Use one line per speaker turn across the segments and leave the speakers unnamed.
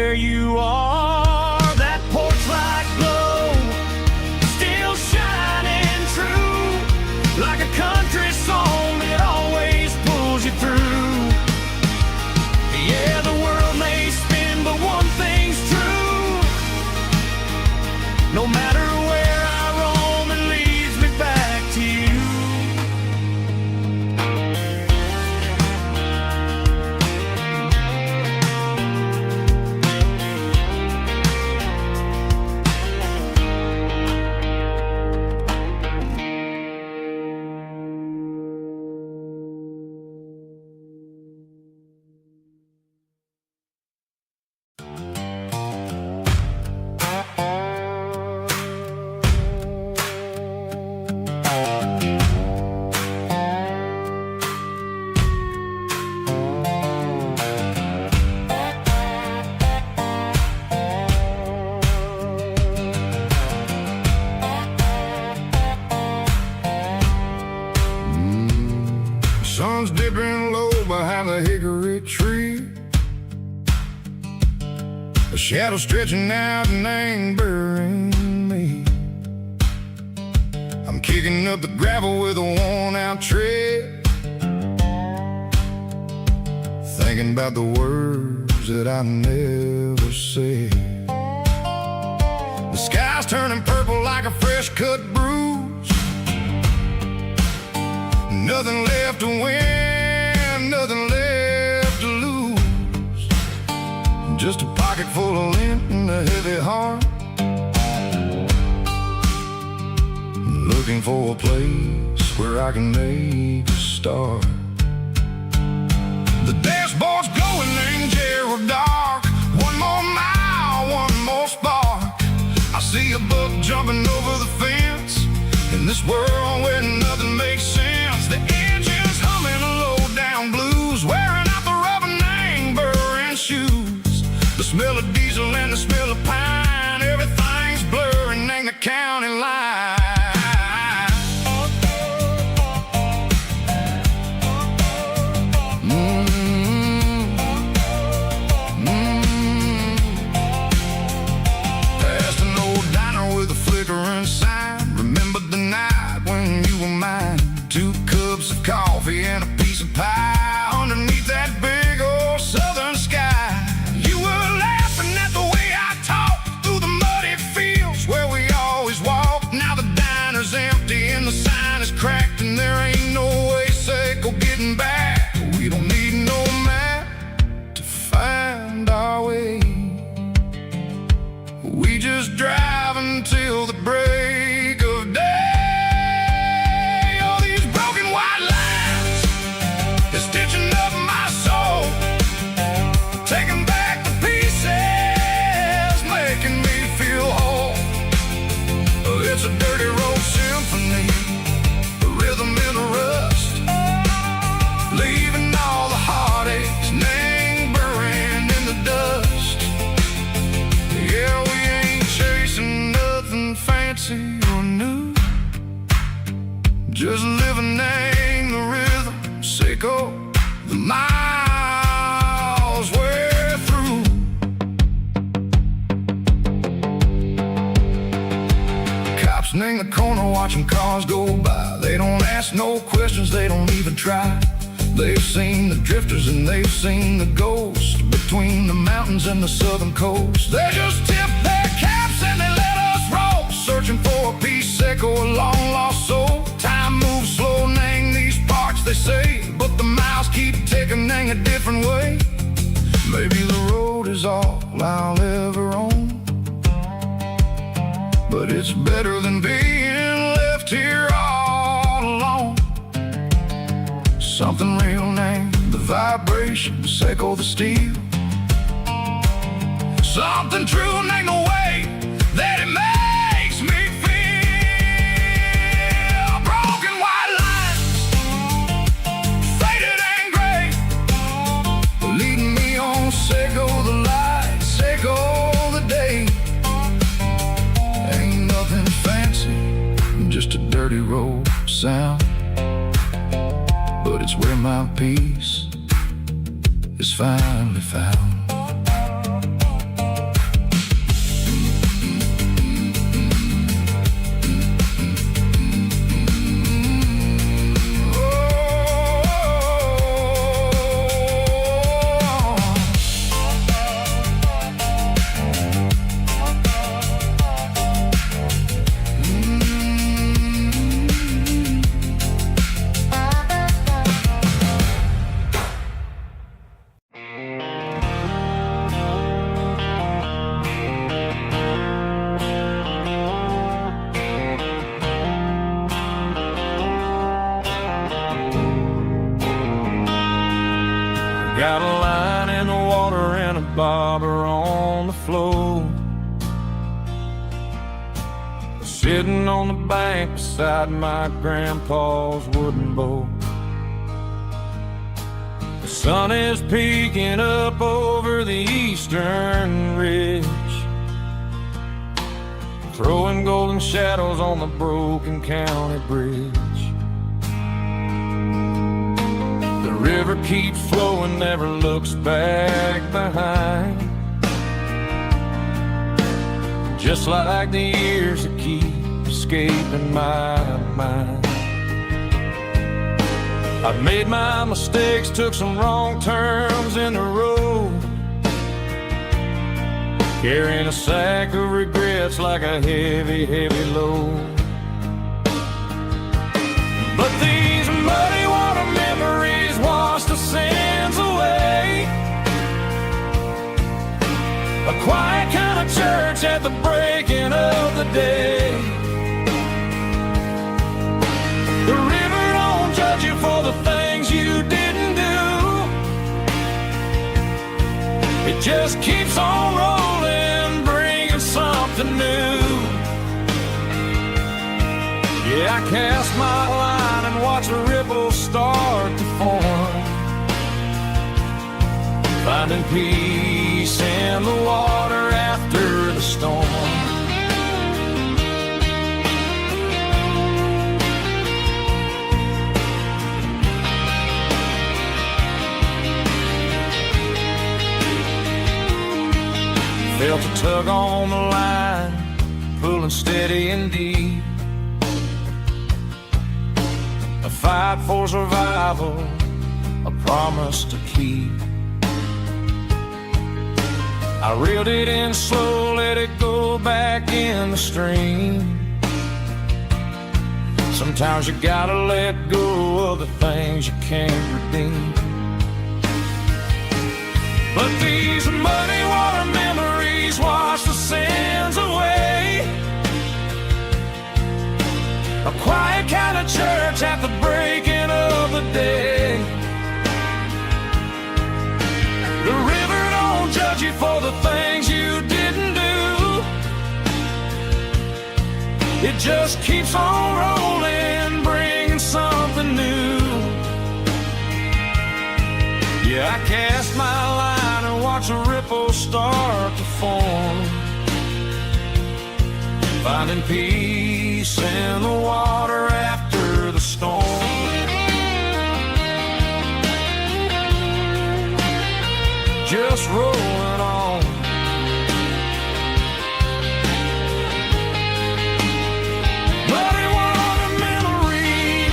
where you are. That porch light glow, still shining true, like a country song that always pulls you through. Yeah, the world may spin, but one thing's true. No matter where I roam, it leads me back to you.
Sun's dipping low behind the hickory tree. A shadow stretching out and angering me. I'm kicking up the gravel with a worn-out tread, thinking about the words that I never said. The sky's turning purple like a fresh-cut bruise. Nothing left to win, nothing left to lose. Just a pocket full of lint and a heavy heart, looking for a place where I can make a start. The dashboard's glowing in Gerald dark. One more mile, one more spark. I see a buck jumping over the fence in this world where nothing makes sense. The engine's humming a low-down blues, wearing out the rubber burring shoes. The smell of diesel and the smell of pine, everything's blurring in the county line. Past an old diner with a flickering sign. Remember the night when you were mine. 2 cups of coffee and a piece of pie underneath that big old southern sky. You were laughing at the way I talked through the muddy fields where we always walked. Now the diner's empty and the sign is cracked, and there ain't no way Seco getting back. We don't need no map to find our way. We just drive until the break of day. Stitching up my soul, taking back the pieces, making me feel whole. It's a dirty road symphony, a rhythm in the rust, leaving all the heartaches, name burning in the dust. Yeah, we ain't chasing nothing fancy or new, just living in the rhythm, Seco. The miles we're through. Cops in the corner watching cars go by. They don't ask no questions, they don't even try. They've seen the drifters and they've seen the ghosts between the mountains and the southern coast. They just tip their caps and they let us roll, searching for a piece, Seco, a long lost soul. Time moves slow, nang these parts, they say, but the miles keep ticking in a different way. Maybe the road is all I'll ever own, but it's better than being left here all alone. Something real named the vibration, Seco the steel. Something true named the way that it makes me feel. Broken white lines, faded and gray, leading me on, Seco the light, Seco the day. Ain't nothing fancy, just a dirty road sound, but it's where my peace is finally found.
Got a line in the water and a bobber on the floor, sitting on the bank beside my grandpa's wooden boat. The sun is peeking up over the eastern ridge, throwing golden shadows on the broken county bridge. The river keeps flowing, never looks back behind, just like the years that keep escaping my mind. I've made my mistakes, took some wrong turns in the road, carrying a sack of regrets like a heavy, heavy load. But these muddy water memories wash the sins away. A quiet kind of church at the breaking of the day. The river don't judge you for the things you didn't do. It just keeps on rolling, bringing something new. Yeah, I cast my line and watch the ripples start to form, finding peace in the water after the storm. Felt a tug on the line, pulling steady and deep. A fight for survival, a promise to keep. I reeled it in slow, let it go back in the stream. Sometimes you gotta let go of the things you can't redeem. But these muddy water memories wash the sins away. A quiet kind of church at the breaking of the day. The river don't judge you for the things you didn't do. It just keeps on rolling, bringing something new. Yeah, I cast my line and watch the ripples start to form, finding peace in the water after the storm. Just rolling on. Muddy water memory.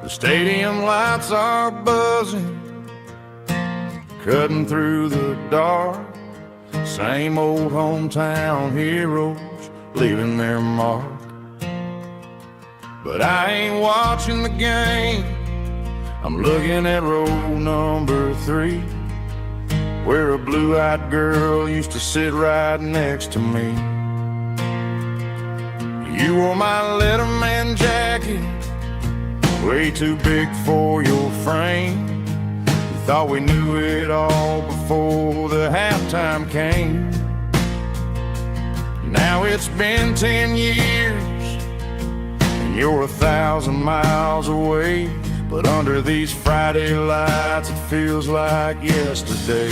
The stadium lights are buzzing, cutting through the dark. Same old hometown heroes leaving their mark. But I ain't watching the game, I'm looking at row number 3, where a blue-eyed girl used to sit right next to me. You wore my Letterman jacket, way too big for your frame. We thought we knew it all before the halftime came. Now it's been 10 years and you're 1,000 miles away, but under these Friday lights it feels like yesterday.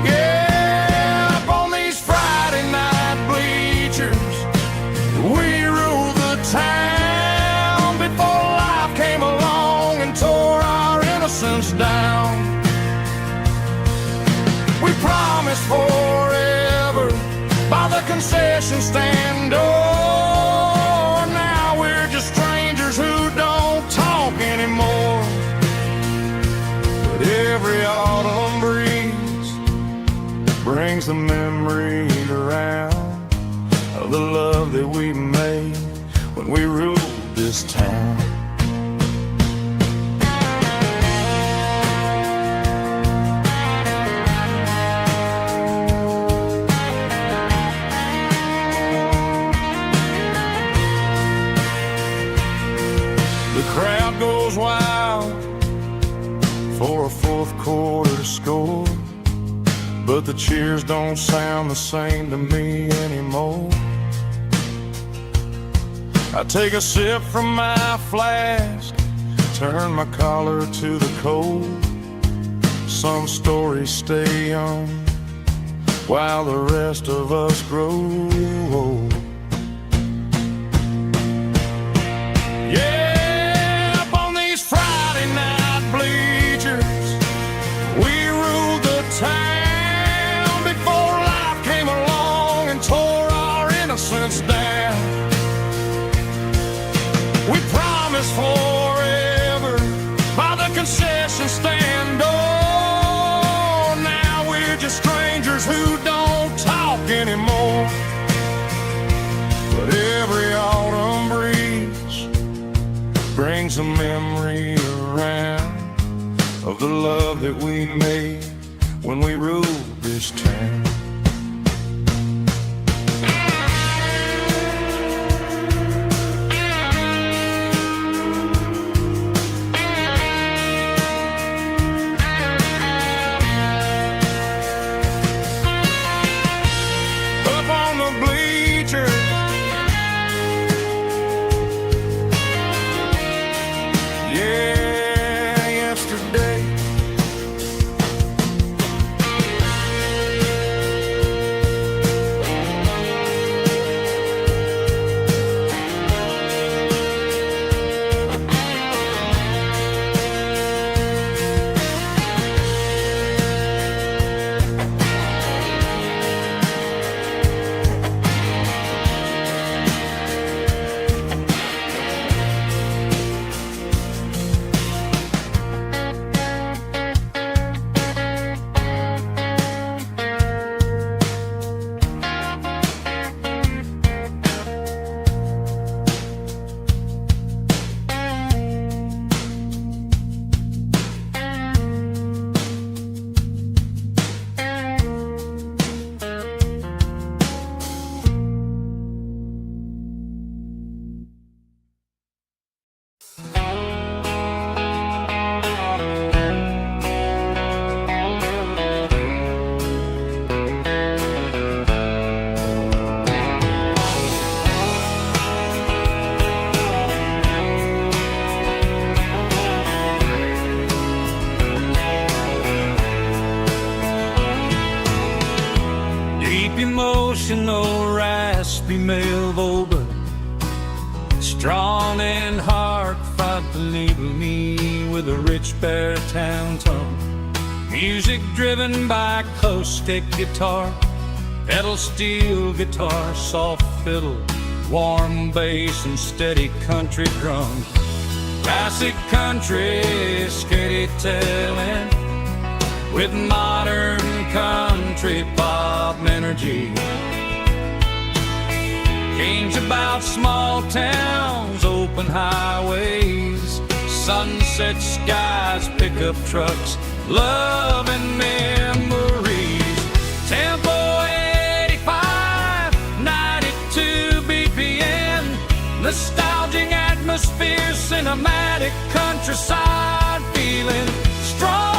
Yeah, up on these Friday night bleachers, we rule the town before life came along and tore our innocence down. We promised forever by the concession stand door. Now we're just strangers made when we ruled this town. The crowd goes wild for a fourth quarter score, but the cheers don't sound the same to me anymore. I take a sip from my flask, turn my collar to the cold. Some stories stay young while the rest of us grow old. Yeah, up on these Friday night bleachers, we ruled the town before life came along and tore our innocence down. We promised forever by the concession stand door. Now we're just strangers who don't talk anymore. But every autumn breeze brings a memory around of the love that we made when we ruled this town. Emotional, raspy male vocal, strong and heartfelt, believe me, with a rich baritone tone. Music driven by acoustic guitar, pedal steel guitar, soft fiddle, warm bass and steady country drums. Classic country storytelling with modern country pop energy. Games about small towns, open highways, sunset skies, pickup trucks, love and memories. Tempo 85, 92 BPM, nostalgic atmosphere, cinematic countryside feeling strong.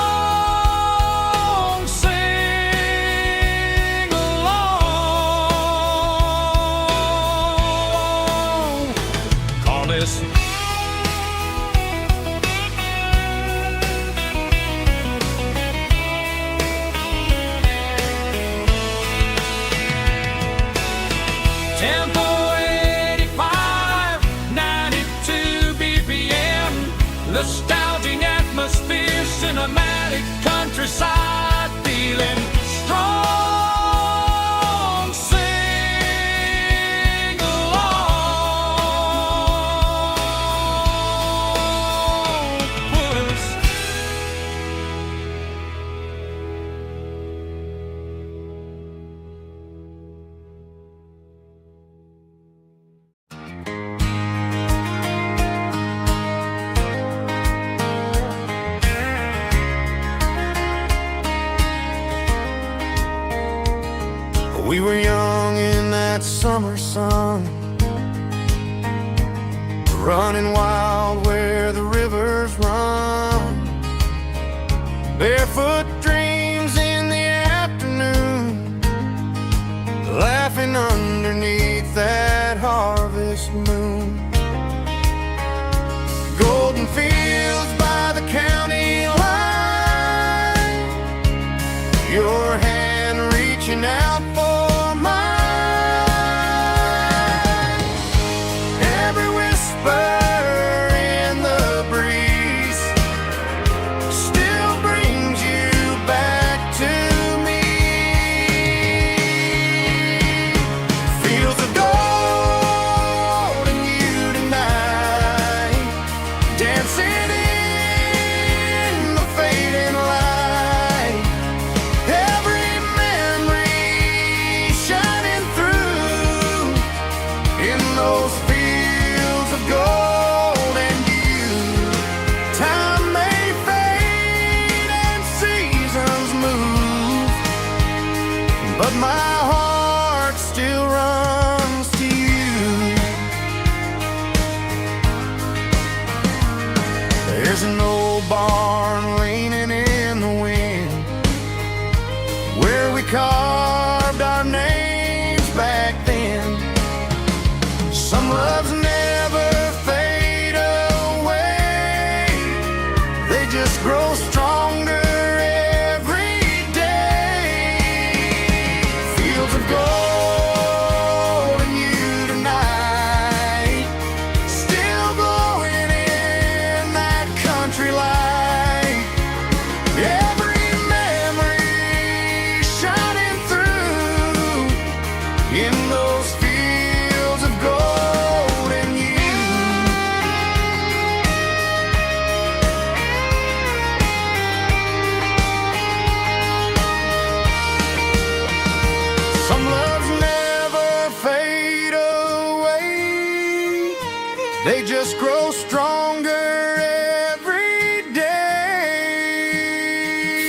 Tempo 85, 92 BPM, nostalgic atmosphere, cinematic countryside feeling strong. Sing along.
summer sun, running wild where the rivers run. Barefoot dreams in the afternoon, laughing underneath that harvest moon. Golden fields by the county line, your hand reaching out for mine. Every whisper in the breeze still brings you back to me. Fields of gold and you tonight, dancing in the fading light. Every memory shining through in those fields of gold and you. Time may fade and seasons move, but my heart still runs to you. There's an old barn leaning in the wind where we carved our names back then. Some loves never fade away, they just grow stronger every day. Fields of gold and you tonight, still glowing in that country light. Every memory shining through in those fields of gold and you. Some loves never fade away, they just grow stronger every day.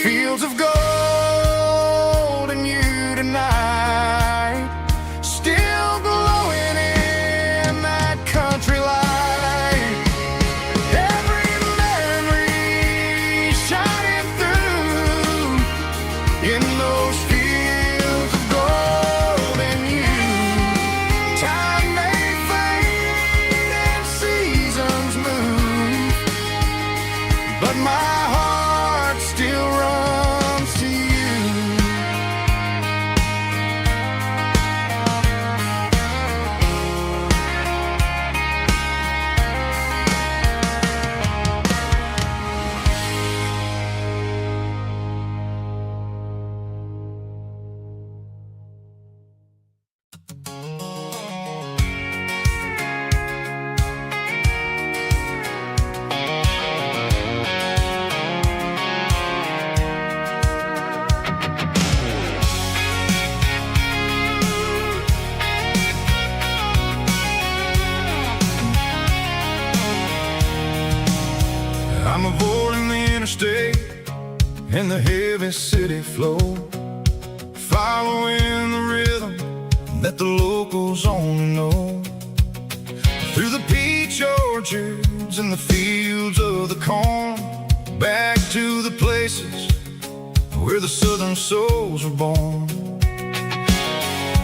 Fields of gold and you tonight, still glowing in that country light. Every memory shining through in those fields of gold and you. Time may fade and seasons move, but my heart still runs to you. I'm avoiding the interstate and the heavy city flow, following the rhythm that the locals only know. Through the peach orchards and the fields of the corn, back to the places where the southern souls were born.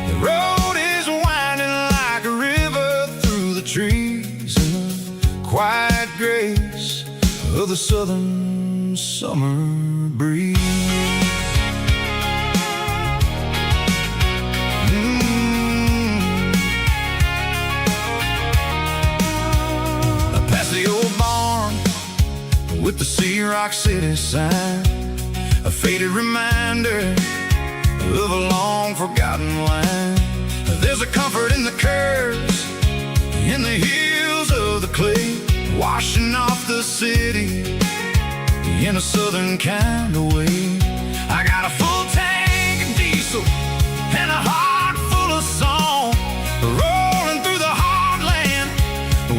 The road is winding like a river through the trees in the quiet grace of the southern summer breeze. Past the old barn with the Sea Rock City sign, a faded reminder of a long forgotten line. There's a comfort in the curves, in the hills of the clay, washing off the city in a southern kind of way. I got a full tank of diesel and a heart full of song, rolling through the heartland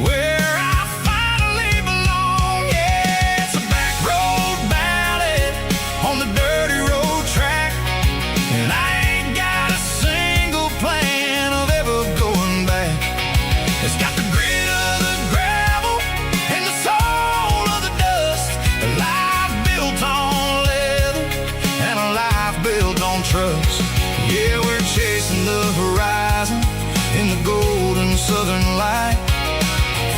where I finally belong. Yeah, it's a back road ballad on the dirty road track, and I ain't got a single plan of ever It's got the grit of the gravel and the soul of the dust. A life built on leather and a life built on trust. Yeah, we're chasing the horizon in the golden southern light,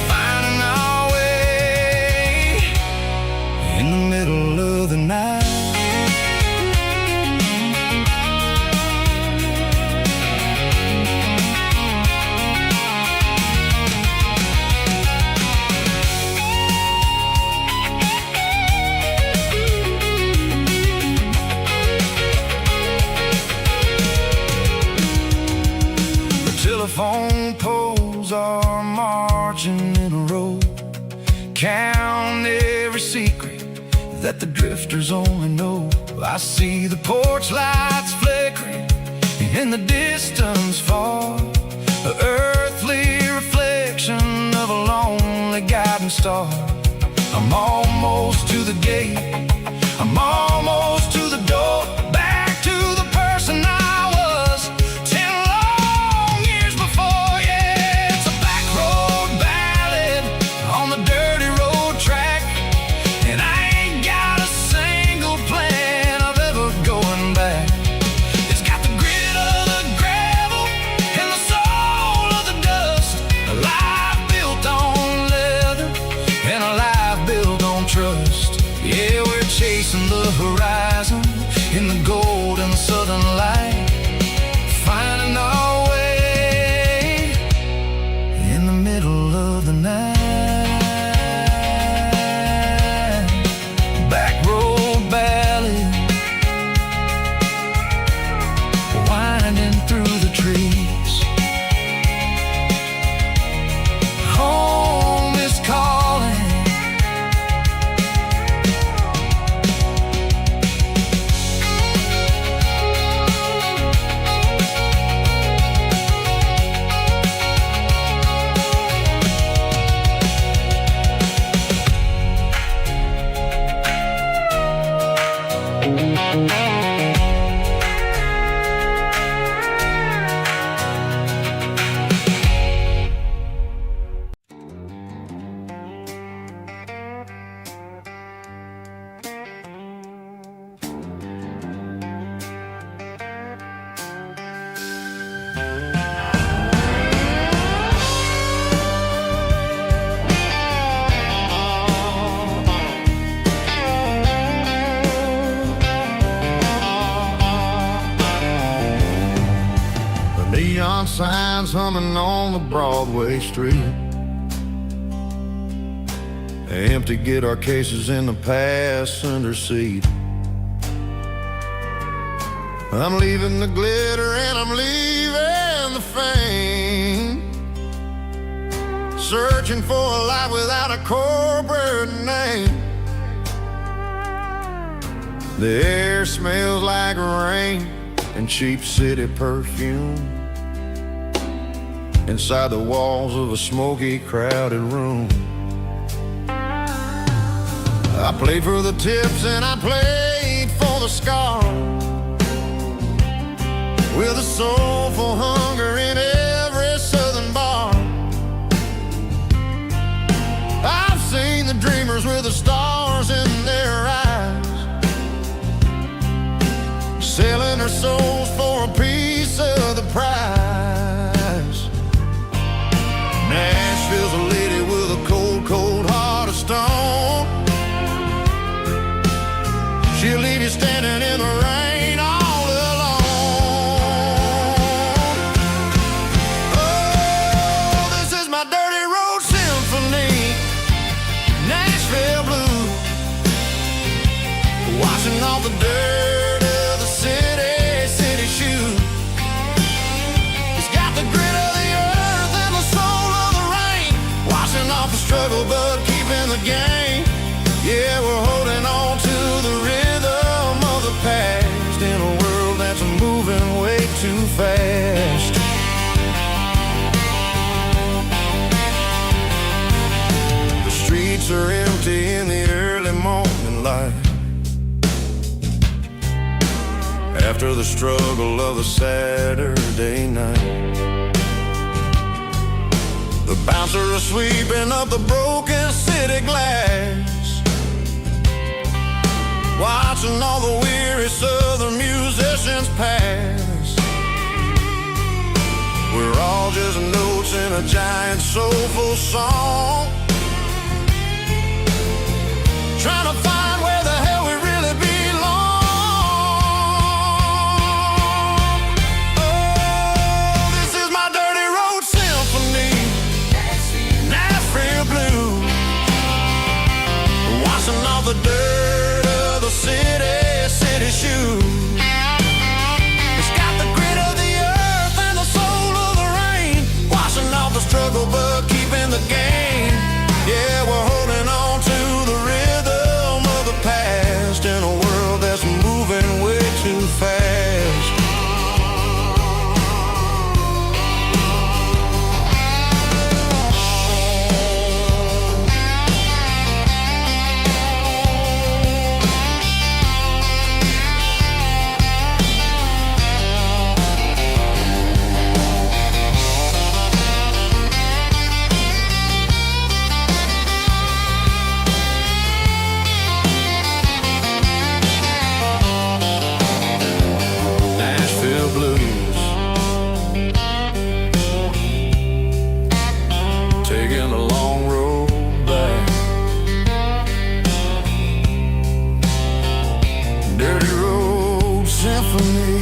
finding our way in the middle of the night. Telephone poles are marching in a row, count every secret that the drifters only know. I see the porch lights flickering in the distance far, an earthly reflection of a lonely guiding star. I'm almost to the gate, I'm almost to the door, back to the person I was 10 long years before. Yeah, it's a back road ballad on the dirty road track, and I ain't got a single plan of ever going back. It's got the grit of the gravel and the soul of the dust, a life built on leather and a life built on trust. Yeah, we're chasing the horizon in the golden southern light, finding our way in the middle of the night. Back road ballad, winding through the trees. Home is calling. Neon signs humming on the Broadway street, empty guitar cases in the passenger seat. I'm leaving the glitter and I'm leaving the fame, searching for a life without a corporate name. The air smells like rain and cheap city perfume inside the walls of a smoky, crowded room. I played for the tips and I played for the scars, with a soulful hunger in every southern bar. I've seen the dreamers with the stars in their eyes, selling their souls for a piece of the prize. Nashville's a lady with a cold, cold heart of stone. She'll leave you standing in the rain all alone. Oh, this is my dirty road symphony, Nashville blues, washing off the dirt of the city shoes. It's got the grit of the earth and the soul of the rain, washing off the struggle but keeping the game. Yeah, we're holding on to the rhythm of the past in a world that's moving way too fast. The streets are empty in the early morning light, after the struggle of the Saturday night. The
Bouncer is sweeping up the broken city glass, watching all the weary southern musicians pass. We're all just notes in a giant soulful song, trying to find where the hell we really belong. Oh, this is my dirty road symphony, Nashville blues, washing off the dirt of the city shoes. It's got the grit of the earth and the soul of the rain, washing off the struggle but keeping the game. Yeah, we're holding on to the rhythm of the past in a world that's moving way too fast. Taking a long road back, dirty road symphony.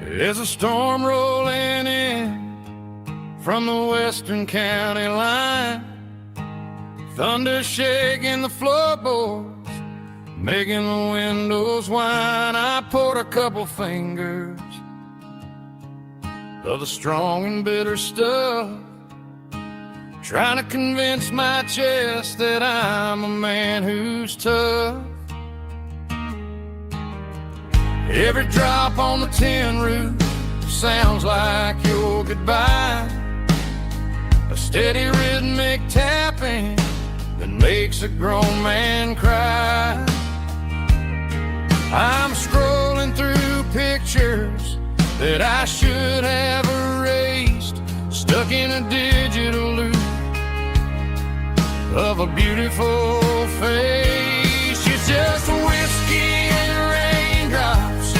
There's a storm rolling in from the western county line, thunder shaking the floorboards, making the windows whine. I poured a couple fingers of the strong and bitter stuff, trying to convince my chest that I'm a man who's tough. Every drop on the tin roof sounds like your goodbye, a steady rhythmic tapping that makes a grown man cry. I'm scrolling through pictures that I should have erased, stuck in a digital loop of a beautiful face. It's just whiskey and raindrops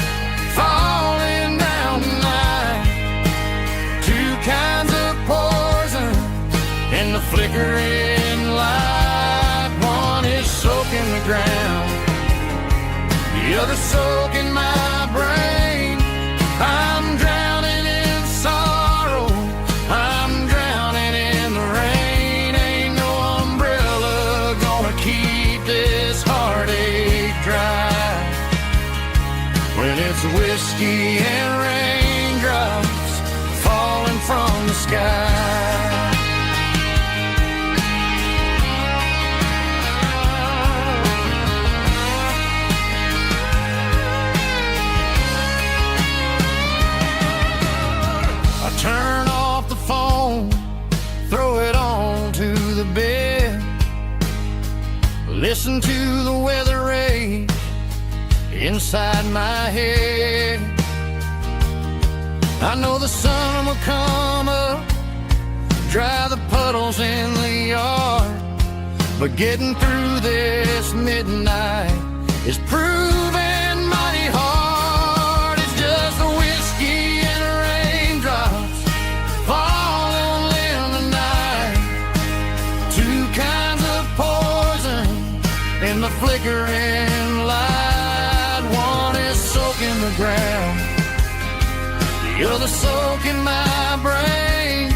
falling down tonight, two kinds of poison in the flickering light. One is soaking the ground, the other soaking my brain. I'm drowning in sorrow, I'm drowning in the rain. Ain't no umbrella gonna keep this heartache dry when it's whiskey and raindrops falling from the sky. Turn off the phone, throw it on to the bed, listen to the weather rage inside my head. I know the sun will come up, dry the puddles in the yard, but getting through this midnight is proving mighty hard. It's just a whiskey flickering light. One is soaking the ground, the other soaking my brain.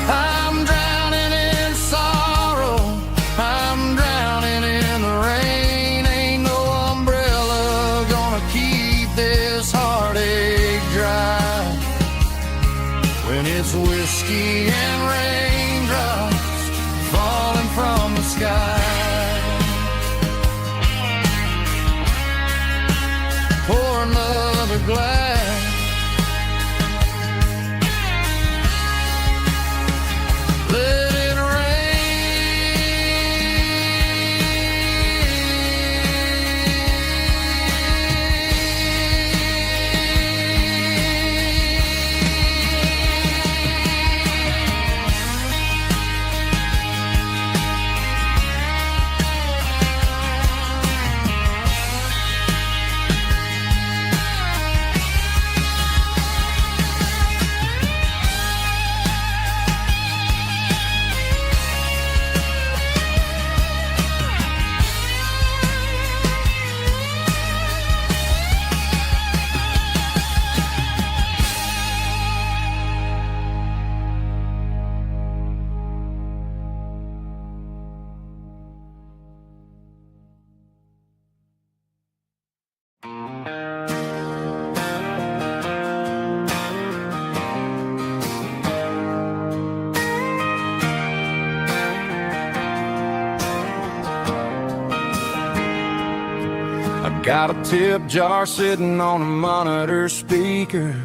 I'm drowning in sorrow, I'm drowning in the rain. Ain't no umbrella gonna keep this heartache dry when it's whiskey and raindrops falling from the sky. Pour another glass. Let it got a tip jar sitting on a monitor speaker,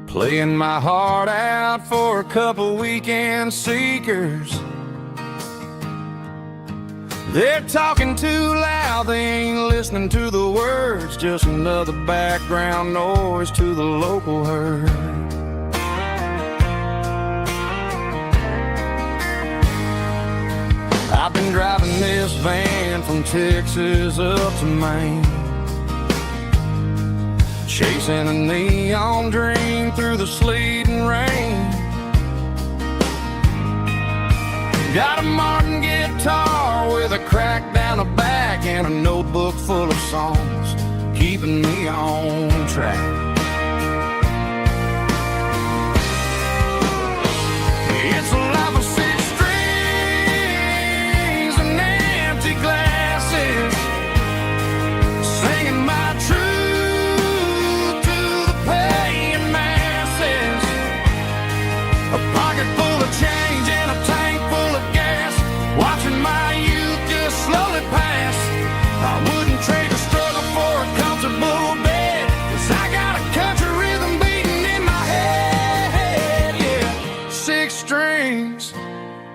playing my heart out for a couple weekend seekers. They're talking too loud, they ain't listening to the words, just another background noise to the local herd. I've been driving this van from Texas up to Maine, chasing a neon dream through the sleet and rain. Got a Martin guitar with a crack down the back and a notebook full of songs keeping me on track. It's a life of six strings and empty glasses, singing my truth to the paying masses. A pocket full of change and a tank full of gas, watching my youth just slowly pass. I wouldn't trade the struggle for a comfortable bed, 'cause I got a country rhythm beating in my head, yeah. Six strings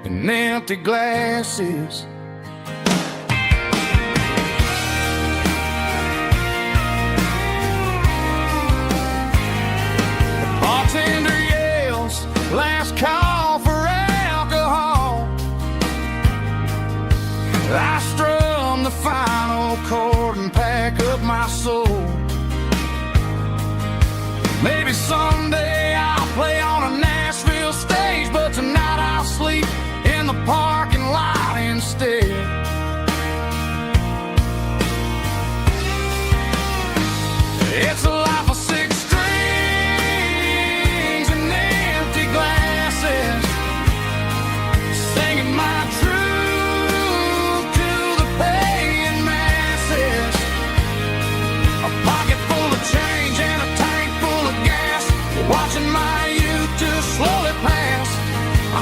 and empty glasses. The bartender yells, last call for alcohol. I strum the final chord and pack up my soul. Maybe someday I'll play on a Nashville stage, but tonight I'll sleep in the parking lot instead. It's a life of six strings and empty glasses, singing my truth to the paying masses. A pocket full of change and a tank full of gas, watching my youth just slowly pass.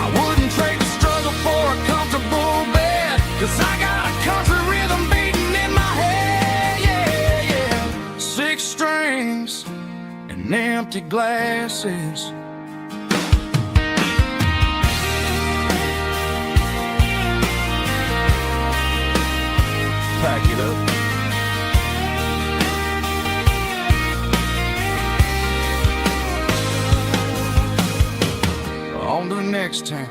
I wouldn't trade the struggle for a comfortable bed, 'cause I got a country rhythm beating in my head, yeah, yeah. Six strings and empty glasses. Pack it up. On to the next town.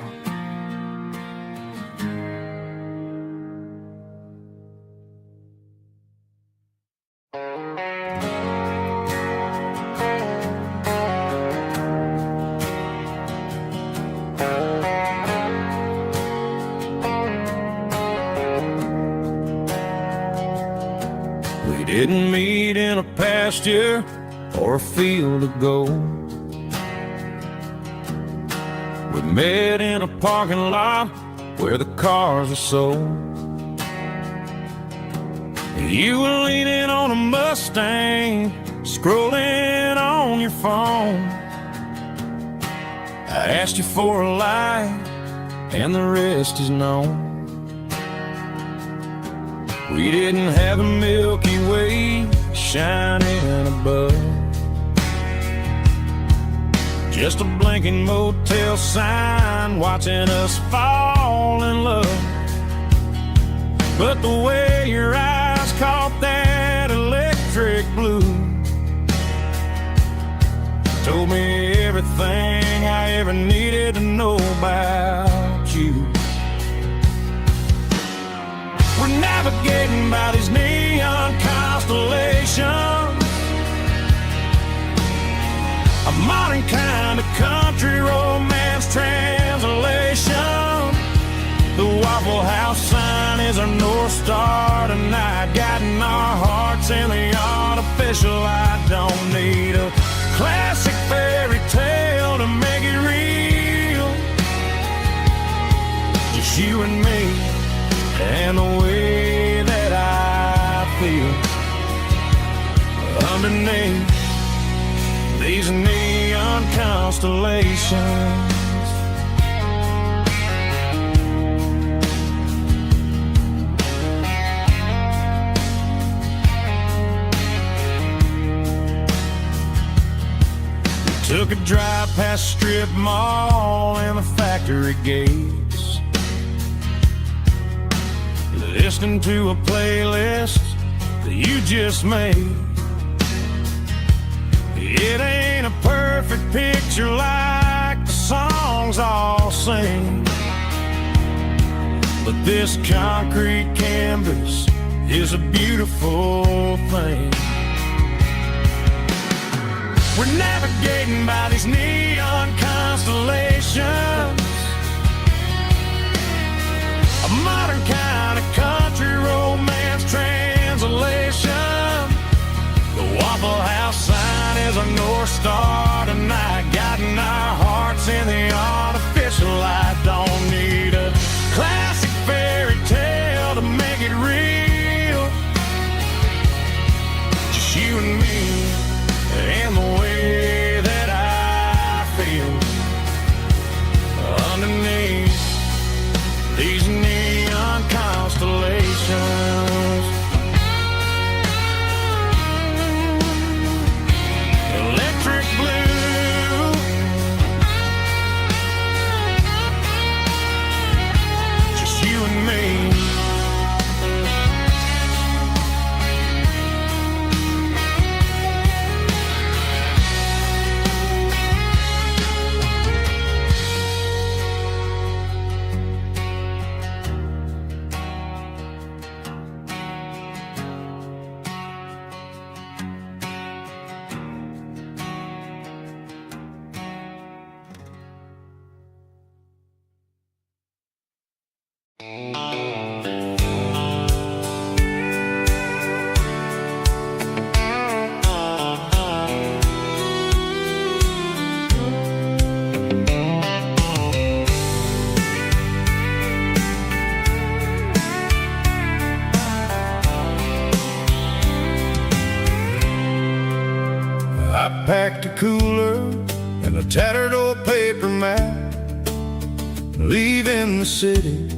didn't meet in a pasture or a field of gold. We met in a parking lot where the cars are sold. You were leaning on a Mustang, scrolling on your phone. I asked you for a light, and the rest is known. We didn't have a Milky Way shining above, just a blinking motel sign watching us fall in love. But the way your eyes caught that electric blue told me everything I ever needed to know about you. We're navigating by these neon constellations, a modern kind of country romance translation. The Waffle House sign is our North Star tonight, guiding our hearts in the artificial. I don't need a classic fairy tale to make it real, just you and me and the way that I feel underneath these neon constellations. Took a drive past Strip Mall and the factory gates, listening to a playlist that you just made. It ain't a perfect picture like the songs all sing, but this concrete canvas is a beautiful thing. We're navigating by these neon constellations, a modern kind of country romance translation. The Waffle House sign is a North Star tonight, guiding our hearts in the artificial light. Don't need a classic fairy tale to make it real, just you and me and the way that I feel underneath these neon constellations. Electric blue, just you and me.
I packed a cooler and a tattered old paper map, leaving the city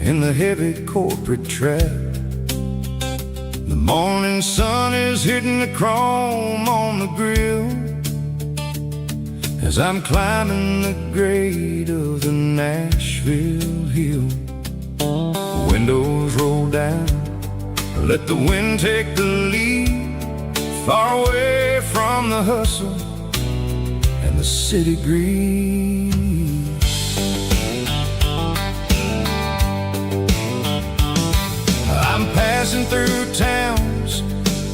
in the heavy corporate trap. The morning sun is hitting the chrome on the grill as I'm climbing the grade of the Nashville hill. The windows roll down, let the wind take the lead, far away from the hustle and the city greed. I'm passing through towns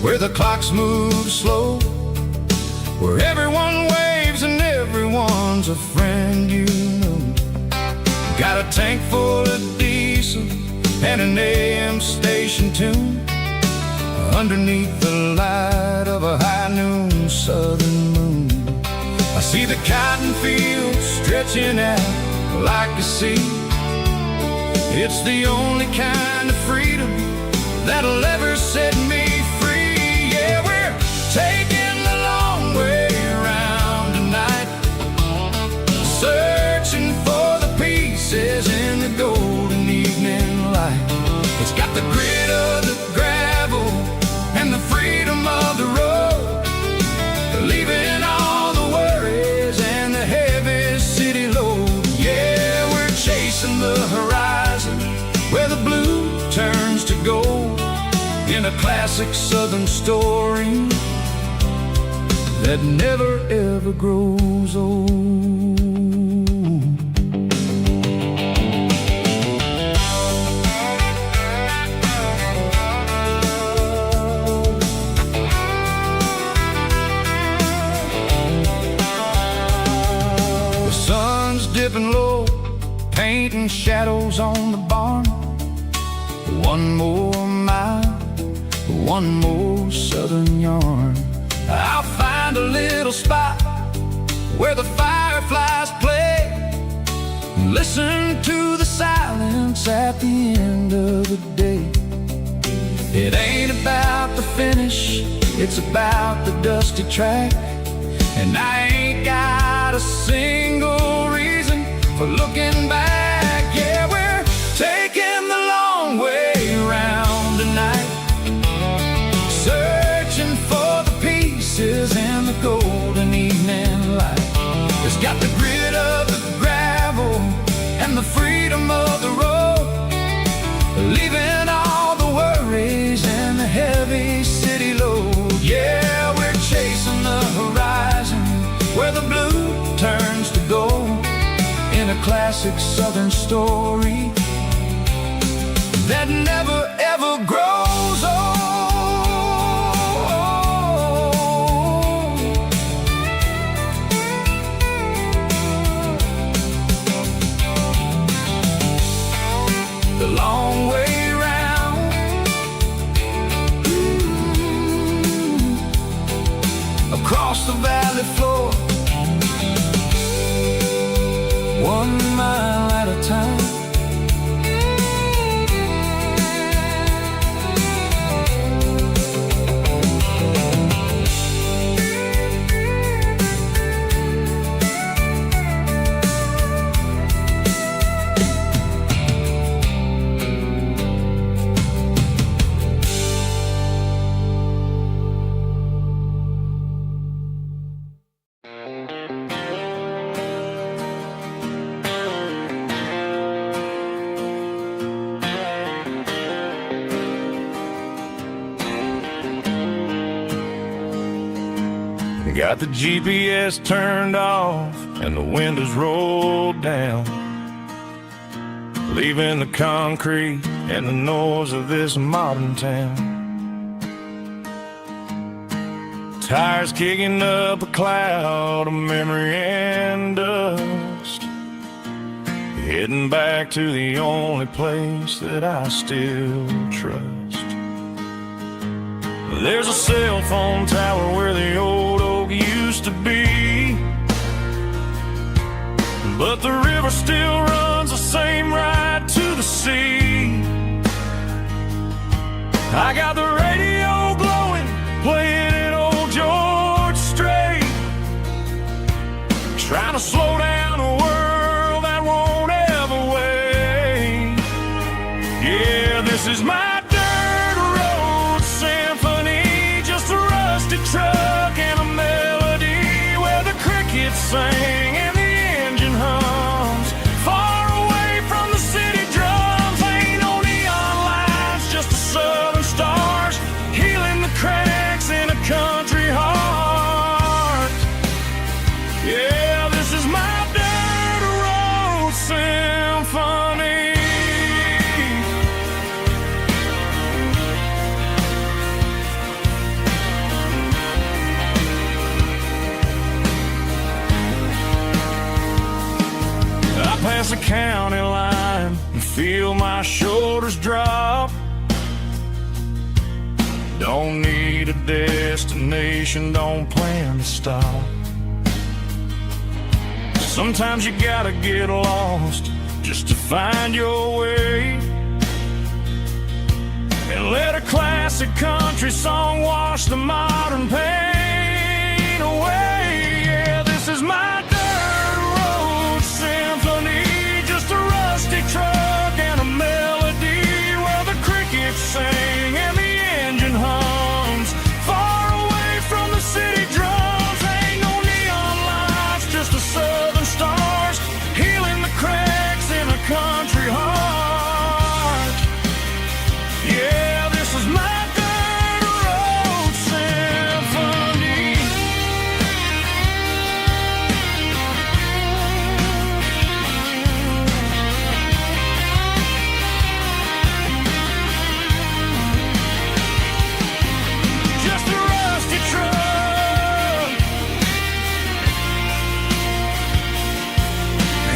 where the clocks move slow, where everyone waves and everyone's a friend you know. Got a tank full of diesel and an AM station tune, underneath the light of a high noon southern moon. I see the cotton fields stretching out like a sea. It's the only kind of freedom that'll ever set me free. Yeah, we're taking the long way around tonight, searching for the pieces in the golden evening light. It's got the grit of the gravel and the freedom of the road, leaving all the worries and the heavy city load. Yeah, we're chasing the horizon where the blue turns to gold, in a classic southern story that never ever grows old. The sun's dipping low, painting shadows on the barn. One more mile, one more southern yarn. I'll find a little spot where the fireflies play, listen to the silence at the end of the day. It ain't about the finish, it's about the dusty track. And I ain't got a single reason for looking back. Yeah, we're taking the long way around tonight, searching for the pieces in the golden evening light. It's got the grit of the gravel and the freedom of the road, leaving all the worries and the heavy city load. Yeah, we're chasing the horizon where the blue turns to gold, in a classic southern story that never ever grows old. The long way round, across the valley floor, 1 mile at a time.
Got the GPS turned off and the windows rolled down, leaving the concrete and the noise of this modern town. Tires kicking up a cloud of memory and dust, heading back to the only place that I still trust. There's a cell phone tower where the old oak used to be, but the river still runs the same right to the sea. I got the radio glowing, playing it old George Strait, trying to slow down a world that won't ever wait. Yeah, this is my truck and a melody where the crickets sing and the engine hums, far away from the city drums. Ain't no neon lights, just the southern stars healing the cracks in a country heart. Yeah, this is my dirt road symphony. Past the county line and feel my shoulders drop. Don't need a destination, don't plan to stop. Sometimes you gotta get lost just to find your way, and let a classic country song wash the modern pain away. Yeah, this is my dirt road symphony, just a rusty truck and a melody where the crickets sing and the engine hums, far away from the city drums. Ain't no neon lights, just the southern stars healing the cracks in a country heart. Yeah, this is my dirt road symphony. Just a rusty truck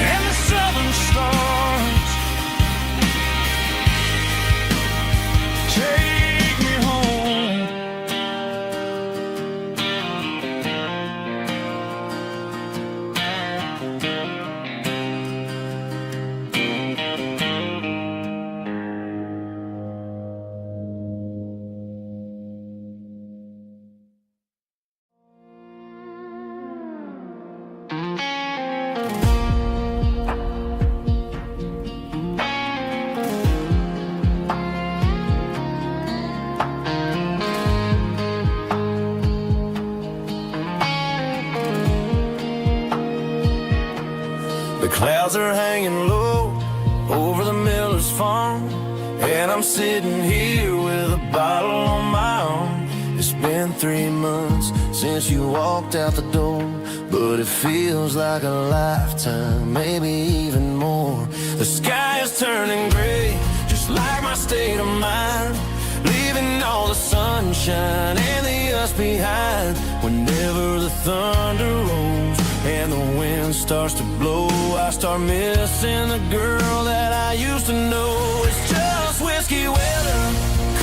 and the southern stars take me home.
The clouds are hanging low over the miller's farm, and I'm sitting here with a bottle on my arm. It's been 3 months since you walked out the door, but it feels like a lifetime, maybe even more. The sky is turning gray, just like my state of mind, leaving all the sunshine and the us behind. Whenever the thunder rolls and the wind starts to blow, I start missing the girl that I used to know. It's just whiskey weather,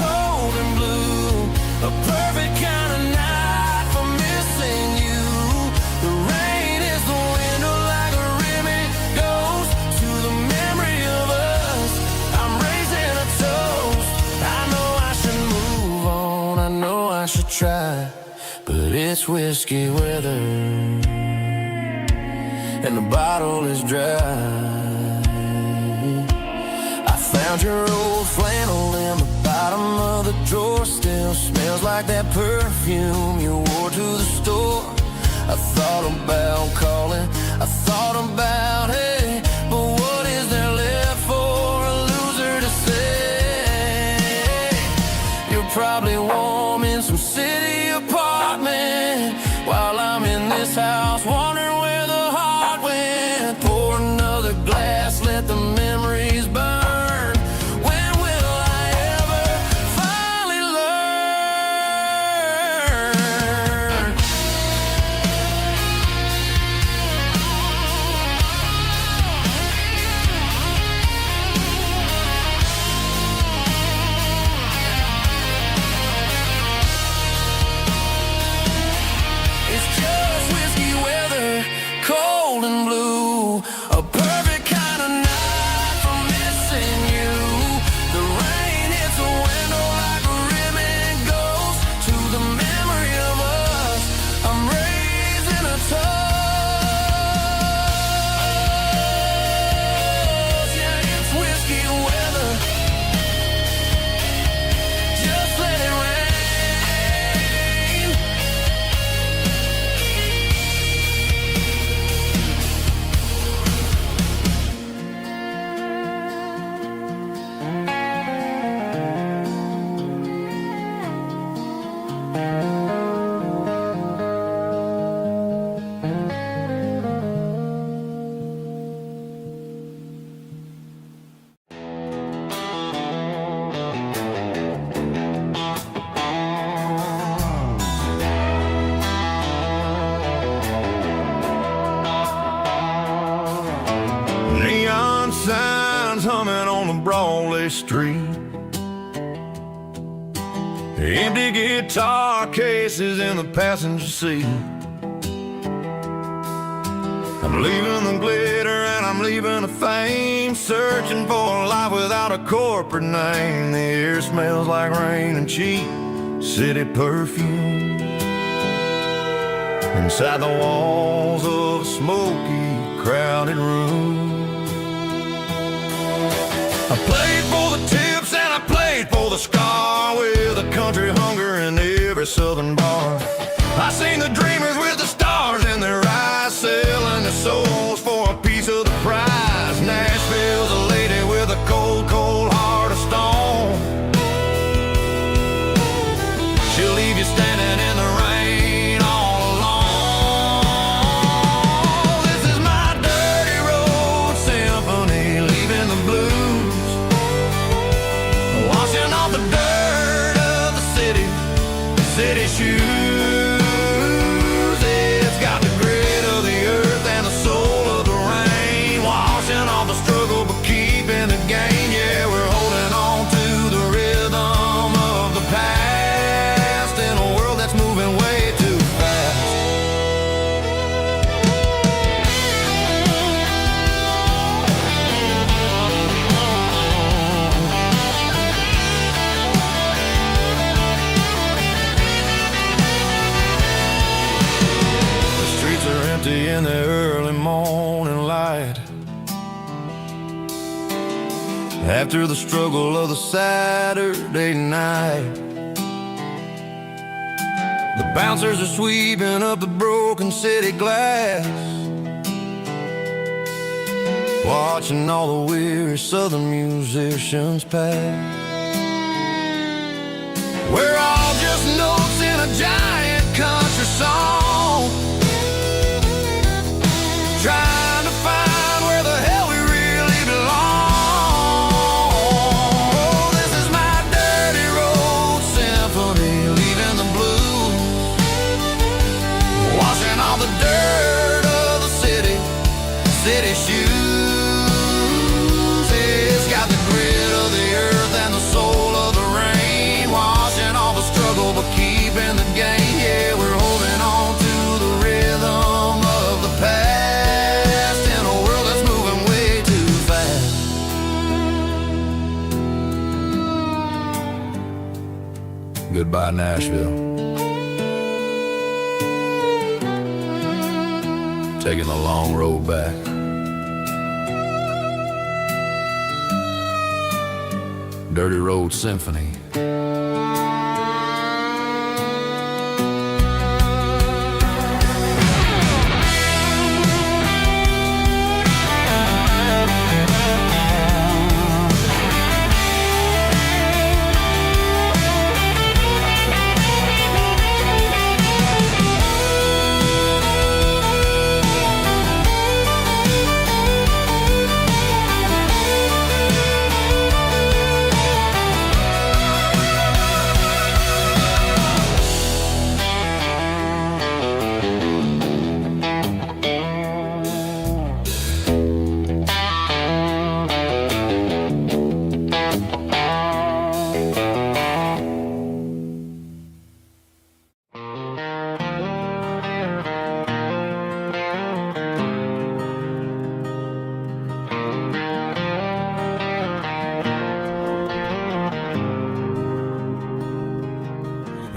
cold and blue, a perfect kind of night for missing you. The rain is the window like a ribbon goes to the memory of us. I'm raising a toast. I know I should move on, I know I should try, but it's whiskey weather and the bottle is dry. I found your old flannel in the bottom of the drawer, still smells like that perfume you wore to the store. I thought about calling, I thought about, hey, but what is there left for a loser to say? You're probably warm in some city apartment while I'm in this house wondering where the heart went. Pour another glass, let the memories burn. When will I ever finally learn? It's just whiskey weather, cold and blue, a perfect kind of night for missing you. The rain hits the window like a ribbon goes to the memory of us. I'm raising a toast. Yeah, it's whiskey weather. Just let it rain.
Neon signs humming on the Broadway street,
Empty guitar cases in the passenger seat. I'm leaving the glitter and I'm leaving the fame, searching for a life without a corporate name. The air smells like rain and cheap city perfume. Inside the walls of a smoky, crowded room. I played for the tips and I played for the scar, with a country hunger in every southern bar. I seen the dreamers with the stars in their eyes, selling their souls for a piece of the prize. Nashville's a lady with a cold, cold heart of stone. She'll leave you standing in the rain all alone. This is my dirty road symphony, leaving the blues, washing off the dirt of the city shoes. It's got the grit of the earth and the soul of the rain, washing off the struggle but keeping the game. Yeah, we're holding on to the rhythm of the past in a world that's moving way too fast. In the early morning light, after the struggle of the Saturday night, the bouncers are sweeping up the broken city glass, watching all the weary southern musicians pass. We're all just notes in a giant country song, trying to find where the hell we really belong. Oh, this is my dirty road symphony, leaving the blues, washing all the dirt of the city shoes. It's got the grit of the earth and the soul of the rain, washing all the struggle but keeping the game. Yeah, we're holding on to the rhythm of the past. Goodbye, Nashville. Taking the long road back. Dirty Road Symphony.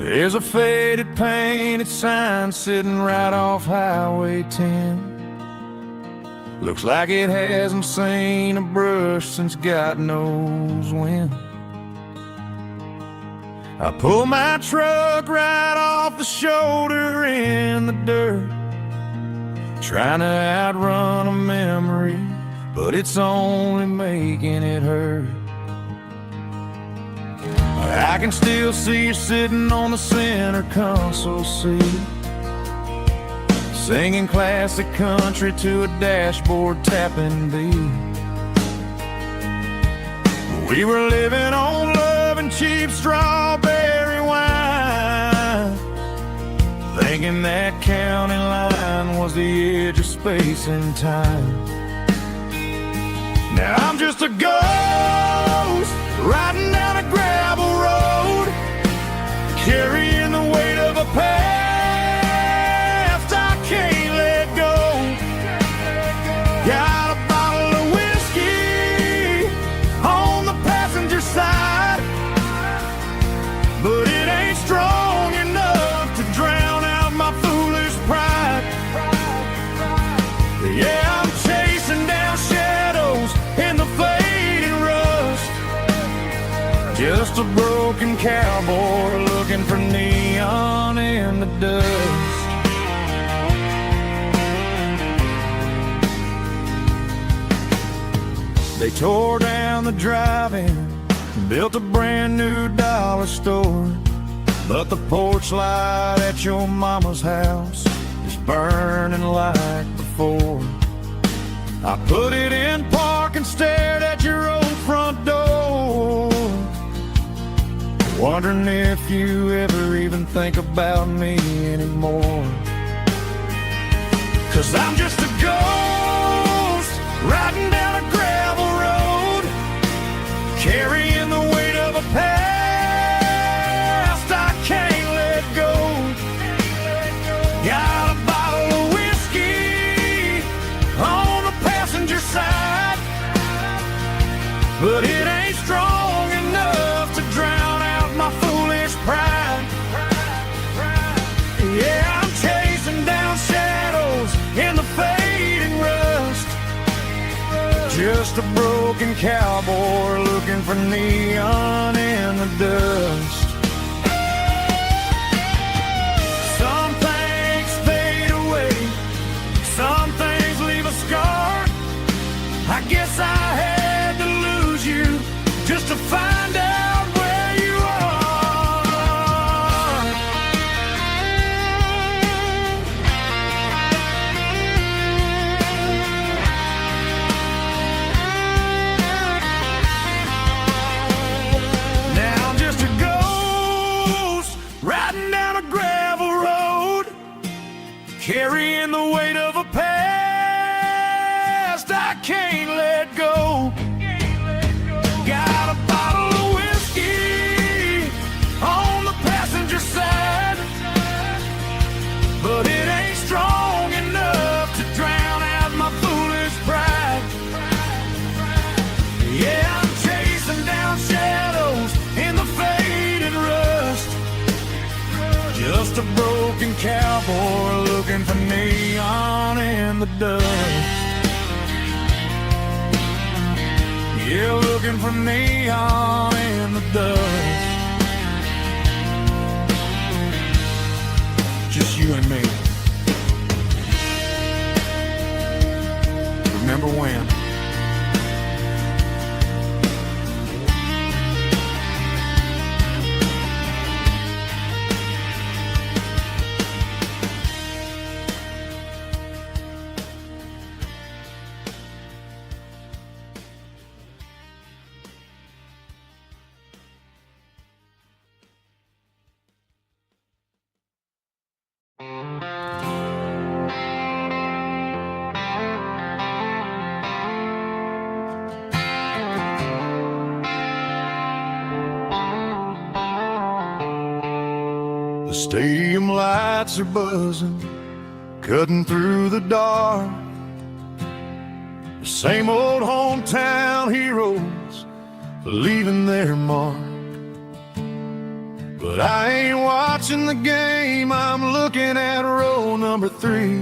There's a faded painted sign sitting right off Highway 10. Looks like it hasn't seen a brush since God knows when. I pull my truck right off the shoulder in the dirt, trying to outrun a memory, but it's only making it hurt. I can still see you sitting on the center console seat, singing classic country to a dashboard tapping beat. We were living on love and cheap strawberry wine, thinking that county line was the edge of space and time. Now I'm just a ghost riding down a gravel road,
Just a broken cowboy looking for neon in the dust. They tore down the drive-in, built a brand new dollar store, but the porch light at your mama's house is burning like before. I put it in park and stared at your old front door, wondering if you ever even think about me anymore. 'Cause I'm just a ghost riding down a gravel road, carrying the weight of a past I can't let go. Got a bottle of whiskey on the passenger side, but it ain't strong enough to drown out my foolish pride. Yeah, I'm chasing down shadows in the fading rust, just a broken cowboy looking for neon in the dust. Some things fade away, some things leave a scar. I guess I had to lose you just to find out where you are. Now I'm just a ghost riding down a gravel road, carrying the weight of a past I can't let go. Got a bottle of whiskey on the passenger side, but it ain't strong enough to drown out my foolish pride. Yeah, I'm chasing down shadows in the faded rust, just a broken cowboy looking for neon in the dust. Yeah, looking for neon in the dust. Just you and me. Remember when? The stadium lights are buzzing, cutting through the dark. The same old hometown heroes leaving their mark. But I ain't watching the game, I'm looking at row number 3,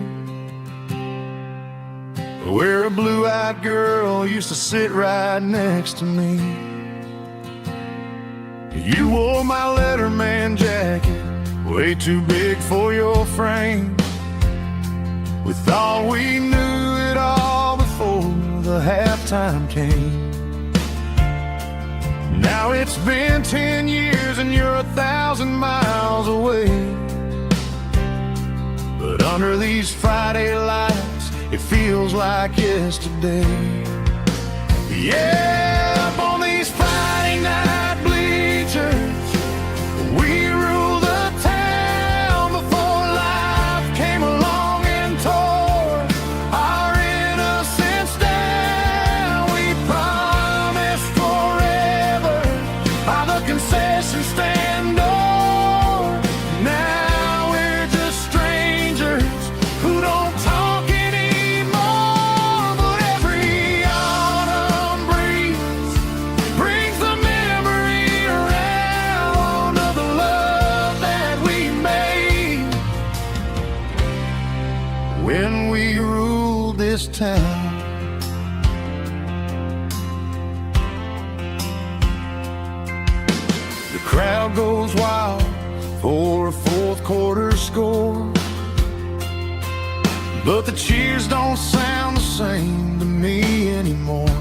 where a blue-eyed girl used to sit right next to me. You wore my Letterman jacket, way too big for your frame. We thought we knew it all before the halftime came. Now it's been 10 years and you're 1,000 miles away, but under these Friday lights it feels like yesterday. Yeah, up on these Friday night bleachers we rule the town before life came along and tore our innocence down. We promised forever by the concession stand door. Now we're just strangers who don't talk anymore. But every autumn breeze brings the memory around of the love that we made when we ruled this town. crowd goes wild for a fourth quarter score, but the cheers don't sound the same to me anymore.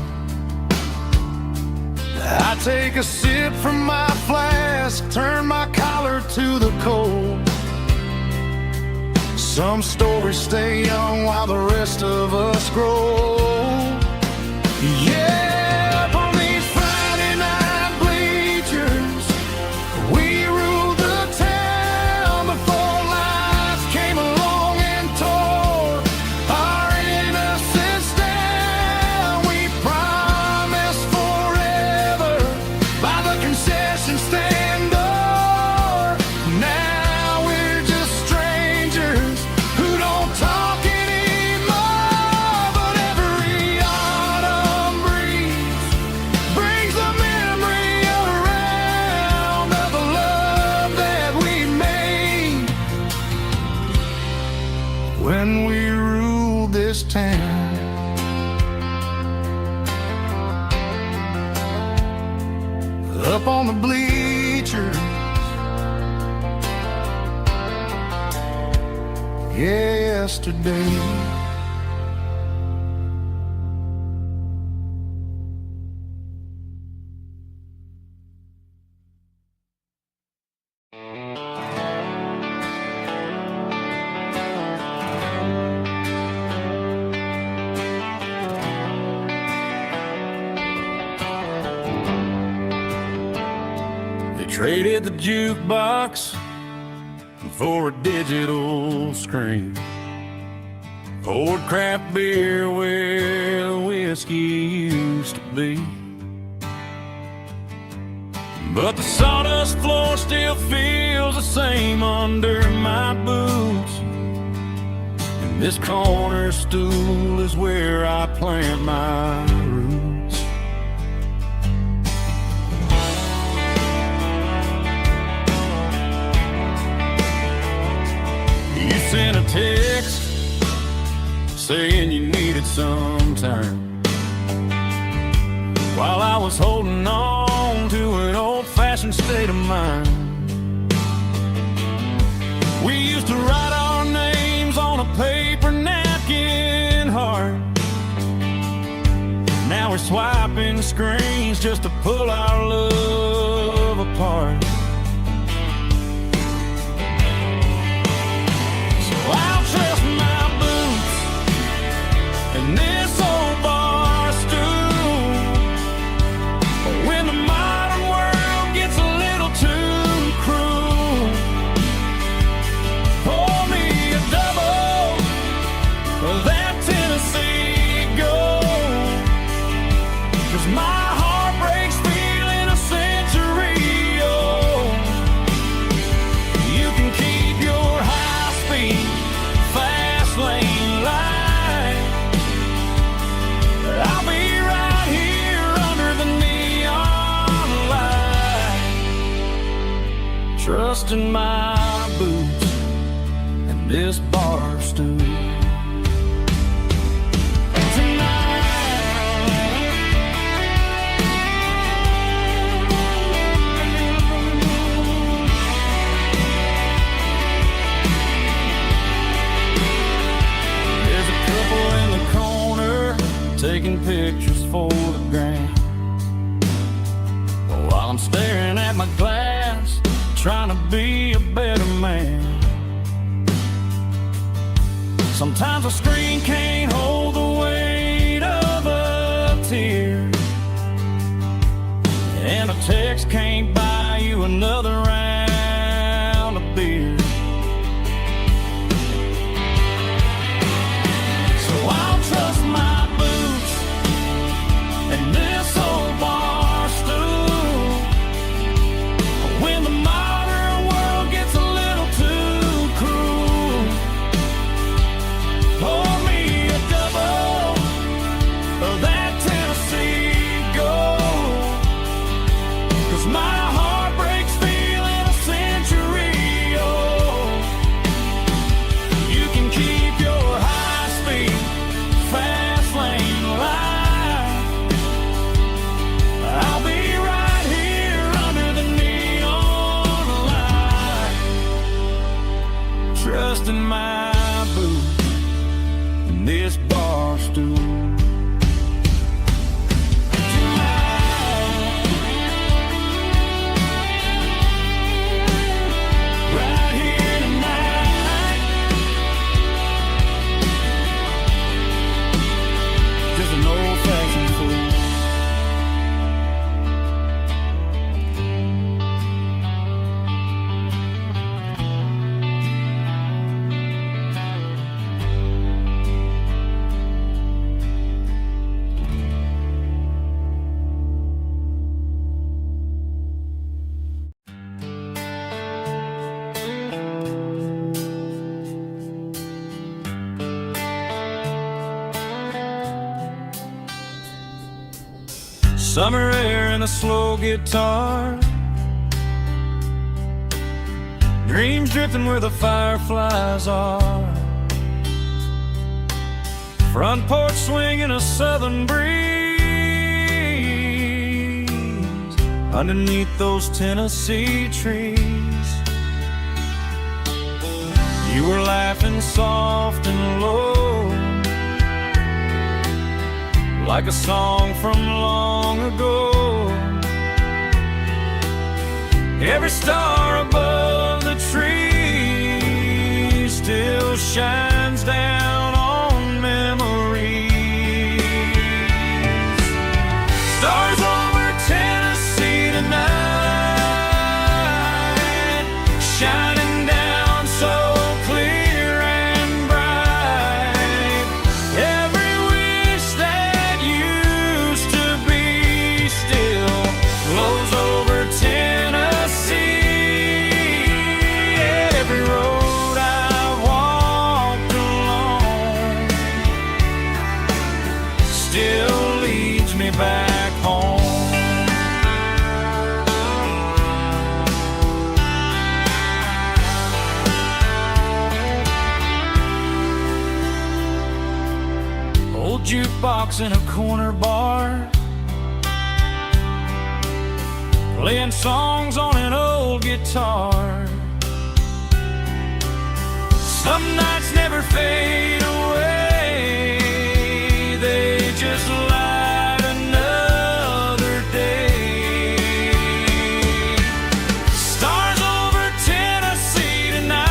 I take a sip from my flask, turn my collar to the cold. Some stories stay young while the rest of us grow. Yeah, up on these Friday night bleachers, we ruled the town before lights came along and tore our innocence down. We promised forever by the concession stand door. Now we're just strangers who don't talk anymore. But every autumn breeze brings the memory around of the love that we made when we ruled this town. Up on the bleachers, yesterday. They traded the jukebox for a digital screen, poured craft beer where whiskey used to be. But the sawdust floor still feels the same under my boots, and this corner stool is where I plant my roots. You sent a text saying you needed some time, while I was holding on to an old-fashioned state of mind. We used to write our names on a paper napkin heart. Now we're swiping screens just to pull our love apart. I'll trust my boots and this old bar stool when the modern world gets a little too cruel. Pour me a double of that Tennessee Gold, 'cause my heart breaks feeling a century old. You can keep your high-speed fast lane light, I'll be right here under the neon light, trusting my boots and this bar stool. Taking pictures for the gram, while I'm staring at my glass, trying to be a better man. Sometimes a screen can't hold the weight of a tear, and a text can't buy you another round of beer. So I'll trust my and this old bar stool when the modern world gets a little too cruel. Pour me a double of that Tennessee Gold, 'cause my
this bar stool. Right here tonight, just an old-fashioned fool. Summer air and a slow guitar, dreams drifting where the fireflies are, front porch swinging a southern breeze underneath those Tennessee trees. You were laughing soft and low, like a song from long ago. Every star above the tree still shines down on memories. Stars over Tennessee tonight, shining down so clear and bright. Every wish that used to be still flows over Tennessee. Every road I've walked along still leads me back home. Old jukebox in a corner bar, playing songs on an old guitar. Some nights never fade away, they just light another day. Stars over Tennessee tonight,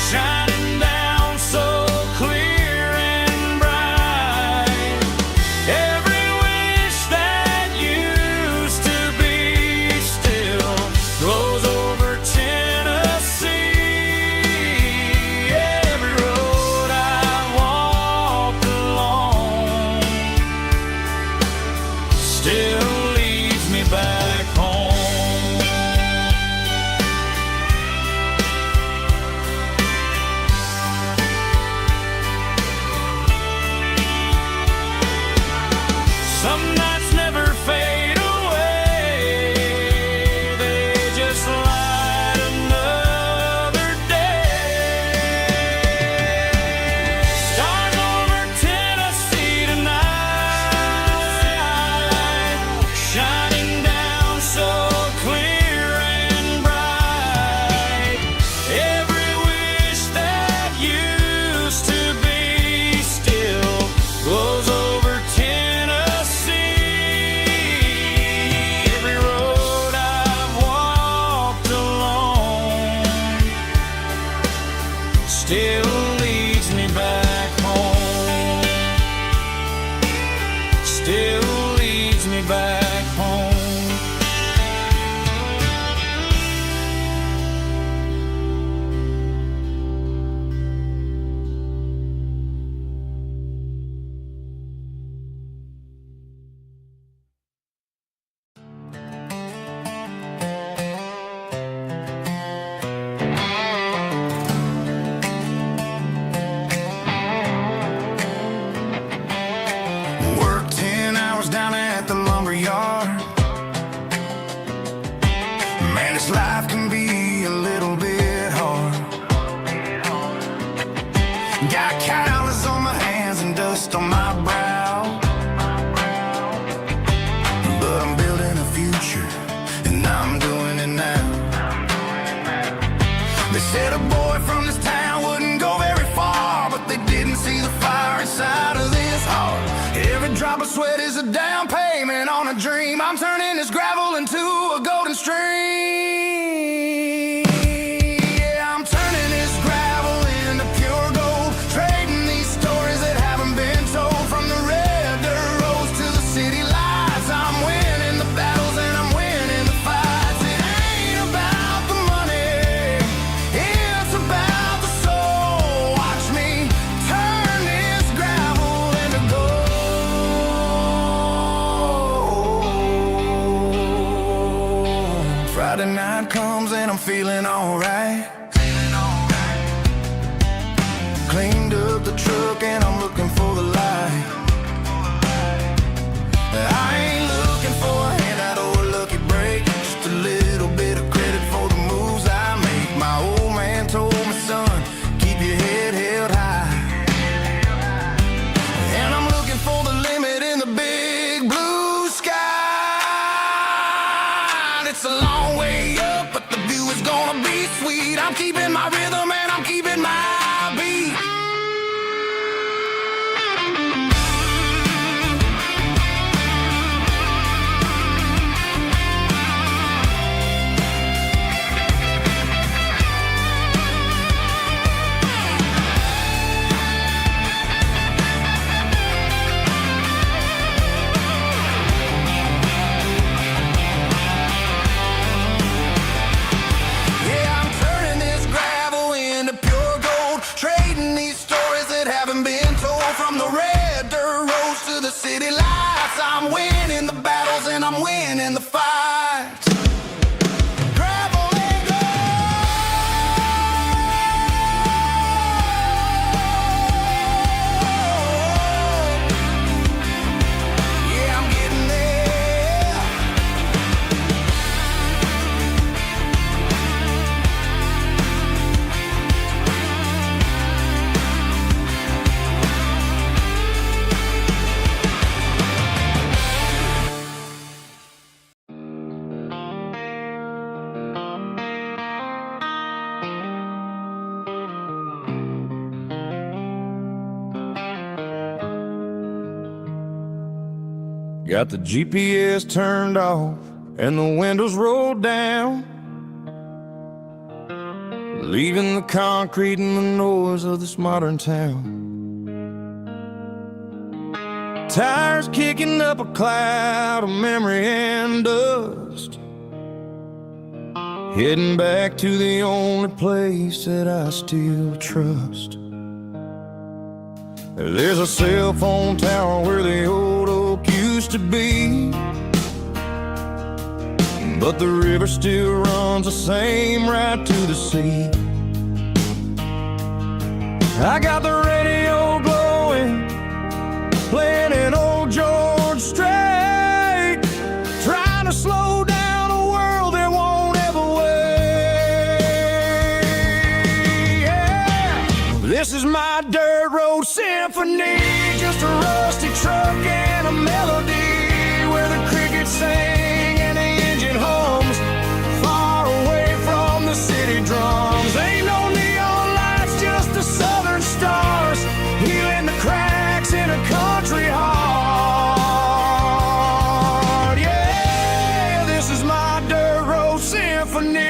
shining down so clear and bright. Every wish that used to be still glows over Tennessee. Every road I walked along still leads me back home. Some nights never fade away, they just light another day. Stars over Tennessee tonight, shining down so clear and bright. Every wish that used to be still glows over Tennessee. Every road I've walked along still leads me back home. Still leads me back home.
Work 10 hours down at the lumber yard. Man, this life can be a little bit hard. Got calluses on my hands and dust on my brow, but I'm building a future and I'm doing it now. They said a boy from this town wouldn't go very far. but sweat is a down payment on a dream. I'm turning this gravel into a golden stream. Yeah, I'm turning this gravel into pure gold, trading these stories that haven't been told. From the red dirt roads to the city lights, I'm winning the battles and I'm winning the fights. It ain't about the money, it's about the soul. Watch me turn this gravel into gold. Friday night comes and I'm feeling alright. Cleaned up the truck and I'm looking for the light. I ain't looking for a handout or a lucky break, just a little bit of credit for the moves I make. My old man told me, son, keep your head held high. And I'm looking for the limit in the big blue sky. It's a long way up, but the view is gonna be sweet. I'm keeping my rhythm and I'm keeping my beat. Yeah, I'm turning this gravel into pure gold, trading these stories that haven't been told. From the red dirt roads to the city lights, I'm winning the battles and I'm winning the fights. Gravel and gold. Yeah, I'm getting there. Got the GPS turned off and the windows rolled down, leaving the concrete and the noise of this modern town. Tires kicking up a cloud of memory and dust, heading back to the only place that I still trust. There's a cell phone tower where the old oak used to be, but the river still runs the same right to the sea. I got the radio glowing, playing an old George Strait, trying to slow down a world that won't ever wait. Yeah. This is my dirt road symphony, just a rusty truck and a melody where the crickets sing and the engine hums, far away from the city drums. Ain't no neon lights, just the southern stars, healing the cracks in a country heart. Yeah, this is my dirt road symphony.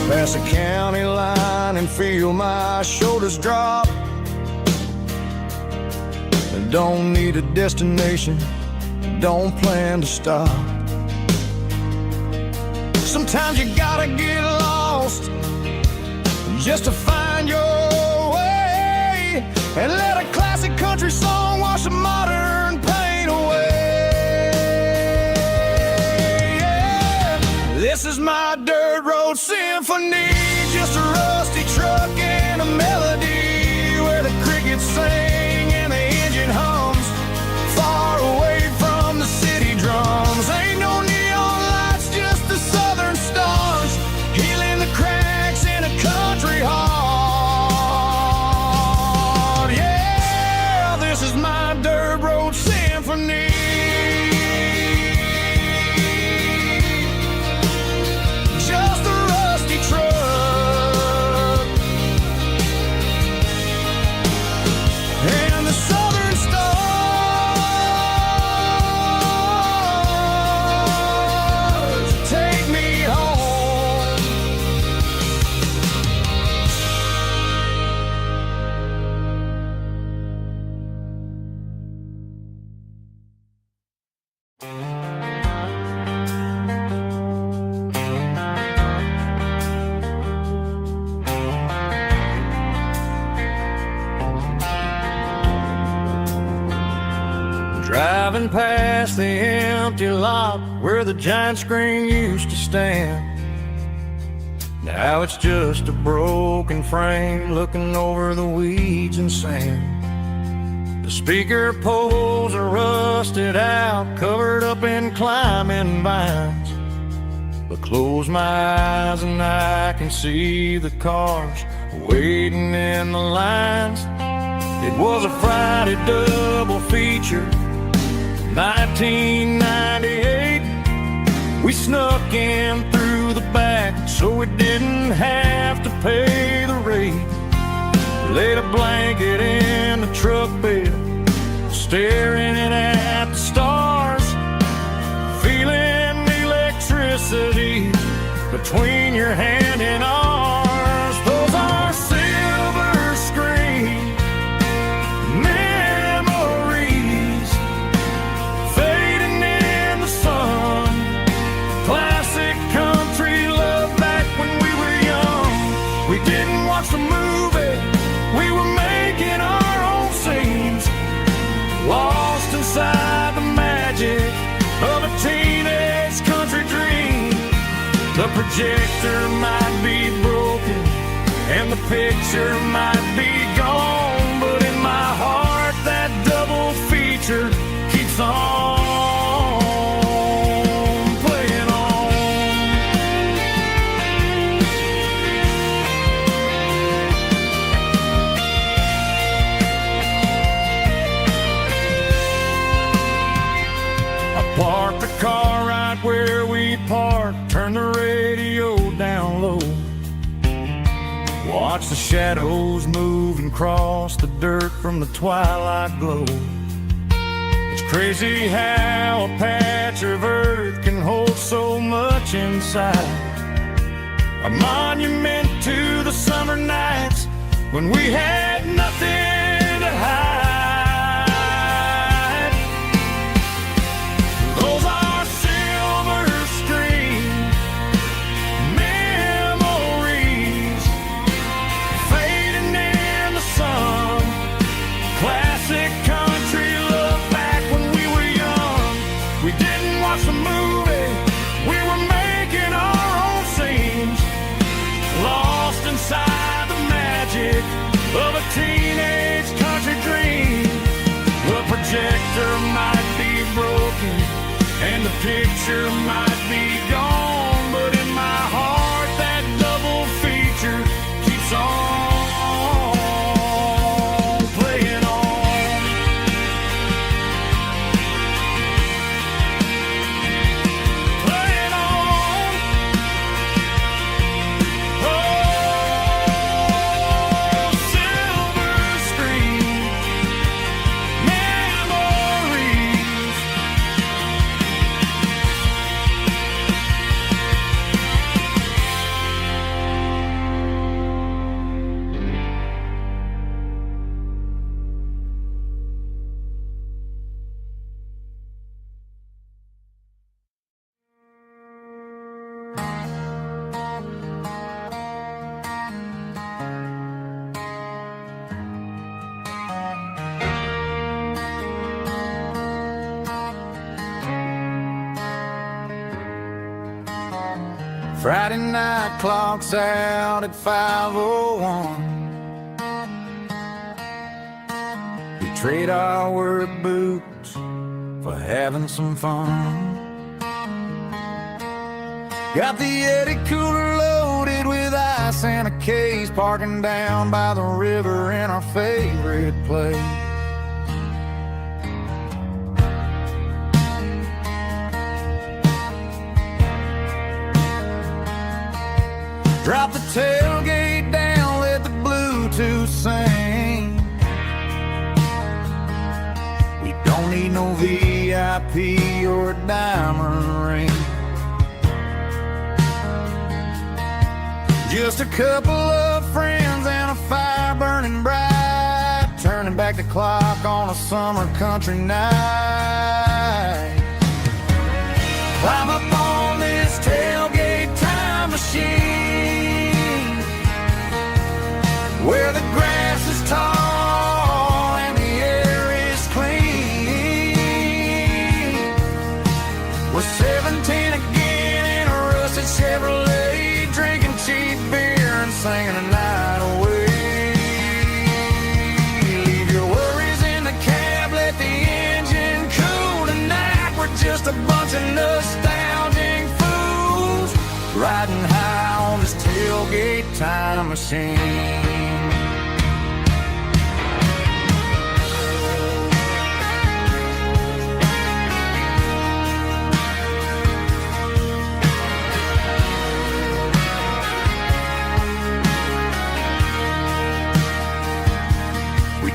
Pass the county line and feel my shoulders drop. Don't need a destination, don't plan to stop. Sometimes you gotta get lost just to find your way, and let a classic country song wash the modern pain away. Yeah. This is my dirt road symphony, just a rusty truck and a melody where the crickets sing and the engine hums, far away from the city drums. Ain't no neon lights, just the southern stars, healing the cracks in a country heart. Yeah, this is my dirt road symphony.
Driving past the empty lot where the giant screen used to stand. Now it's just a broken frame looking over the weeds and sand. The speaker poles are rusted out, covered up in climbing vines. But close my eyes and I can see the cars waiting in the lines. It was a Friday double feature, 1998. We snuck in through the back so we didn't have to pay the rate. Laid a blanket in the truck bed, staring at the stars, feeling the electricity between your hand and ours. Those are silver screen memories fading in the sun. Classic country love back when we were young. We didn't watch the movie, we were making our own scenes, lost inside the magic of a teenage country dream. The projector might be broken and the picture might be gone, but in my heart that double feature keeps on playing on. I parked the car right where we parked, turned the radio down low, watch the shadows move and cross the dirt from the twilight glow. It's crazy how a patch of earth can hold so much inside. A monument to the summer nights when we had nothing to hide. Those are silver screen memories fading in the sun. Classic country love back when we were young. We didn't watch the movie, we were making our own scenes, lost inside the magic of a teenage country dream. The projector might be broken and the picture might be gone, but in my heart that double feature keeps on playing on. Playing on. Oh, silver screen memories. Friday night clocks out at 5:01. We trade our work boots for having some fun. Got the Yeti cooler loaded with ice and a case, parking down by the river in our favorite place. Drop the tailgate down, let the Bluetooth sing. We don't need no VIP or a diamond ring. Just a couple of friends and a fire burning bright, turning back the clock on a summer country night. Climb up on this tailgate time machine, where the grass is tall and the air is clean. We're 17 again in a rusted Chevrolet, drinking cheap beer and singing the night away. Leave your worries in the cab, let the engine cool tonight. We're just a bunch of nostalgic fools riding high on this tailgate time machine.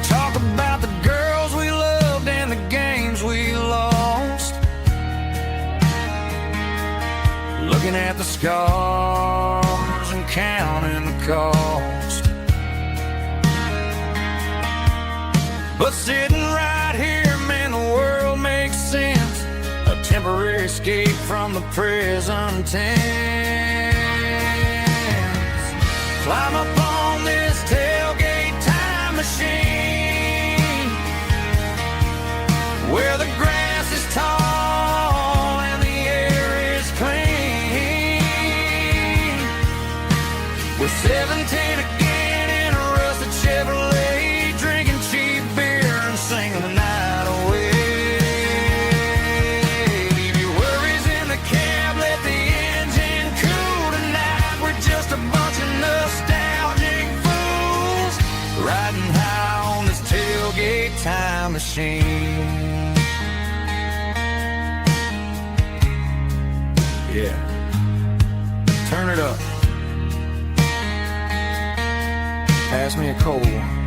Talk about the girls we loved and the games we lost, looking at the scars and counting the cost. But sitting right here, man, the world makes sense, a temporary escape from the present tense. Climb up on this tailgate time machine, where the grass is tall and the air is clean. We're 17 again in a rusted Chevrolet, drinking cheap beer and singing the night away. Leave your worries in the cab, let the engine cool tonight. We're just a bunch of nostalgic fools riding high on this tailgate time machine. Yeah, turn it up. Pass me a cold one.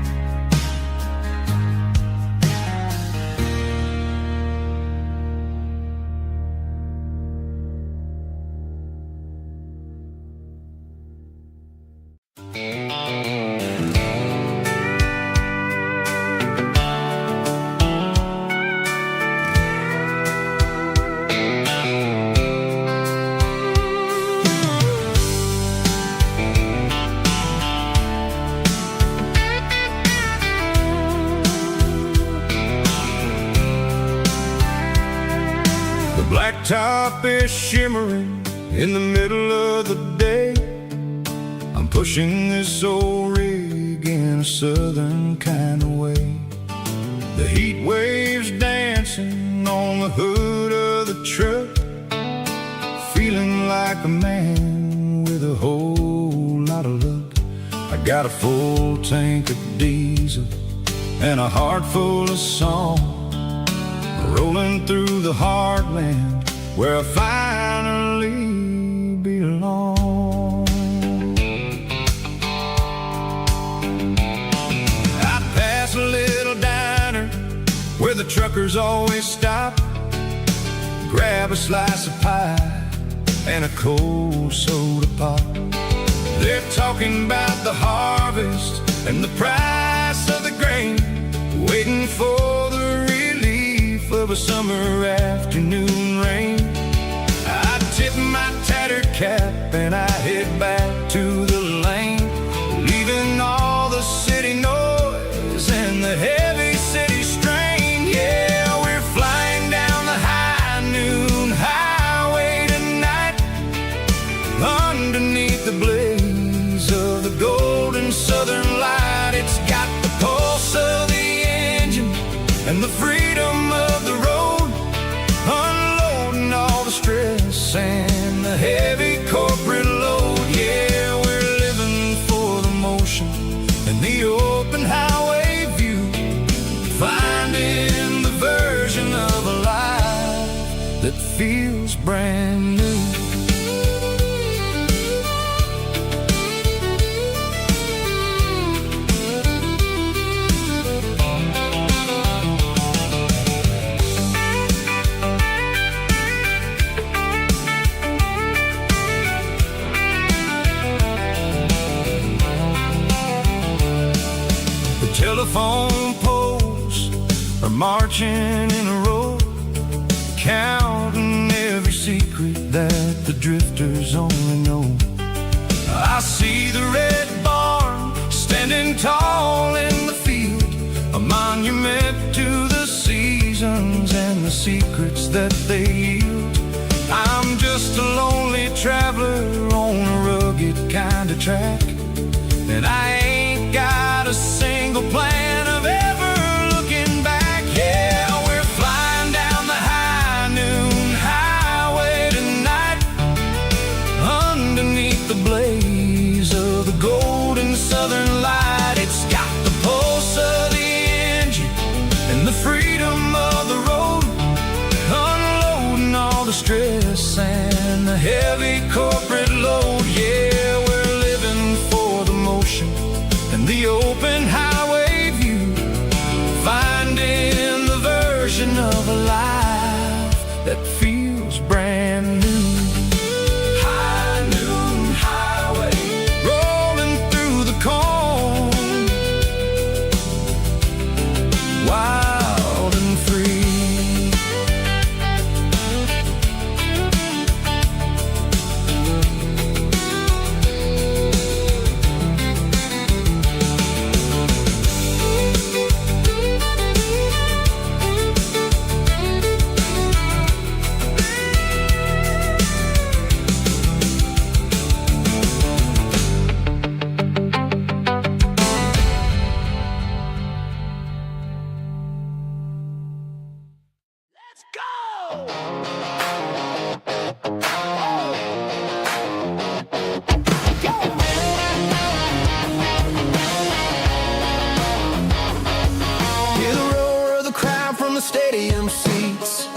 Blacktop is shimmering in the middle of the day. I'm pushing this old rig in a southern kind of way. The heat waves dancing on the hood of the truck, feeling like a man with a whole lot of luck. I got a full tank of diesel and a heart full of song, rolling through the heartland where I finally belong. I pass a little diner where the truckers always stop, grab a slice of pie and a cold soda pop. They're talking about the harvest and the price of the grain, waiting for the relief of a summer afternoon rain. I tip my tattered cap and I head back to the lane, leaving all the city noise and the heavy city strain. Yeah, we're flying down the high noon highway tonight, underneath the blaze of the golden southern light. It's got the pulse of the engine and the freedom of the road, unloading all the stress and the heavy corporate load. Yeah, we're living for the motion and the open highway view, finding the version of a life that feels brand new. Telephone poles are marching in a row, counting every seat secret that the drifters only know. I see the red barn standing tall in the field, a monument to the seasons and the secrets that they yield. I'm just a lonely traveler on a rugged kind of track, and I ain't got a single plan of ever looking back. Yeah, we're flying down the high noon highway tonight, underneath the blaze of the golden southern light. It's got the pulse of the engine and the freedom of the road, unloading all the stress and the heavy corporate load. Yeah, we're living for the motion and the open highway view, finding the version of a life that feels brand new. High noon highway, rolling through the corn, wild and free.
Let's go!
Hear the roar of the crowd from the stadium seats.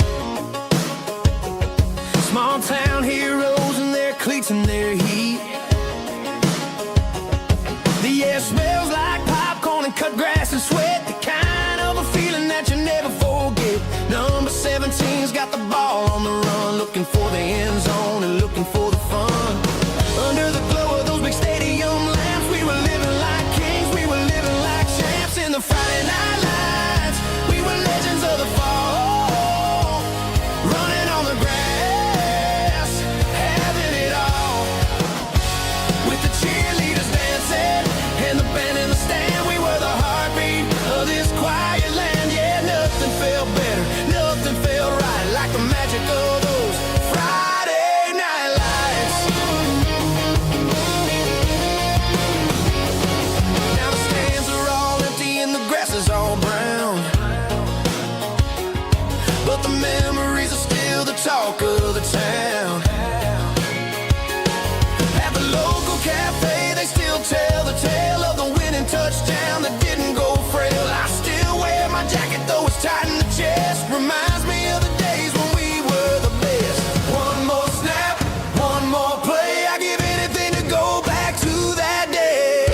Small town heroes in their cleats and their heat. The air smells like popcorn and cut grass and sweat, the kind of a feeling that you never forget. Number 17's got the ball on the run, looking for the end zone and looking for the fun. Under the glow of those big stadium lamps, we were living like kings, we were living like champs in the Friday night lights. We were legends of the fall, running on the grass, having it all. With the cheerleaders dancing and the band in the stand, we were the heartbeat of this quiet land. Yeah, nothing felt better, nothing felt right like the magic of those Friday night lights. Now the stands are all empty and the grass is all brown, but the memories are still the talk of the town. At the local cafe, they still tell the tale of the winning touchdown that didn't go frail. I still wear my jacket, though it's tight in the chest. Reminds me of the days when we were the best. One more snap, one more play. I give anything to go back to that day.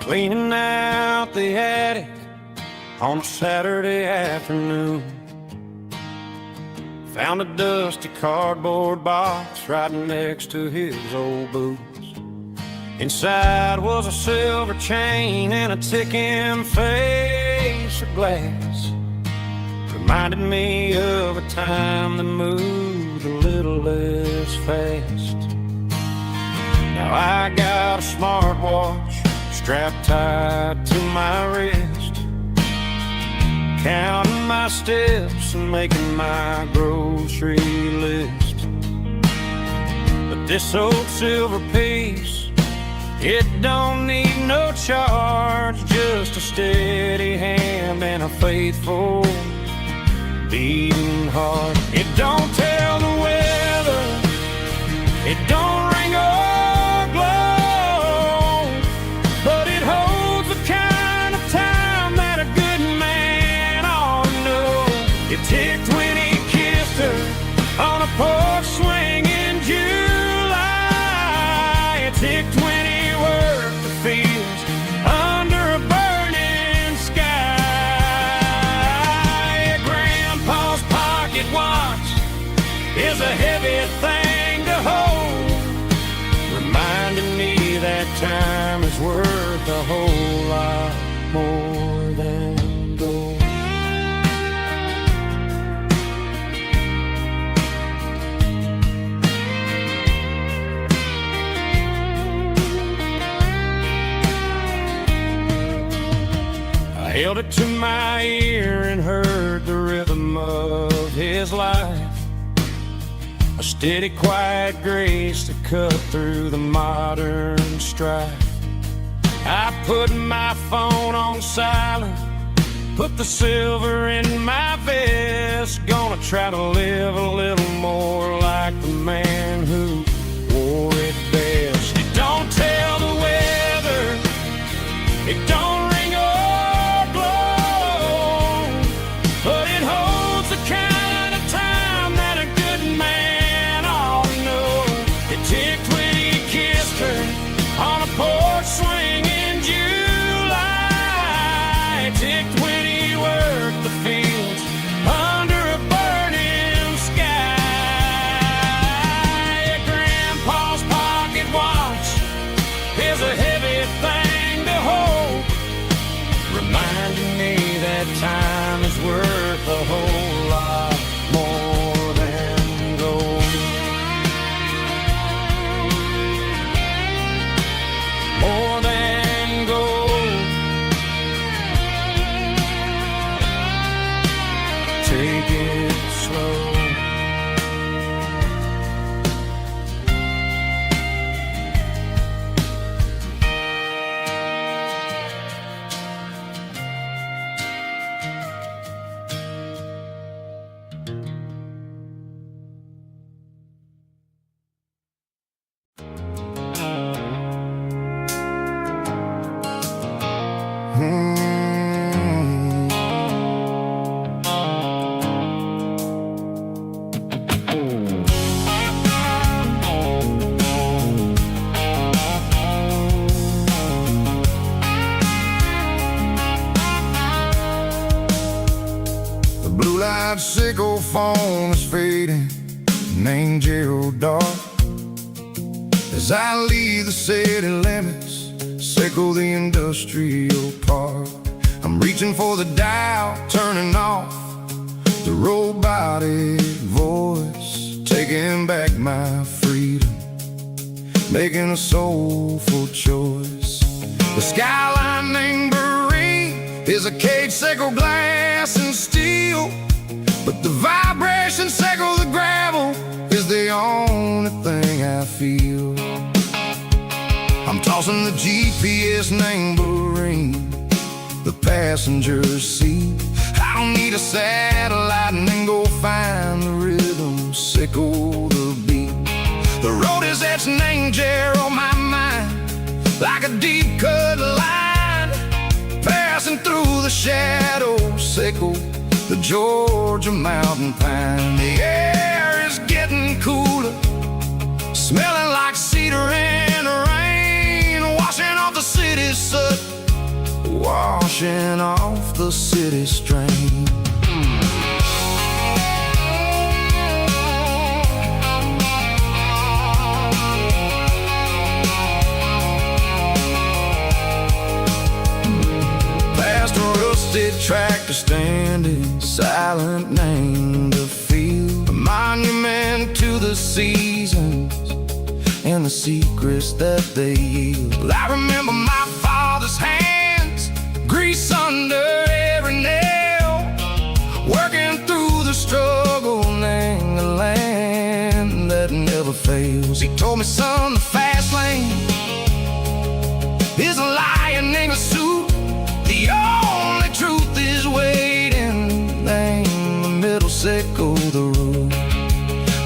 cleaning out the attic on a Saturday afternoon. Found a dusty cardboard box right next to his old boots. Inside was a silver chain and a ticking face of glass. Reminded me of a time that moved a little less fast. Now I got a smartwatch strapped tight to my wrist, counting my steps and making my grocery list. But this old silver piece, it don't need no charge, just a steady hand and a faithful beating heart. It don't tell the weather, it don't ring or glow, but it holds the kind of time that a good man ought to know. It ticked when he kissed her on a porch swing in July. It ticked when he worked the fields under a burning sky. Grandpa's pocket watch is a heavy thing to hold, reminding me that time is worth a whole lot more than gold. I held it to my ear and heard the rhythm of his life, a steady, quiet grace that cut through the modern strife. I put my phone on silent, put the silver in my vest. Gonna try to live a little more like the man who wore it best. It don't tell the weather, it don't ring or glow, but it holds the kind of time that a good man ought to know. It ticked when he kissed her on a porch swing in July. It ticked when he worked the fields under a burning sky. Grandpa's pocket watch is a heavy thing to hold, reminding me that time is worth a whole lot more than gold. More than gold. Take it slow.
The blue light sickle phone is fading, an angel dark. As I leave the city limits, sickle the industrial park. I'm reaching for the dial, turning off the robotic voice, taking back my freedom, making a soulful choice. The skyline named Marine is a cage, sickle glass and steel, but the vibration sickle the gravel is the only thing I feel. I'm tossing the GPS named Marine, the passenger seat. I don't need a satellite and then go find the rhythm, sickle the beat. The road is etched named Jerry on my mind, like a deep cut line, passing through the shadows, sickle the Georgia mountain pine. The air is getting cooler, smelling like cedar and rain, washing off the city's soot. pushing off the city strain. Past a rusted tractor standing silent, named a field, a monument to the seasons and the secrets that they yield. I remember my father's hands, grease under every nail, working through the struggle, laying the land that never fails. He told me, son, the fast lane is a lion in a suit. The only truth is waiting. Name the middle, sickle the root.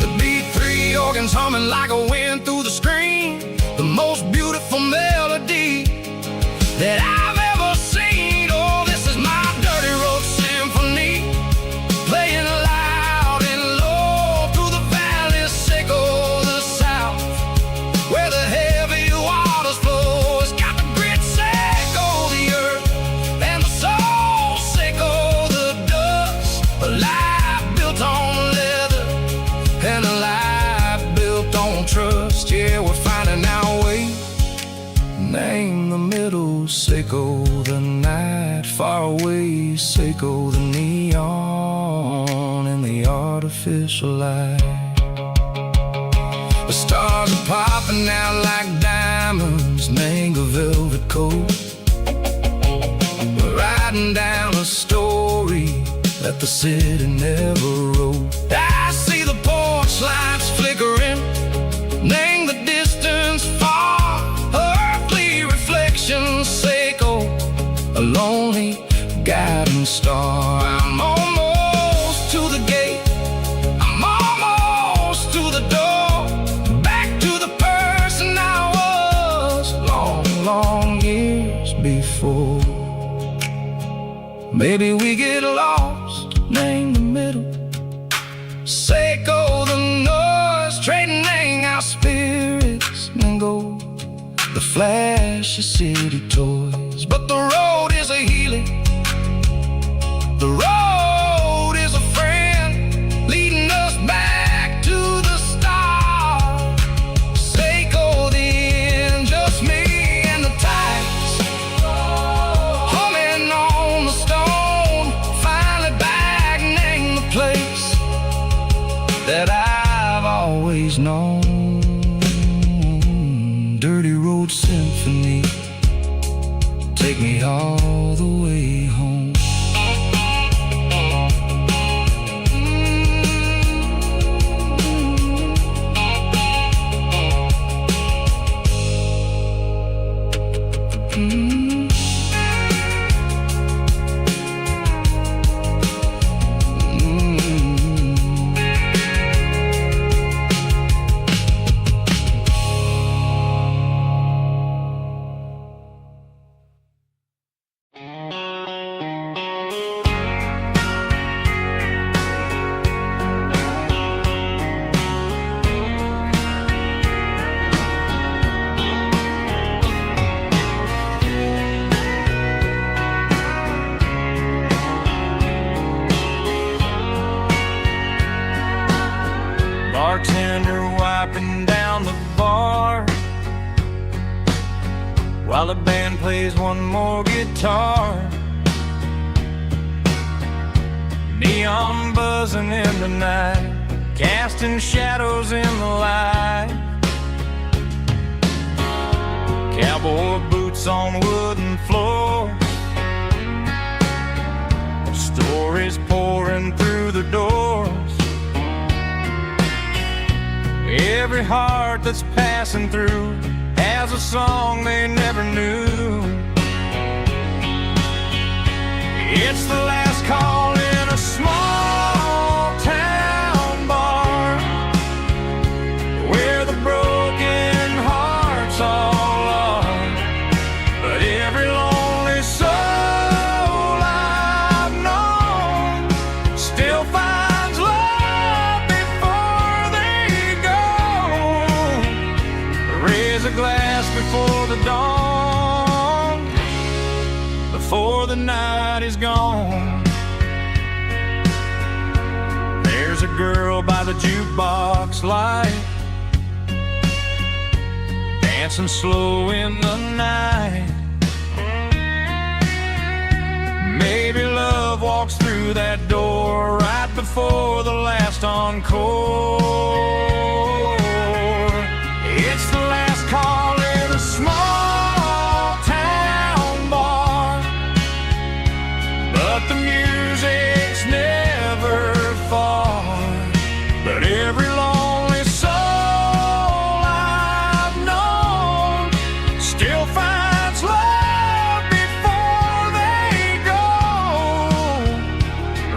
The B3 organs humming like a wind through the screen, the most beautiful melody that I've ever seen. Oh, this is my dirty road symphony, playing loud and low through the valleys, sickle the south, where the heavy waters flow. It's got the grit, sickle the earth, and the soul, sickle the dust. A life built on leather and a life built on trust. Yeah, we're finding our way. Name the middle, sickle the night, far away, sickle the neon and the artificial light. The stars are popping out like diamonds, mango velvet coat. We're riding down a story that the city never wrote. I see the porch lights flickering, name the distance far, earthly reflections, sickle a lonely guiding star. I'm almost to the gate, I'm almost to the door, back to the person I was long, long years before. Maybe we get lost, name the middle, sickle the noise, trading our spirits and gold, the flash of city toys. But the road is a healing, the road is a friend, leading us back to the start. Sickle the end, just me and the tides, humming on the stone, finally back, name the place that I've always known. Dirty road symphony, take me all the way home.
Bartender wiping down the bar while the band plays one more guitar. Neon buzzing in the night, casting shadows in the light. Cowboy boots on wooden floors, stories pouring through the doors. Every heart that's passing through has a song they never knew. It's the last call in a small town bar, where the broken hearts all are. But every lonely soul I've known still finds love before they go. Raise a glass before the dawn, before the the night is gone. There's a girl by the jukebox light, dancing slow in the night. Maybe love walks through that door right before the last encore. It's the last call in a small town bar, but the music's never far. But every lonely soul I've known still finds love before they go.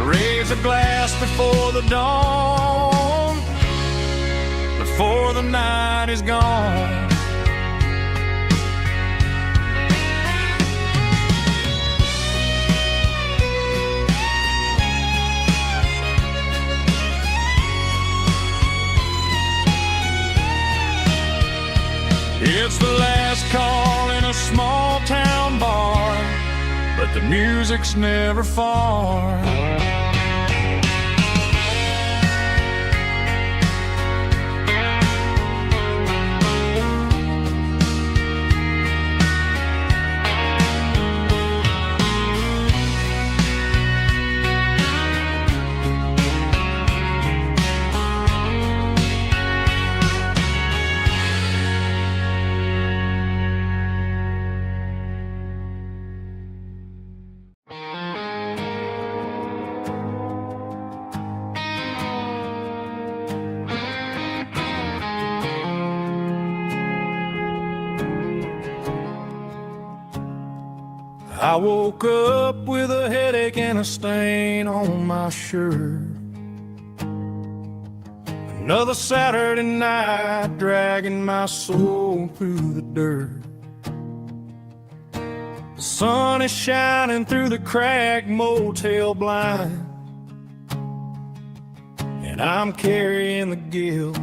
Raise a glass before the dawn, before the night is gone. It's the last call in a small town bar, but the music's never far. I woke up with a headache and a stain on my shirt. Another Saturday night dragging my soul through the dirt. The sun is shining through the cracked motel blind, and I'm carrying the guilt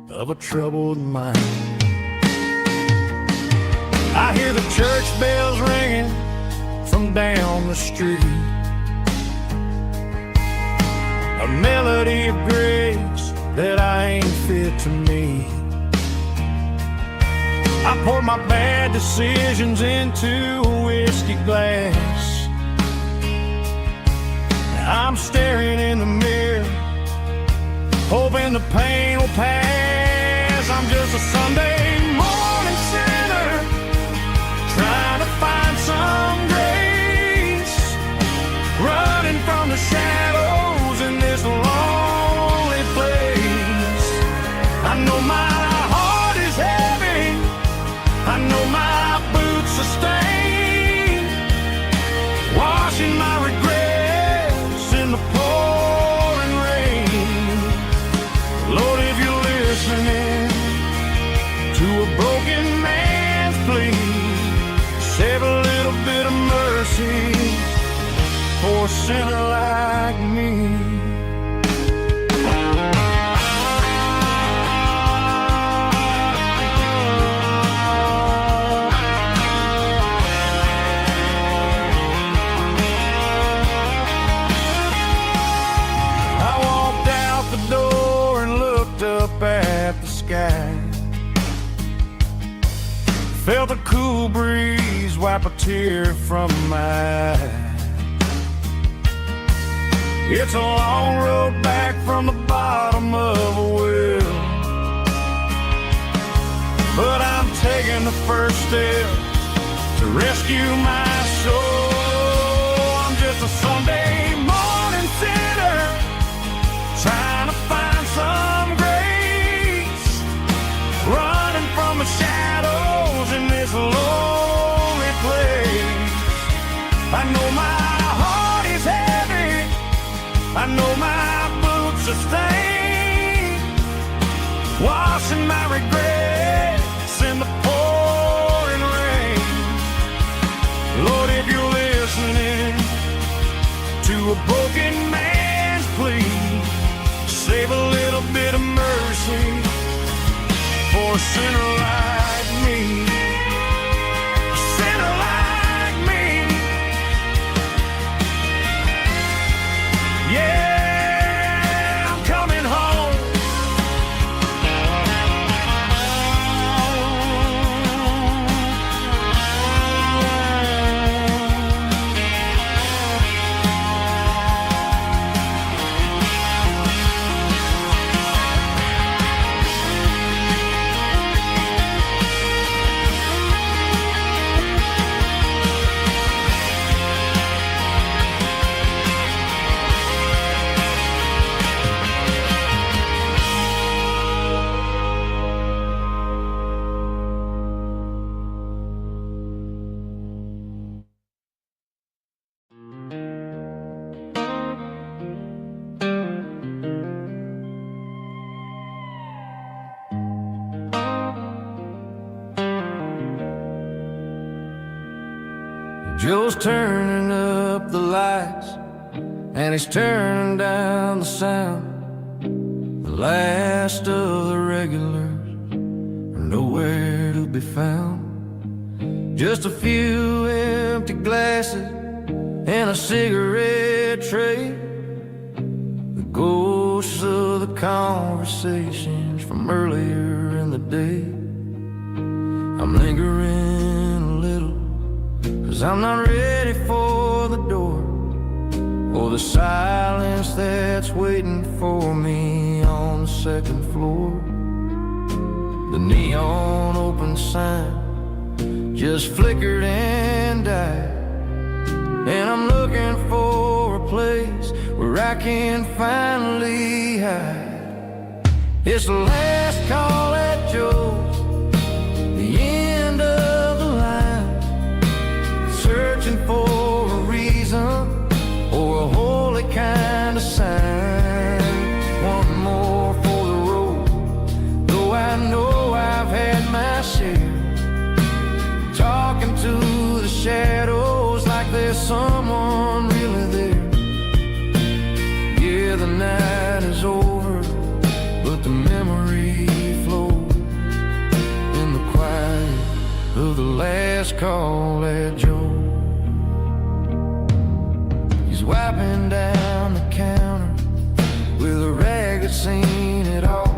of a troubled mind. I hear the church bells ringing from down the street, a melody of grace that I ain't fit to meet. I poured my bad decisions into a whiskey glass. I'm staring in the mirror, hoping the pain will pass. I'm just a Sunday morning sinner, trying to find some grace, running from the shadows in this lonely place. I know my heart is heavy, I know my boots are stained, washing my regrets in the pouring rain. Lord, if you're listening to a broken man's plea, save a little bit of mercy for a sinner like me. I walked out the door and looked up at the sky, felt a cool breeze wipe a tear from my eye. It's a long road back from the bottom of a well, but I'm taking the first step to rescue my soul. I'm just a Sunday morning sinner, trying to find some grace, running from the shadows in this lonely place. I know my heart is heavy, I know my boots are stained, washing my regrets in the pouring rain. Lord, if you're listening to a broken man's plea, save a little bit of mercy for a sinner like me. A sinner like me.
Joe's turning up the lights, and he's turning down the sound. The last of the regulars are nowhere to be found. Just a few empty glasses and a cigarette tray, the ghosts of the conversations from earlier in the day. I'm lingering a little, 'cause I'm not ready for the door, or the silence that's waiting for me on the second floor. The neon open sign just flickered and died, and I'm looking for a place where I can finally hide. It's the last call at Joe's, the end of the line, searching for a reason or a holy kind of sign. One more for the road, though I know I've had my share, talking to the shadows like there's someone really there. Yeah, the night is over, but the memory flows in the quiet of the last call at Joe. He's wiping down the counter with a rag that's seen it all.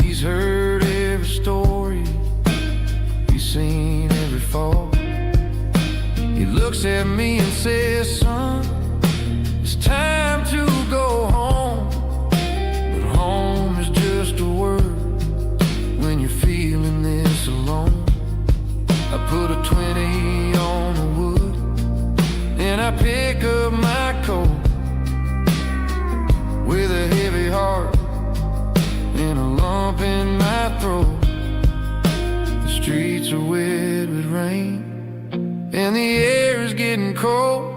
He's heard every story, he's seen every fall. He looks at me and says, son, it's time to go home. But home is just a word when you're feeling this alone. I put a 20 on the wood, and I pick up my coat with a heavy heart and a lump in my throat. The streets are wet with rain, and the air is getting cold.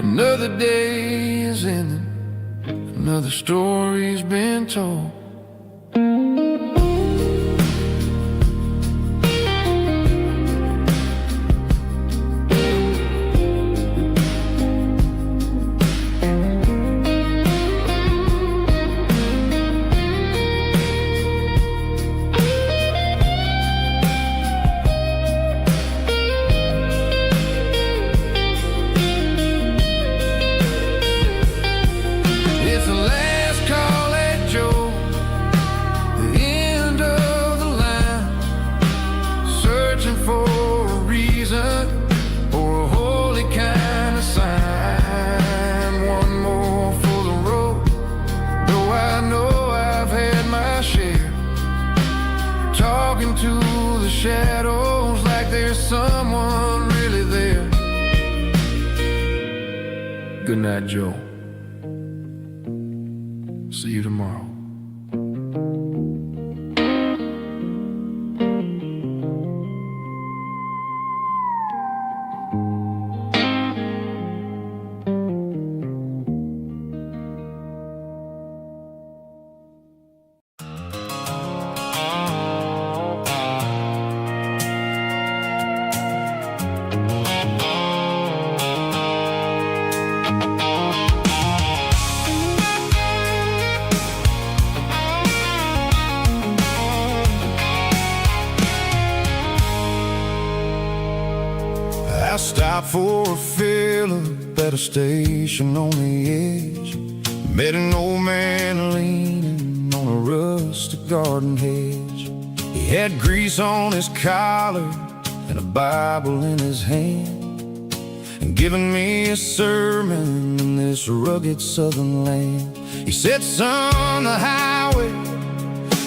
Another day is ending, another story's been told. To the shadows like there's someone really there. Good night, Joe. See you tomorrow. I stopped for a fill-up at a station on the edge. Met an old man leaning on a rustic garden hedge. He had grease on his collar and a Bible in his hand, and giving me a sermon in this rugged southern land. He said, son, the highway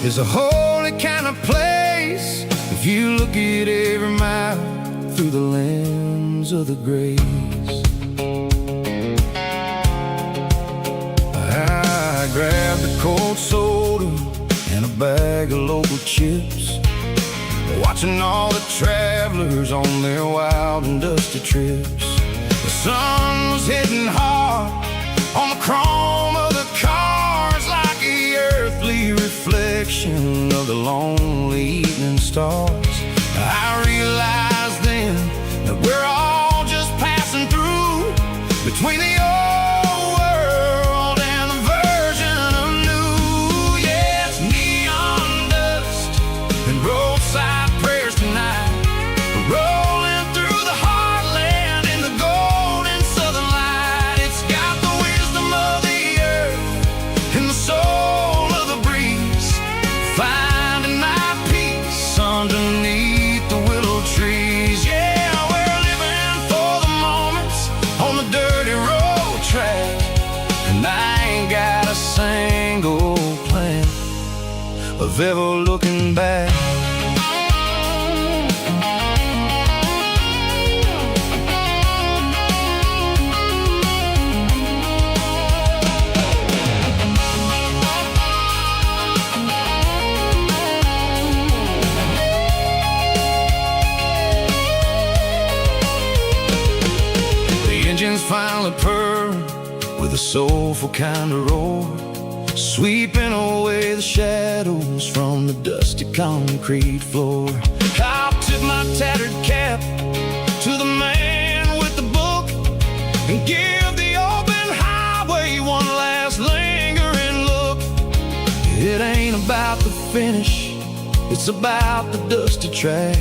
is a holy kind of place if you look at every mile through the lens of the grace. I grabbed a cold soda and a bag of local chips, watching all the travelers on their wild and dusty trips. The sun was hitting hard on the chrome of the cars like the earthly reflection of the lonely evening stars. I realized then of ever looking back. Engines finally purr with a soulful kind of roar, sweeping away the shadows from the dusty concrete floor. I'll tip my tattered cap to the man with the book and give the open highway one last lingering look. It ain't about the finish, it's about the dusty track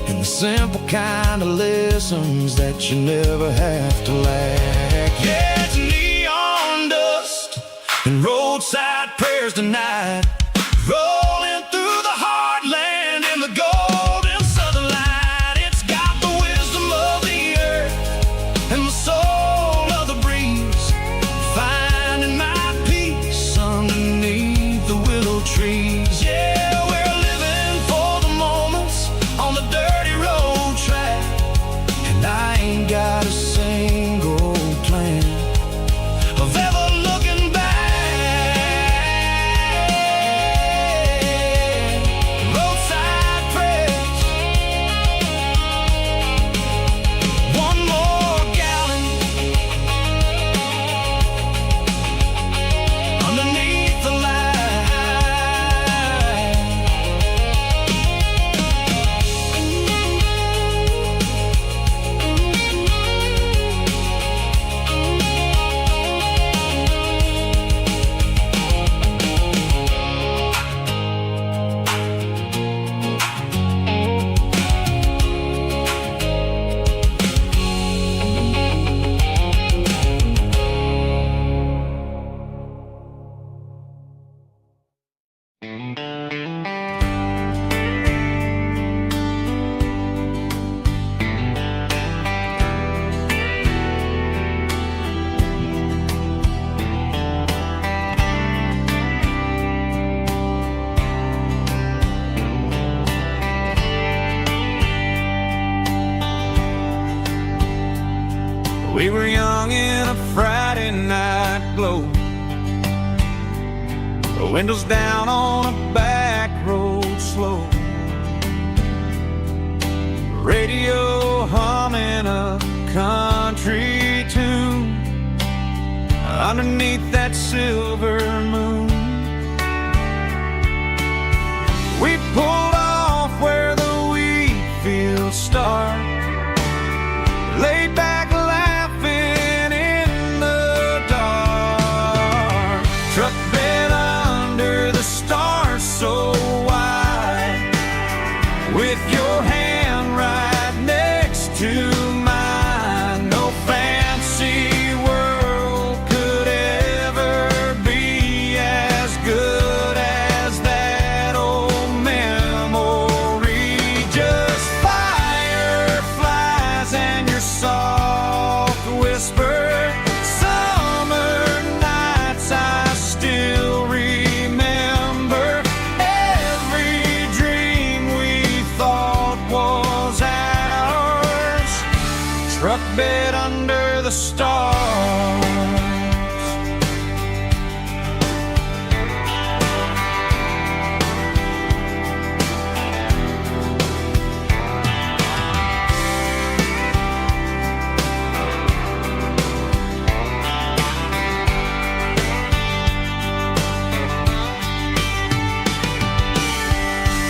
and the simple kind of lessons that you never have to lack. Yeah, it's neon dust and roadside prayers tonight, rolling through the heartland in the golden southern light. It's got the wisdom of the earth and the soul of the breeze, finding my peace underneath the willow trees. Yeah, we're living for the moments on the dirty road track, and I ain't got a single plan of ever looking back. Roadside prayers, one more gallon underneath the light.
We were young in a Friday night glow, the windows down on a back road slow, radio humming a country tune underneath that silver moon. We pulled off where the wheat fields start, laid back laughing in the dark, truck bed under the stars so wide, with your hand right next to mine. No fancy world could ever be as good as that old memory. Just fireflies and your soft whisper, summer nights I still remember, every dream we thought was ours, truck bed under the stars.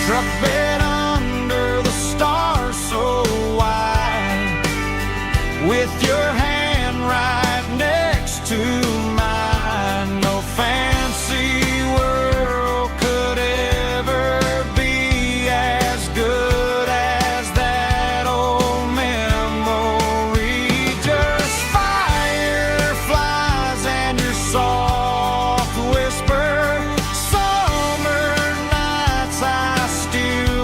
Truck bed under the stars so wide, with your hand right next to mine. No fancy world could ever be as good as that old memory. Just fireflies and your soft whisper, summer nights I still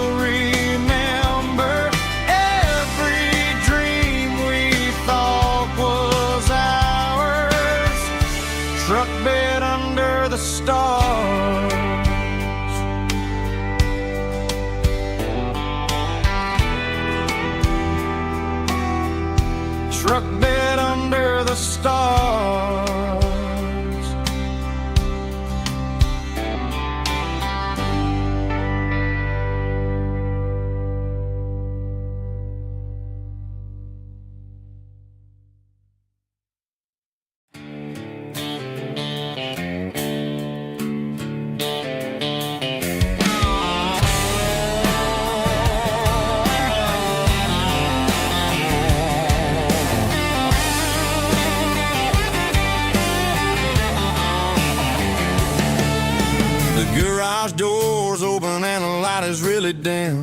garage door's open and the light is really dim.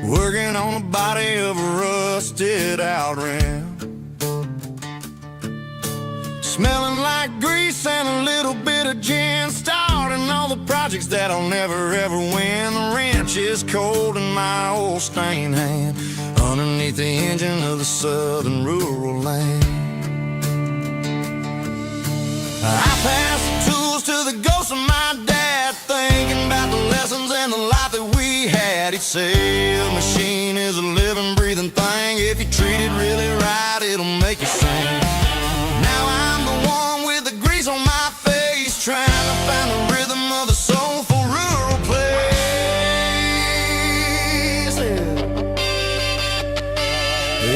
Working on the body of a rusted out rim. Smelling like grease and a little bit of gin. Starting all the projects that I'll never ever win. The wrench is cold in my old stained hand underneath the engine of the southern rural land. I pass the tools to the ghost of my dad, thinking about the lessons and the life that we had. He'd say a machine is a living, breathing thing. If you treat it really right, it'll make you sing. Now I'm the one with the grease on my face, trying to find the rhythm of the soulful rural place.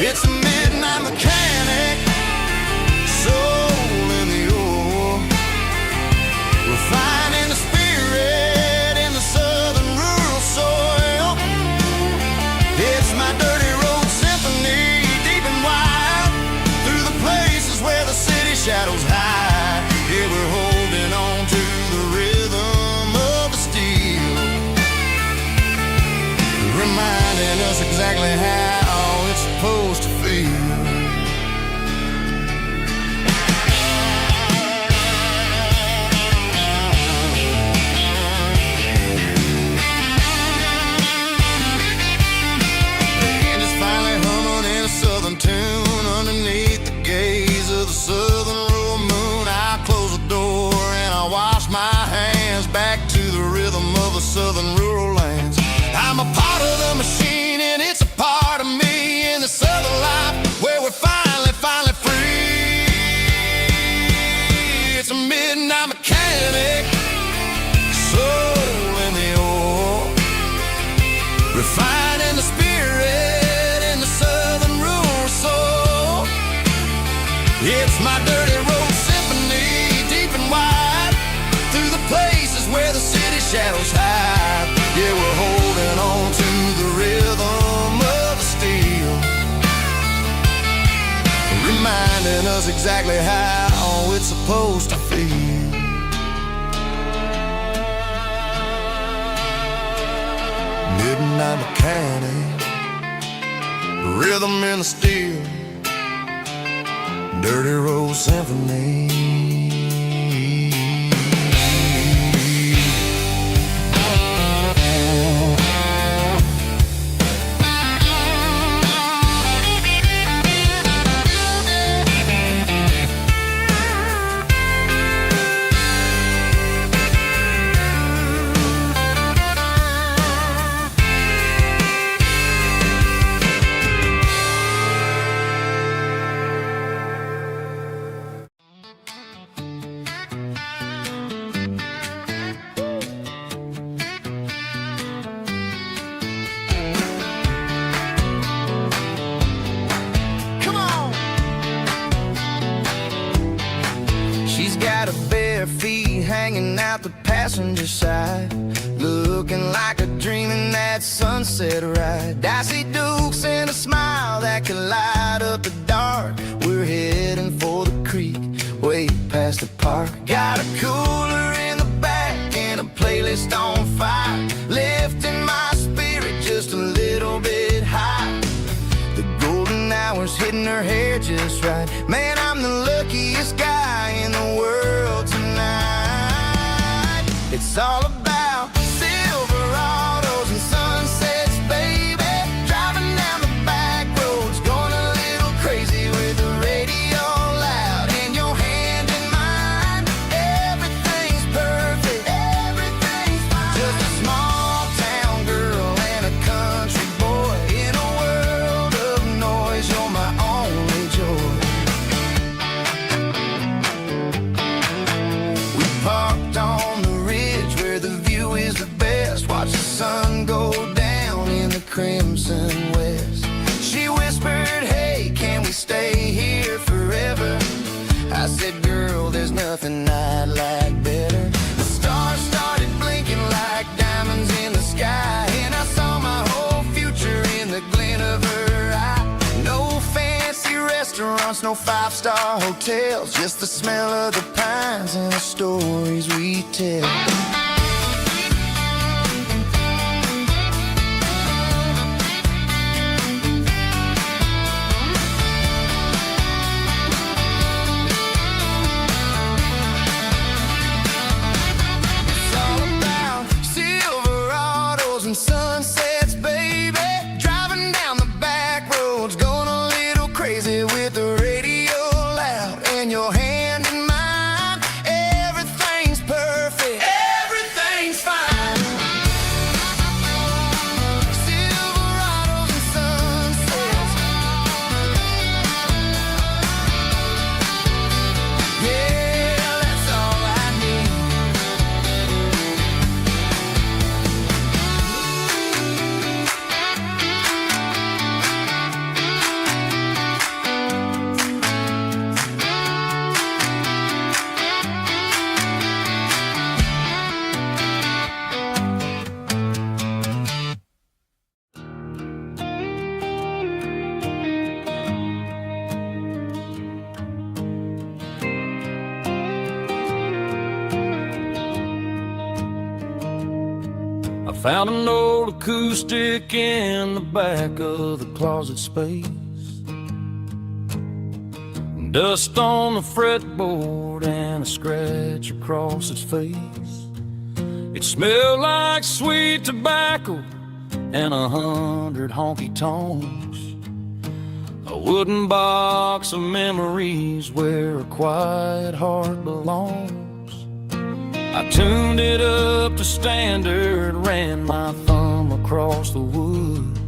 It's a midnight mechanic, soul in the ore, refining the spirit in the southern rural soil. It's my dirty road symphony, deep and wide, through the places where the city shadows hide. Yeah, we're holding on to the rhythm of the steel, reminding us exactly how it's supposed to feel. Southern tune underneath the gaze of the southern rural moon. I close the door and I wash my hands back to the rhythm of the southern rural lands. I'm a part of the machine and it's a part of me in the southern life where we're finally free. It's a midnight mechanic, soul in the ore, refining the spirit in the southern rural soul. It's my dirty road symphony, deep and wide, through the places where the city shadows hide. Yeah, we're holding on to the rhythm of the steel, reminding us exactly how it's supposed to feel. Midnight mechanic, rhythm in the steel, dirty road symphony. Got her bare feet hanging out the passenger side, looking like a dream in that sunset ride. Dicey dukes and a smile that can light up the dark. We're heading for the creek, way past the park. Got a cooler in the back and a playlist on fire, lifting my spirit just a little bit high. The golden hours hitting her hair just right. Man, I'm the luckiest guy in the world tonight. It's all about Silverados and sunsets, baby. Driving down the back roads, going a little crazy with the radio loud. And your hand in mine, everything's perfect, everything's fine. Just a small town girl and a country boy in a world of noise. You're my only joy. We parked on the ridge where no five-star hotels, just the smell of the pines and the stories we tell. It's all about Silverados and sunsets, baby. Driving down the back roads, going a little crazy with the radio loud and your hand in mine. Everything's perfect, everything's fine. Silverados and sunsets, yeah, that's all I need.
I found an old acoustic in the back of the closet space. Dust on the fretboard and a scratch across its face. It smelled like sweet tobacco and 100 honky-tonks. A wooden box of memories where a quiet heart belongs. I tuned it up to standard, ran my thumb across the wood.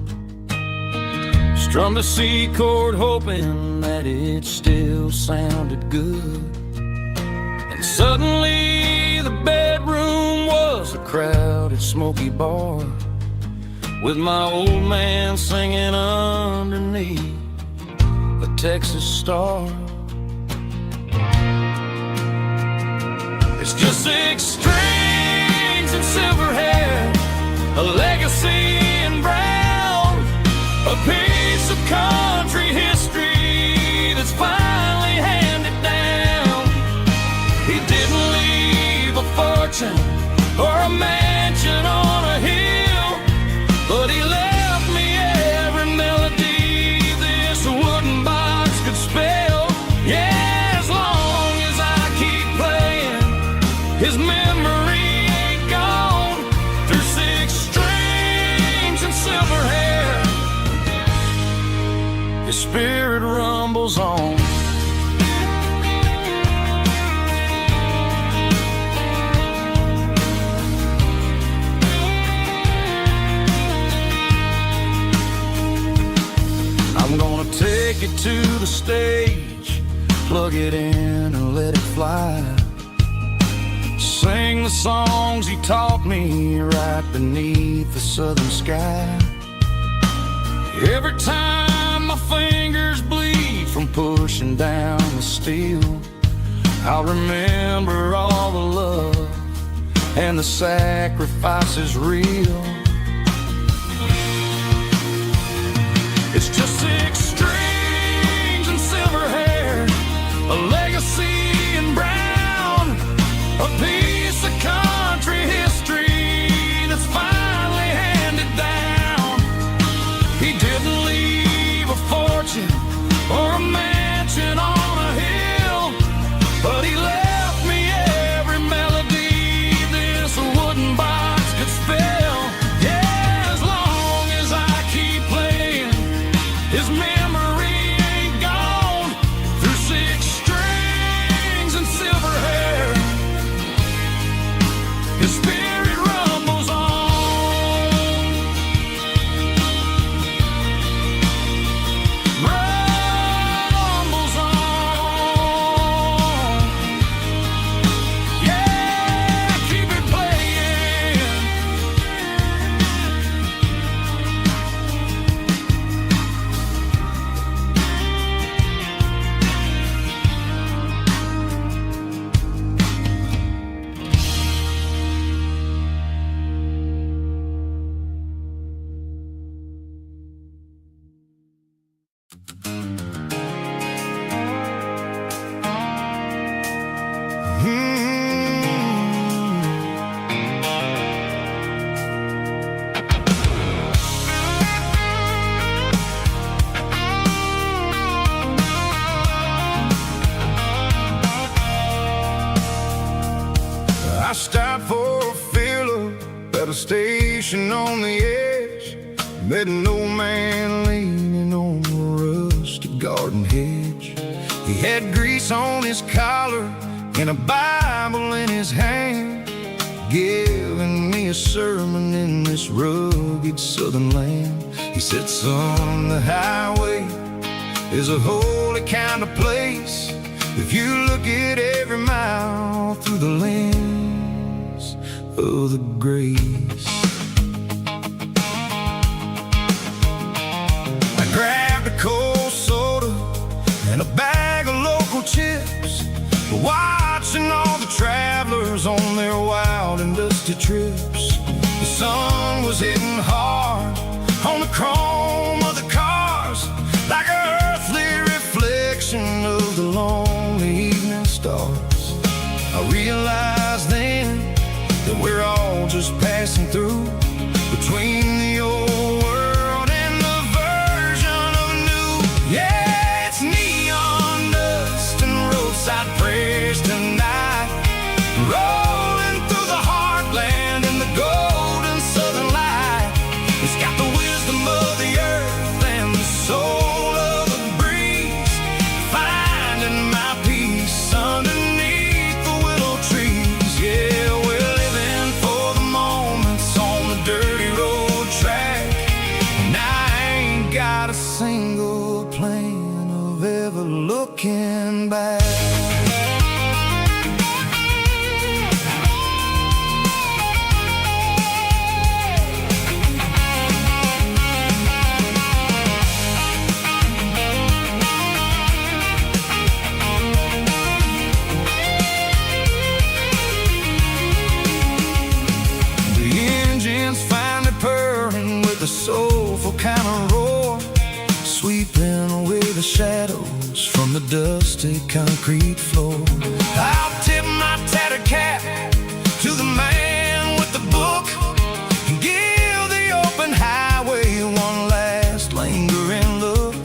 Strummed a C chord hoping that it still sounded good. And suddenly the bedroom was a crowded smoky bar, with my old man singing underneath the Texas Star. It's just 6 strings and silver hair, a legacy in brown, a piece of country history that's finally handed down. He didn't leave a fortune or a mansion on a hill, but he left me every melody this wooden box could spell. Yeah, as long as I keep playing, his memory ain't gone. Through 6 strings and silver hair, his spirit rumbles on. I'm gonna take it to the stage, plug it in and let it fly. Sing the songs he taught me right beneath the southern sky. Every time my fingers bleed from pushing down the steel, I'll remember all the love and the sacrifices real. It's just 6 strings and silver hair, a legacy in brown, a piece of country history that's finally handed down. He didn't leave a fortune or a mansion on a hill, but he left me every melody this wooden box could spell. Yeah, as long as I keep playing, his memory ain't gone. Through 6 strings
I stopped for a fill-up at a station on the edge. Met an old man leaning on a rusty garden hedge. He had grease on his collar and a Bible in his hand, giving me a sermon in this rugged southern land. He said, son, the highway is a holy kind of place if you look at every mile through the lens of the grace. I grabbed a cold soda and a bag of local chips, watching all the travelers on their wild and dusty trips. The sun was hitting hard on the chrome of the cars, like an earthly reflection of the lonely evening stars. I realized then that we're all just passing through between the old world and the version of new. Yeah, it's neon dust and roadside prayers tonight, rolling through the heartland in the golden southern light. It's got the wisdom of the earth and the soul of the breeze, finding my peace underneath the willow trees. Yeah, we're living for the moments on the dirty road track, and I ain't got a single plan of ever looking back. A soulful kind of roar, sweeping away the shadows from the dusty concrete floor. I'll tip my tattered cap to the man with the book and give the open highway one last lingering look.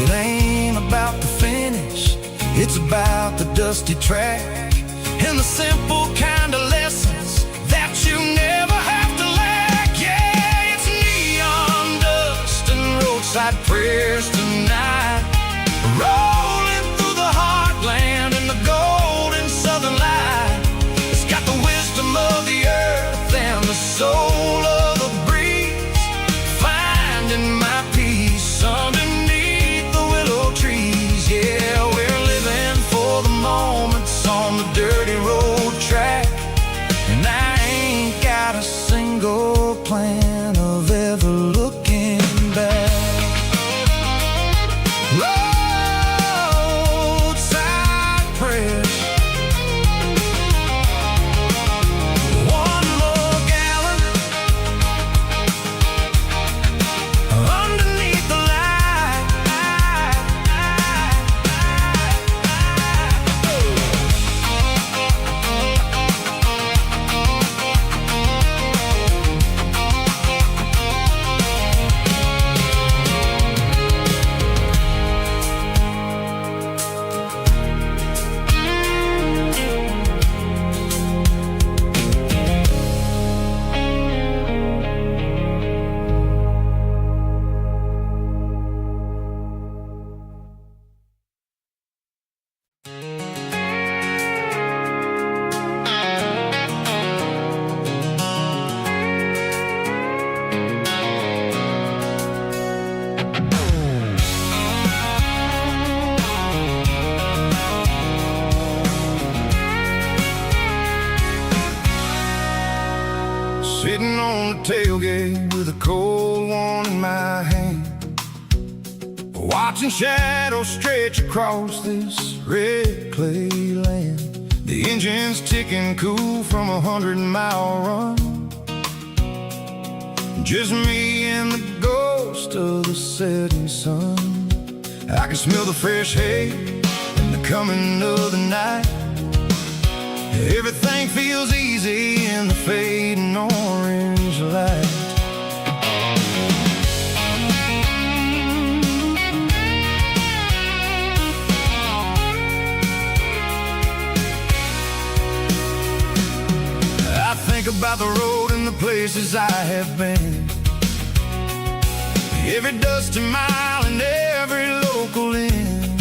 It ain't about the finish, it's about the dusty track and the simple kind of lessons that you never have to lack. Yeah, it's neon dust and roadside prayers tonight, rolling through the heartland in the golden southern light. It's got the wisdom of the earth and the soul of the breeze, finding my peace underneath the willow trees. Yeah, we're living for the moments on the dirty road track, and I ain't got a single plan of ever looking back. Roadside prayers, one more gallon underneath the light. Sitting on the tailgate with a cold one in my hand, watching shadows stretch across this red clay land. The engine's ticking cool from a 100-mile run, just me and the ghost of the setting sun. I can smell the fresh hay and the coming of the night. Everything feels easy in the fading orange light. about the road and the places I have been. Every dusty mile and every local inn.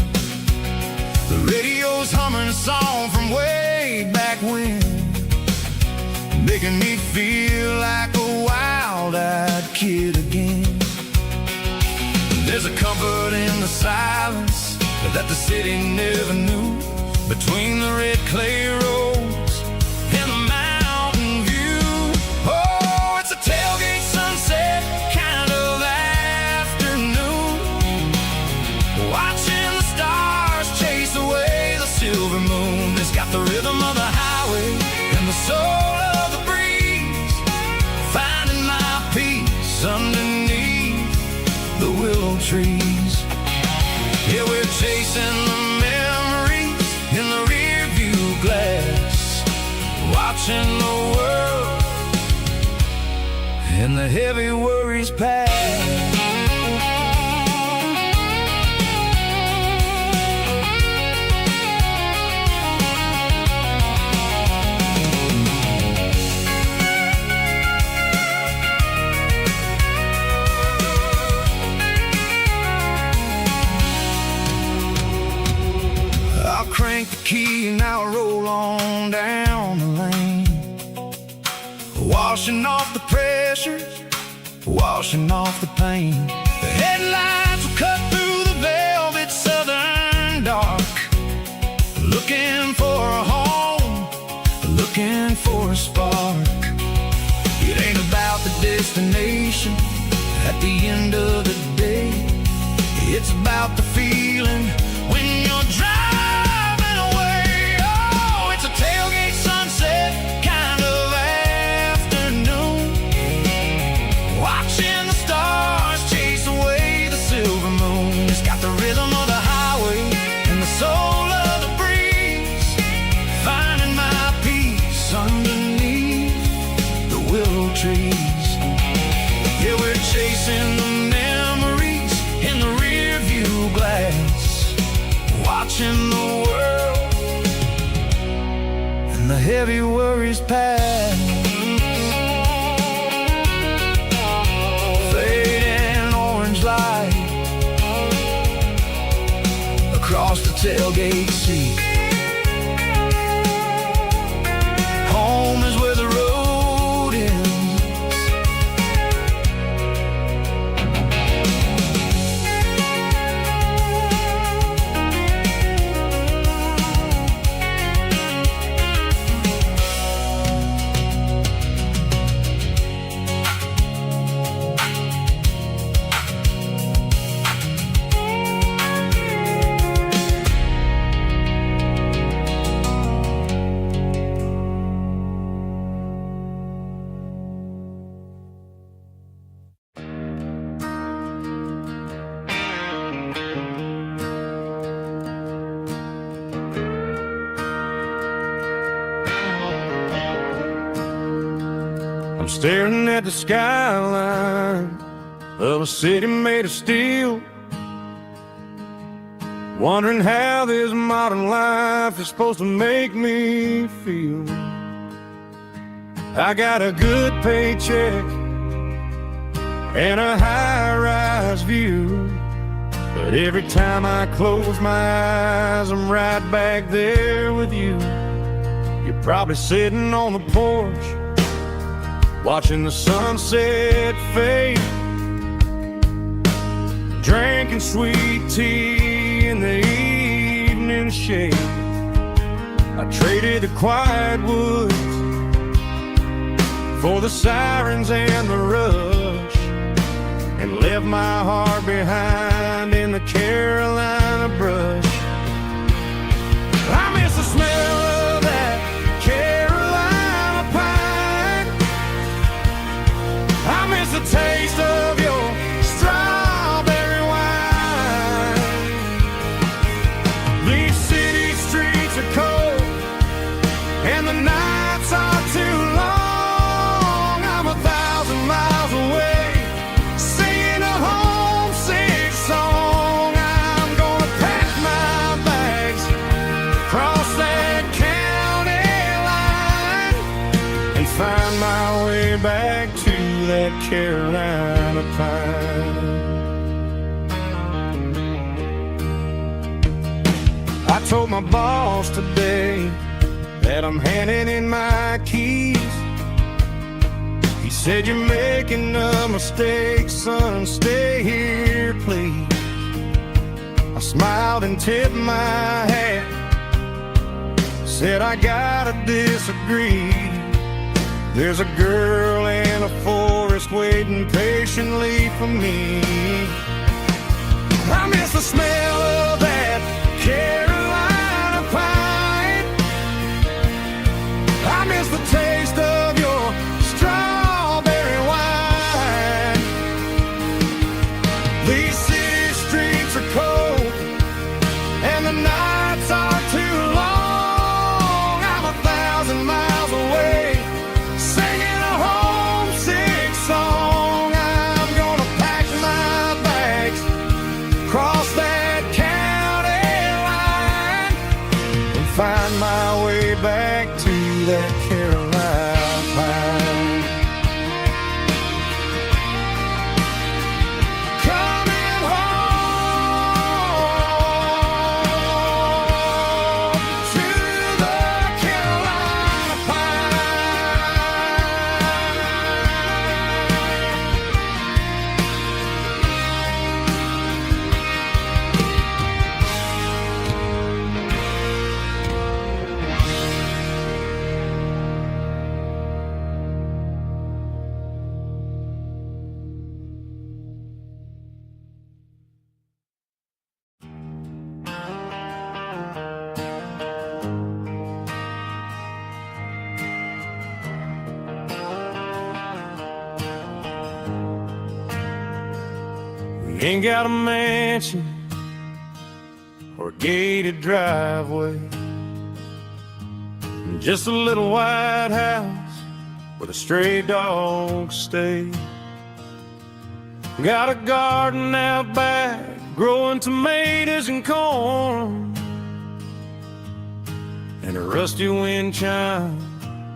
The radio's humming a song from way back when, making me feel like a wild-eyed kid again. There's a comfort in the silence that the city never knew, between the red clay roads and the mountain view. Oh, it's a tailgate sunset kind of afternoon, watching the stars chase away the silver moon. It's got the rhythm of the highway and the soul of the breeze, finding my peace underneath the willow trees. Yeah, we're chasing the memories in the rear view glass, watching the world and the heavy worries pass. Crank the key and I'll roll on down the lane, washing off the pressure, washing off the pain. The headlights will cut through the velvet southern dark, looking for a home, looking for a spark. It ain't about the destination at the end of the day, it's about the feeling when you're driving. Tailgate sunset kind of afternoon, watching the stars chase away the silver moon. It's got the rhythm of the highway and the soul of the breeze, finding my peace underneath the willow trees. Yeah, we're chasing the memories in the rear view glass, watching the world the heavy worries pass. Fading orange light across the tailgate seat. Home is where the road ends. I'm staring at the skyline of a city made of steel, wondering how this modern life is supposed to make me feel. I got a good paycheck and a high-rise view, but every time I close my eyes, I'm right back there with you. You're probably sitting on the porch, watching the sunset fade, drinking sweet tea in the evening shade. I traded the quiet woods for the sirens and the rush, and left my heart behind in the Carolina brush. I miss the smell of that Carolina pine. I miss the taste of your strawberry wine. These city streets are cold and the nights are too long. I'm 1,000 miles away, singing a homesick song. I'm gonna pack my
find my way back to that Carolina pine. I told my boss today that I'm handing in my keys. He said, "You're making a mistake, son, stay here, please." I smiled and tipped my hat, said, "I gotta disagree. There's a girl in a forest waiting patiently for me. I miss the smell of that Carolina pine. I miss the taste of your strawberry wine. These city streets are cold and the nights are too long. I'm 1,000 miles away, singing a homesick song. I'm gonna pack my bags, cross that county line, and find my way back to that Carolina pine. Coming home to the Carolina We ain't got a mansion or a gated driveway, just a little white house where the stray dogs stay. Got a garden out back, growing tomatoes and corn, and a rusty wind chime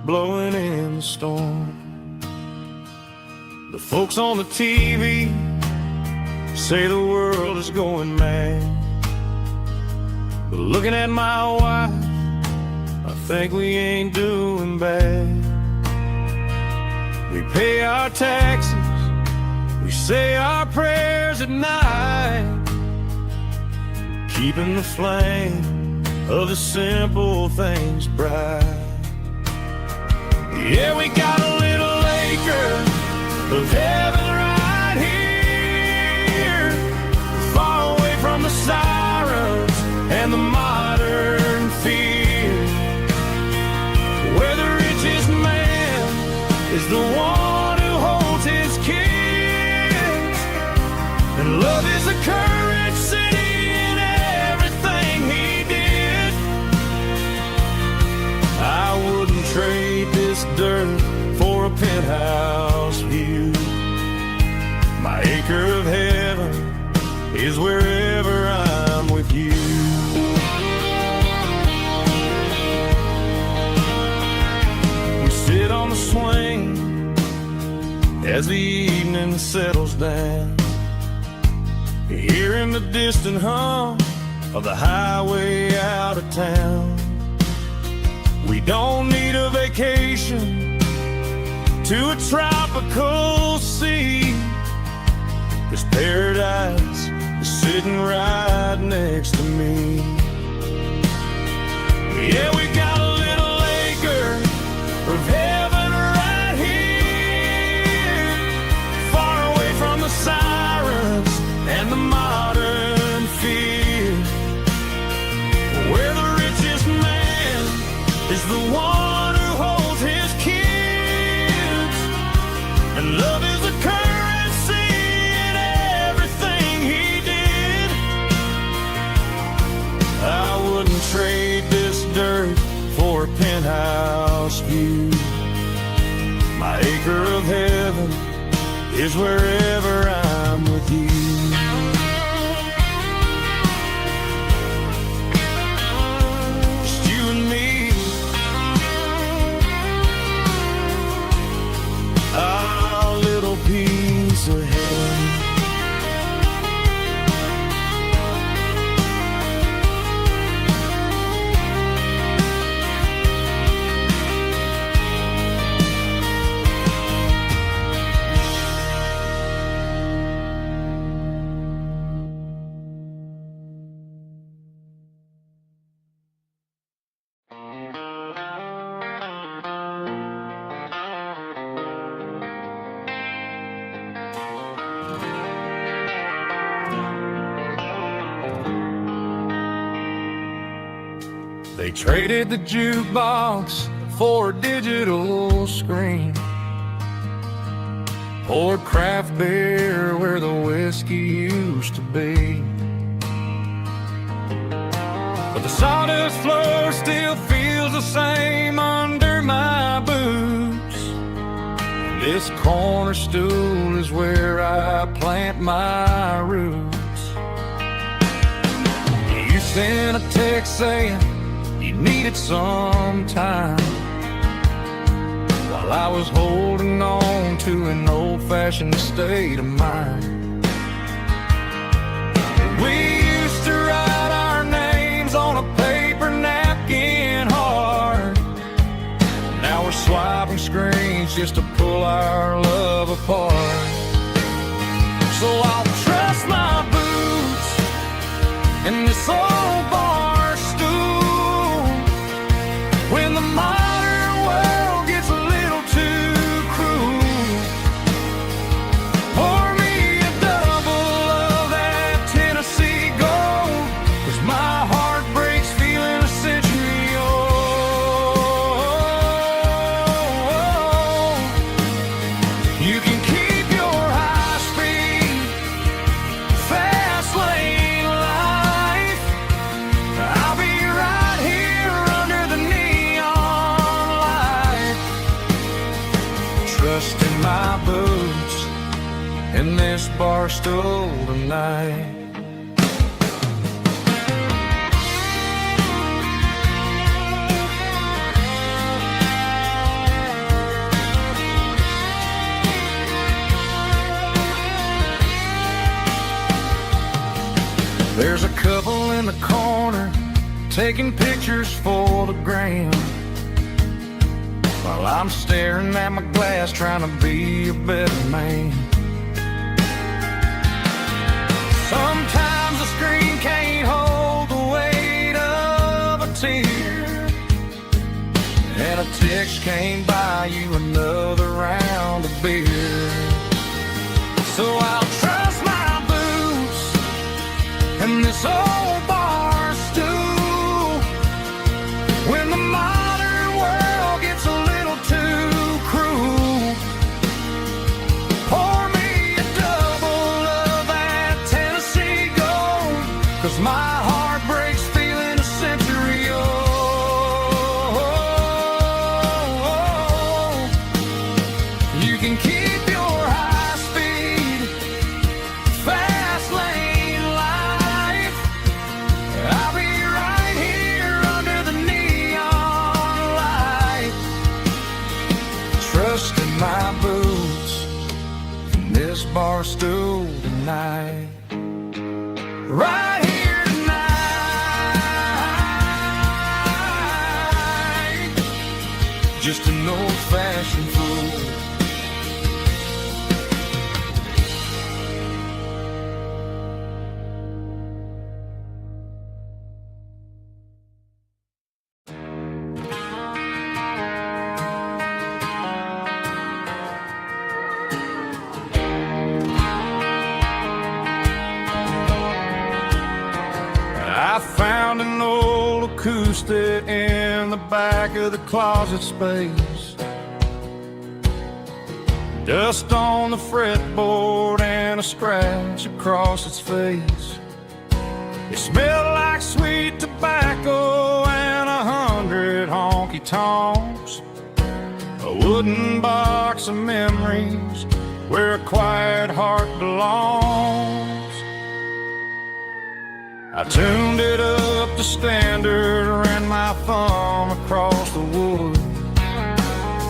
blowing in the storm. The folks on the TV say the world is going mad, but looking at my wife, I think we ain't doing bad. We pay our taxes, we say our prayers at night, keeping the flame of the simple things bright. Yeah, we got a little acre of heaven right here, far away from the sirens and the modern fear, where the richest man is the one who holds his kids, and love is a currency in everything he did. I wouldn't trade this dirt for a penthouse view. My acre of heaven is wherever I'm with you. We sit on the swing as the evening settles down, hearing the distant hum of the highway out of town. We don't need a vacation to a tropical sea, 'cause paradise is sitting right next to me. Yeah, we got a little acre of heaven right here, far away from the sirens and the modern fear, where the richest man is the one who holds his kids, and love is a currency in everything he did. I wouldn't trade this dirt for a penthouse view. My acre of heaven is wherever I'm with you. Just you and me,
They traded the jukebox for a digital screen, poured craft beer where the whiskey used to be. But the sawdust floor still feels the same under my boots. This corner stool is where I plant my roots. You sent a text saying you needed some time, while I was holding on to an old-fashioned state of mind. We used to write our names on a paper napkin hard. Now we're swiping screens just to pull our love apart. So I'll trust my boots in this old bar stool when the modern world gets a little too cruel. Pour me a double of that Tennessee Gold, 'cause my heart breaks feeling a century old. You can keep your high-speed, fast lane life. I'll be right here under the neon light, trusting my boots in this bar stool tonight. There's a couple in the corner taking pictures for the gram, while I'm staring at my glass trying to be a better man. Sometimes the screen can't hold the weight of a tear, and a text can't buy you another round of beer. So I'll trust my boots and this old bar stool when the modern world gets a little too cruel. Pour me a double of that Tennessee Gold, 'cause my heart breaks feeling a century old. You can keep your high-speed, fast lane life. I'll be right here under the neon light, trusting my boots in this bar stool tonight. Right here tonight, just an old-fashioned fool. I found an old acoustic in the back of the closet space, dust on the fretboard and a scratch across its face. It smelled like sweet tobacco and 100 honky-tonks, a wooden box of memories where a quiet heart belongs. I tuned it up to standard, ran my thumb across the wood,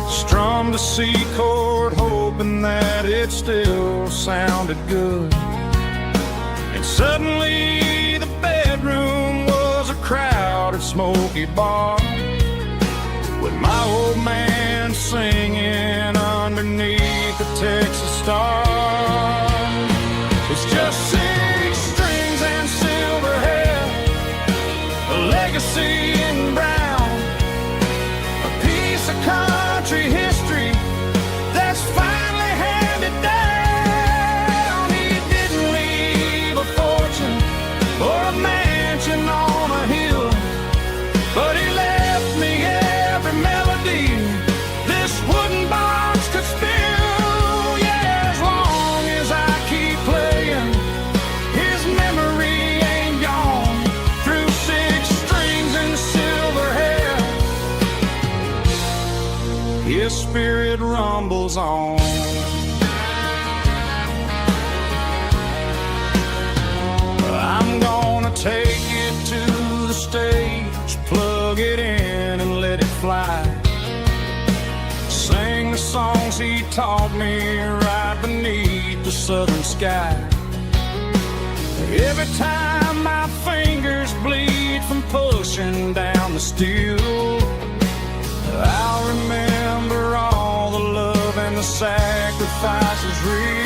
strummed a C chord hoping that it still sounded good. And suddenly the bedroom was a crowded smoky bar, with my old man singing underneath the Texas star. It's just 6 strings and silver hair, a legacy in brown, a piece of country history that's finally handed down. He didn't leave a fortune or a mansion on a hill, but he
His spirit rumbles on. I'm gonna take it to the stage, plug it in and let it fly. Sing the songs he taught me right beneath the southern sky. Every time my fingers bleed from pushing down the steel, I'll remember all the love and the sacrifices real.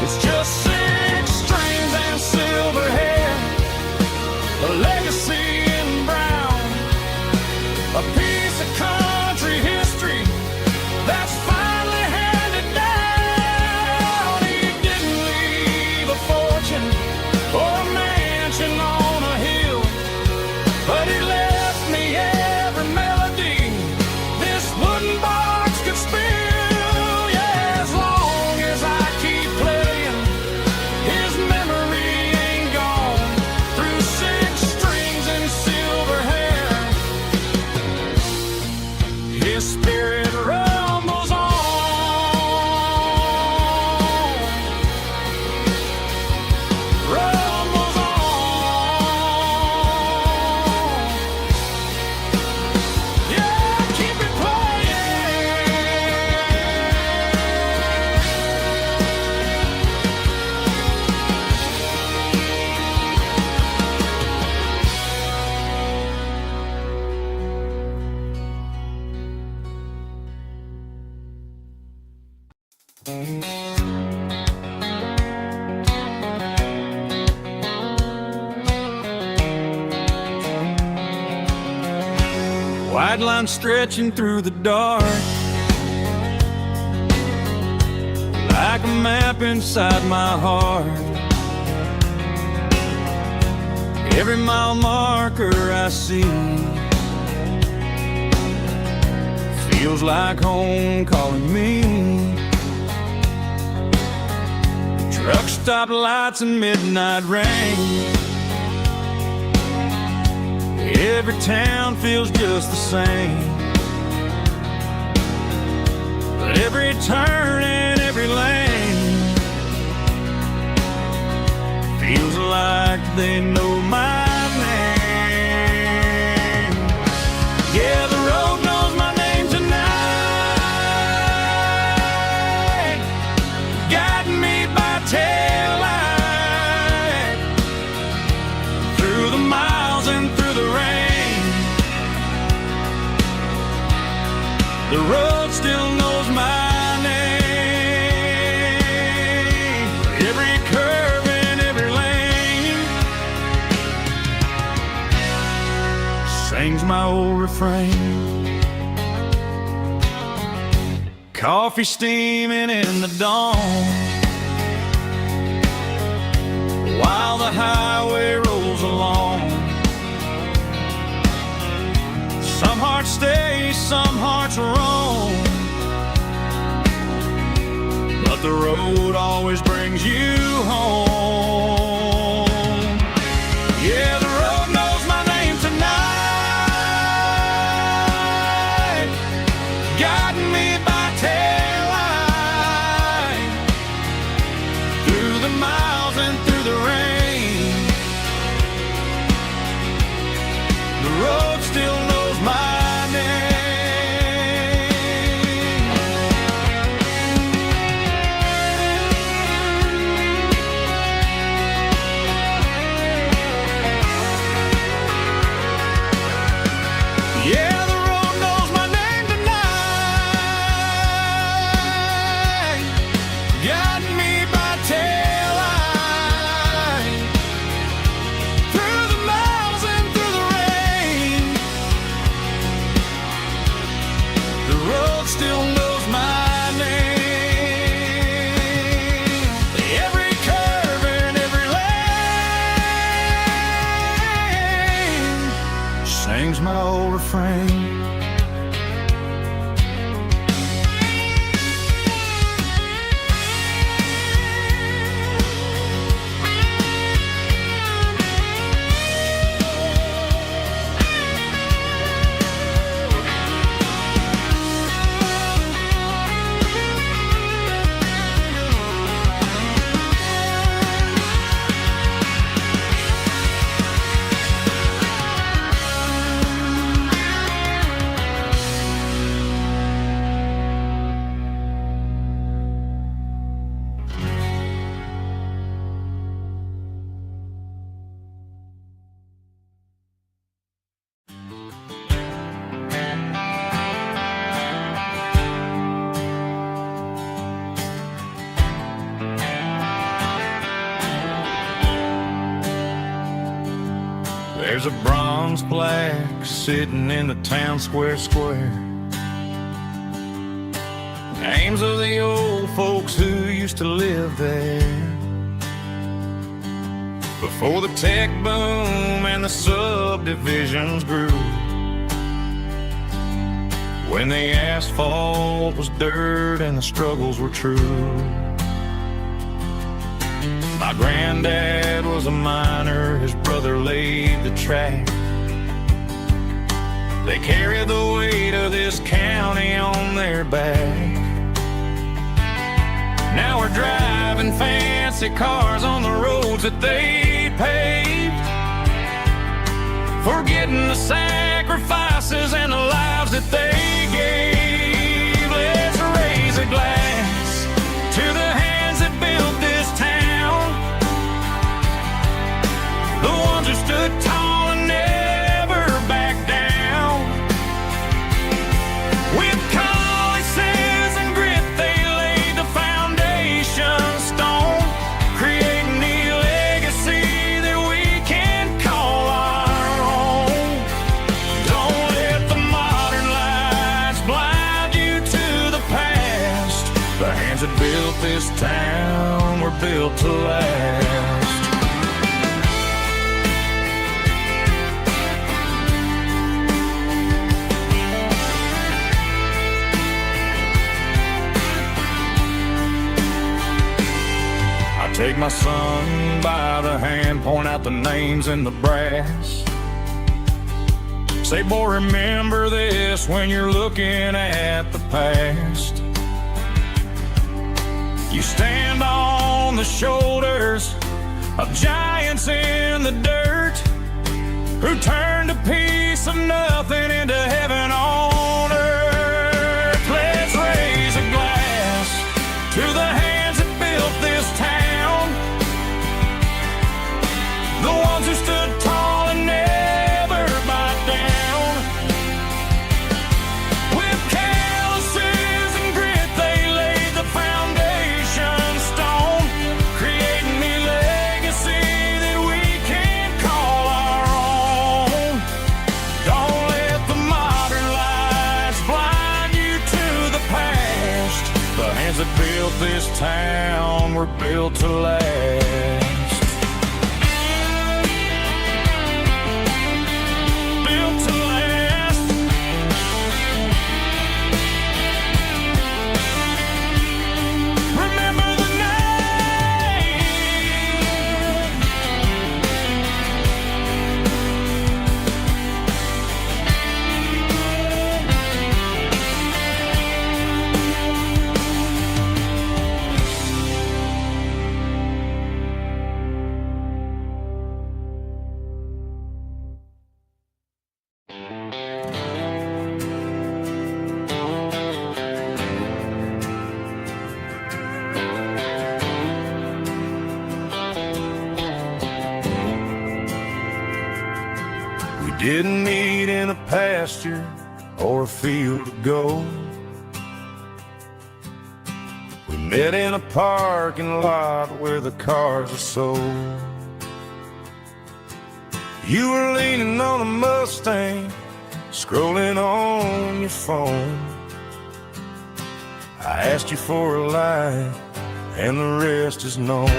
It's just 6 strings and silver hair, a legacy in brown, a piece of country history that's finally handed down. He didn't leave a fortune or a mansion on a hill, but he left me every melody this wooden box could spill. Yeah, as long as I keep playing, his memory ain't gone. Through 6 strings and silver hair, his spirit rumbles on. Rumbles on. Yeah, keep it White line stretching through the dark, like a map inside my heart. Every mile marker I see feels like home calling me. Truck stop lights and midnight rain, every town feels just the same. But every turn and every lane feels like they know my name. Yeah, the road knows my name tonight, guiding me by taillight through the miles and through the rain. The road still knows my name. Every curve and every lane sings my old refrain. Coffee steaming in the dawn, while the highway rolls along. Some hearts stay, some hearts roam, but the road always brings you home. Yeah, the road knows my name tonight, guiding me by taillight through the miles and through the rain. The road still knows my name. Yeah, the road knows my name tonight, guiding me by taillight through the miles and through the rain. The road still knows my name. Every curve and every lane sings my old refrain.
There's a bronze plaque sitting in the town square. Names of the old folks who used to live there before the tech boom and the subdivisions grew, when the asphalt was dirt and the struggles were true. My granddad was a miner, his brother laid the track. They carried the weight of this county on their back. Now we're driving fancy cars on the roads that they paved, forgetting the sacrifices and the lives that they gave. Let's raise a glass to the hands that built this town, the ones who stood tall and never backed down. With calluses and grit, they laid the foundation stone, creating the legacy that we can call our own. Don't let the modern lights blind you to the past. The hands that built this town were built to last. Take my son by the hand, point out the names in the brass. Say, boy, remember this when you're looking at the past. You stand on the shoulders of giants in the dirt, who turned a piece of nothing into heaven on earth. Let's raise a glass to the hands that built this town, the ones who stood tall and never backed down. With calluses and grit, they laid the foundation stone, creating the legacy that we can call our own. Don't let the modern lights blind you to the past. The hands that built this town were built to last. Didn't meet in a pasture or a field of gold. We met in a parking lot where the cars are sold. You were leaning on a Mustang, scrolling on your phone. I asked you for a light, and the rest is known.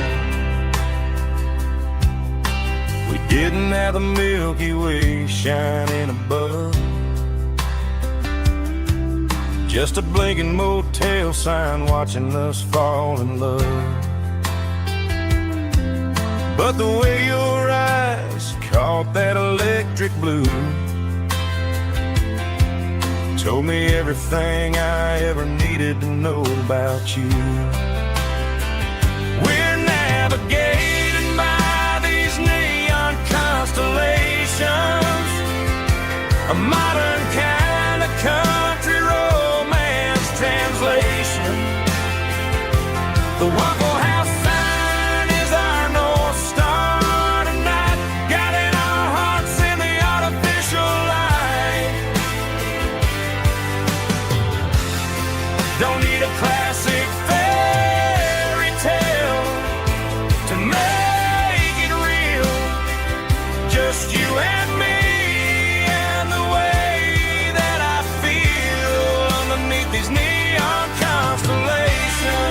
We didn't have the Milky Way shining above, just a blinking motel sign watching us fall in love. But the way your eyes caught that electric blue told me everything I ever needed to know about you. We're navigating by these neon constellations, a modern kind of country romance translation. The Waffle House sign is our North Star tonight, guiding our hearts in the artificial light. Don't need a classic fairy tale to make it real, just you and me
neon constellation.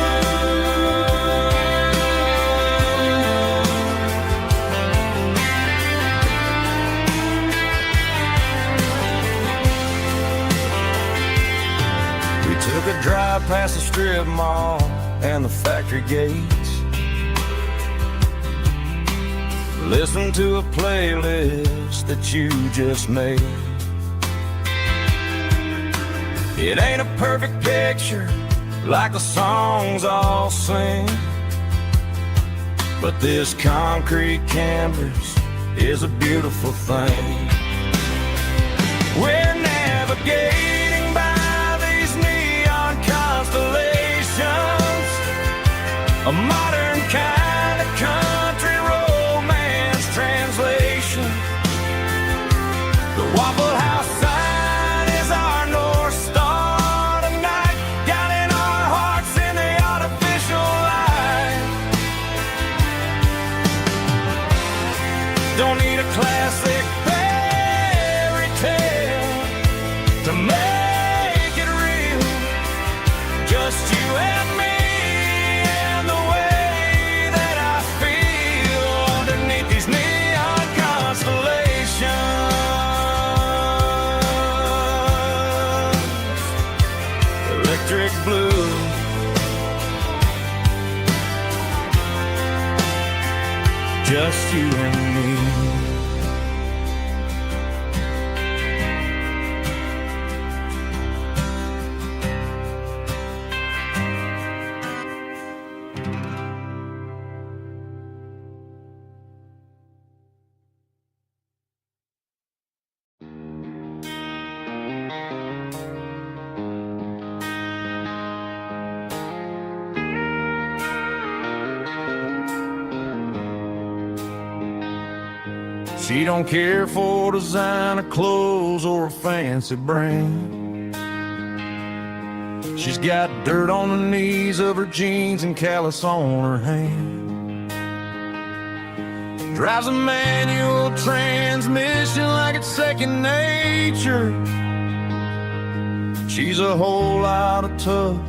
We took a drive past the strip mall and the factory gates. Listen to a playlist that you just made. It ain't a perfect picture like the songs all sing, but this concrete canvas is a beautiful thing. We're navigating by these neon constellations, a modern kind of country romance translation. The Waffle House sign is our North Star tonight, guiding our hearts in the artificial light. Don't need a classic fairy tale to make it real, just you and me and the way that I feel underneath these neon constellations. Electric blue, just you and me. She don't care for designer clothes or a fancy brand. She's got dirt on the knees of her jeans and callus on her hand. Drives a manual transmission like it's second nature. She's a whole lot of tough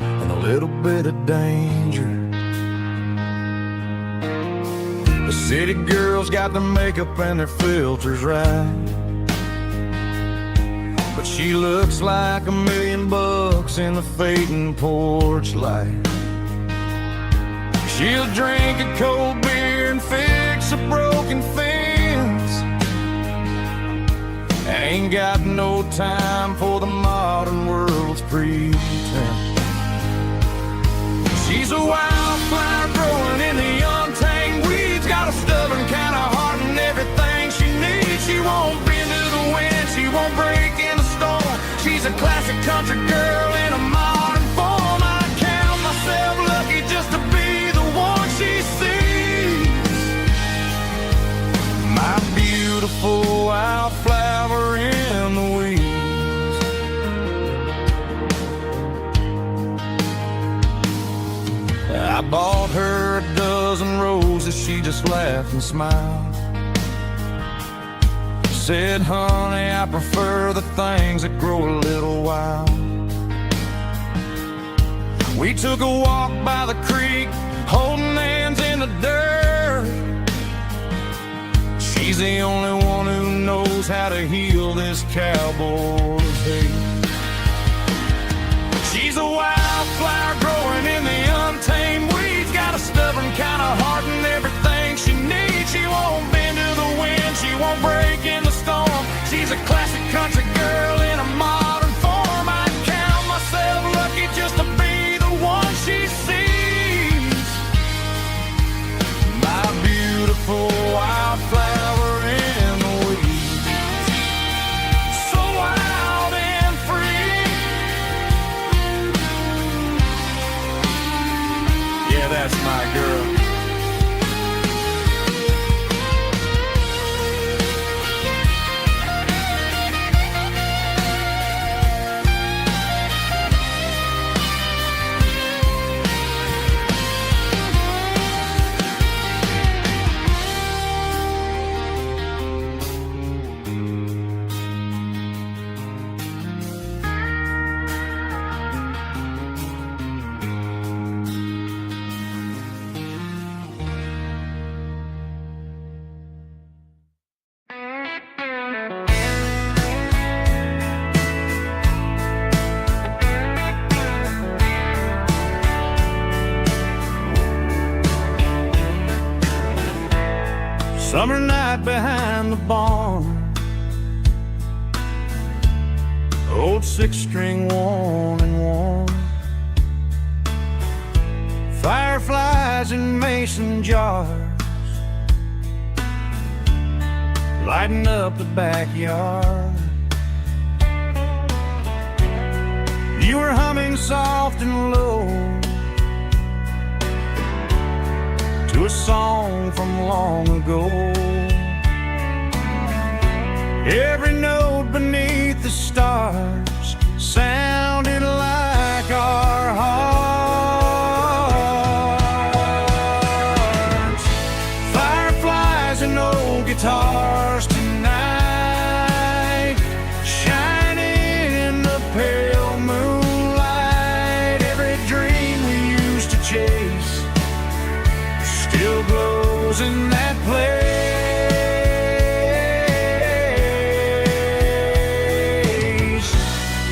and a little bit of danger. The city girls got their makeup and their filters right, but she looks like $1,000,000 in the fading porch light. She'll drink a cold beer and fix a broken fence. Ain't got no time for the modern world's pretense. She's a wildflower growing in the untamed weeds, got a stubborn kind of heart and everything she needs. She won't bend to the wind, she won't break in the storm. She's a classic country girl in a modern form. I count myself lucky just to be the one she sees. My beautiful wildflower in the weeds. I bought her a dozen roses, she just laughed and smiled. Said, honey, I prefer the things that grow a little wild. We took a walk by the creek, holding hands in the dirt. She's the only one who knows how to heal this cowboy's hate. She's a wildflower growing in the untamed weeds, got a stubborn kind of heart and everything she needs. She won't bend to the wind, she won't break in the storm. She's a classic country girl in a modern form. I count myself lucky just to be the one she sees. My beautiful wildflower in the weeds, so wild and free. Yeah, that's my girl.
Summer night behind the barn, old 6-string worn and worn, fireflies in mason jars, lighting up the backyard. You were humming soft and low to a song from long ago. Every note beneath the stars sounded like our hearts. Fireflies and old guitars tonight, shining in the pale moonlight. Every dream we used to chase still glows in that place.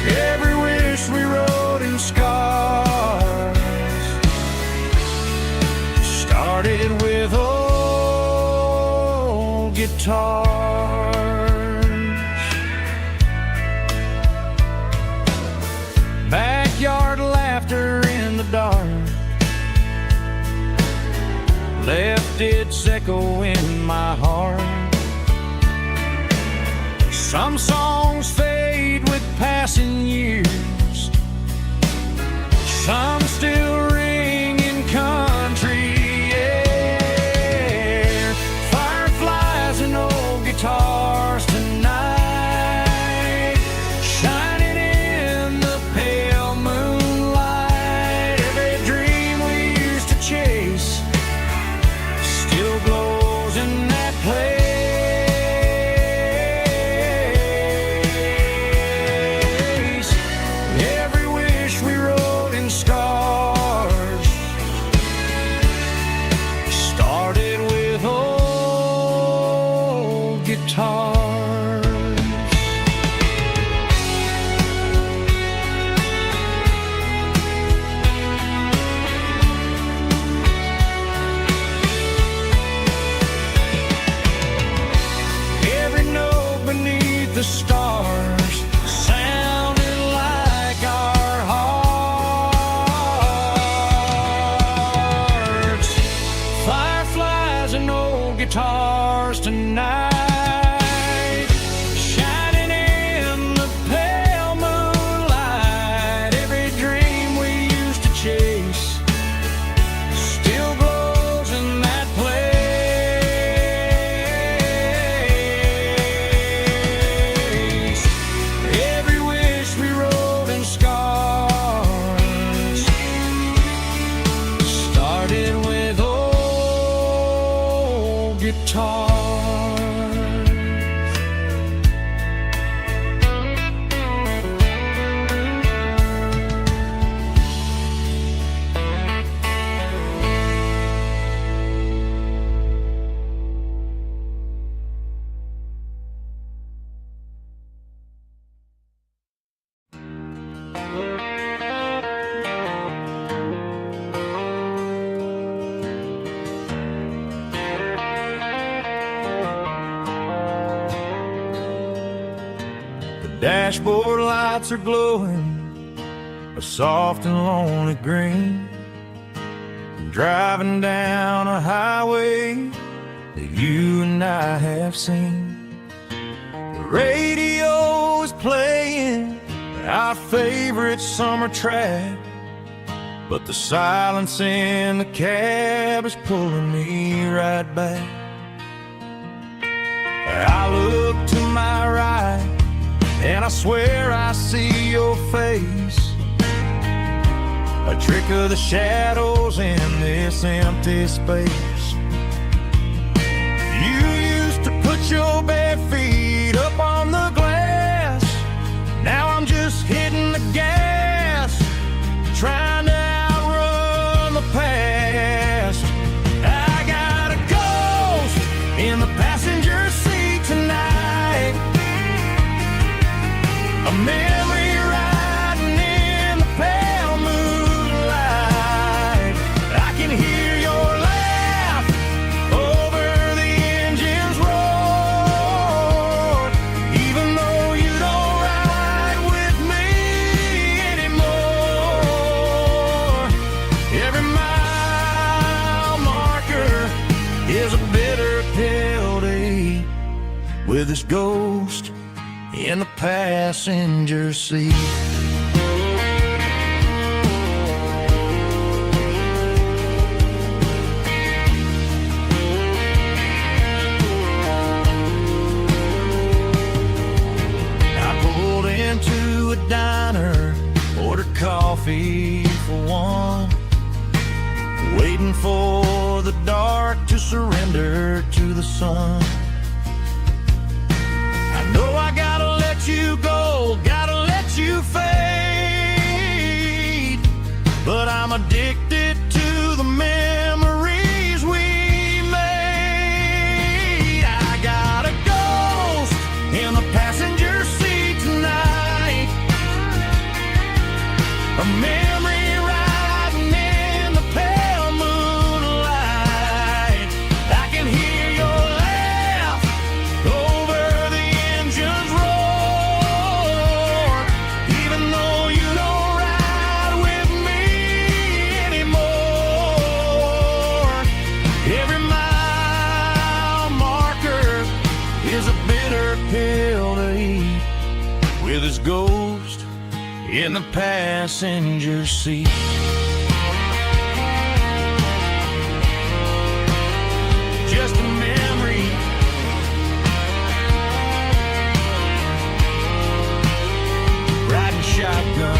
Every wish we wrote in scars started with old guitars. Backyard laughter in the dark left its echo in my heart. Some songs fade with passing years, some still ring in country air. Fireflies and old guitars tonight, shining in the pale moonlight. Every dream we used to chase still glows in that place. Every wish we wrote in scars started with old guitars. Every note beneath the stars sounded like our hearts. Fireflies and old guitars tonight, shining in the pale moonlight. Every dream we used to chase still glows in that place. Every wish we wrote in scars started with old guitars. Dashboard lights are glowing a soft and lonely green. Driving down a highway that you and I have seen. The radio is playing our favorite summer track, but the silence in the cab is pulling me right back. I look to my right and I swear I see your face, a trick of the shadows in this empty space. You used to put your bare feet up on the glass. Now I'm just hitting the gas, trying to outrun the past. I got a ghost in the passenger seat tonight, a memory riding in the pale moonlight. I can hear your laugh
with his ghost in the passenger seat. I pulled into a diner, ordered coffee for one, waiting for the dark to surrender to the sun. I know I gotta let you go, gotta let you fade, but I'm addicted to the memories we made. I got a ghost in the passenger seat tonight, a memory riding in the pale moonlight. I can hear your laugh over the engine's roar, even though you don't ride with me anymore. Every mile marker is a bitter pill to eat, with his ghost in the passenger seat. Just a memory, riding shotgun.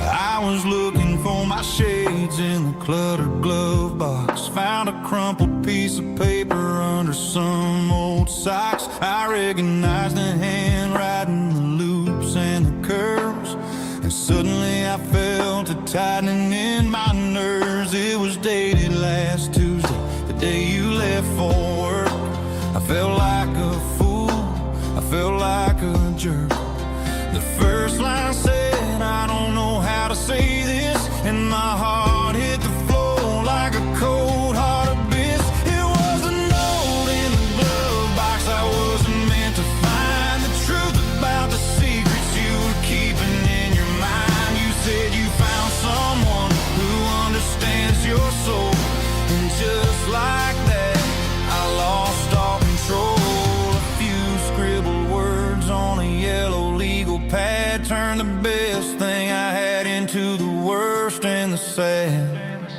I was looking for my shades in the cluttered glove box. Found a crumpled piece of paper under some old socks. I recognized the handwriting, the loops and the curves, and suddenly I felt a tightening in my nerves. It was dated last Tuesday, the day you left for work. I felt like a fool, I felt like a jerk. The first line said, I don't know how to say this, and my heart hit the floor like a cold heart abyss. It was a note in the glove box I wasn't meant to find, the truth about the secrets you were keeping in your mind. You said you found someone who understands your soul, and just like that I lost all control. A few scribbled words on a yellow legal pad turned the best thing I had into the worst and the sad.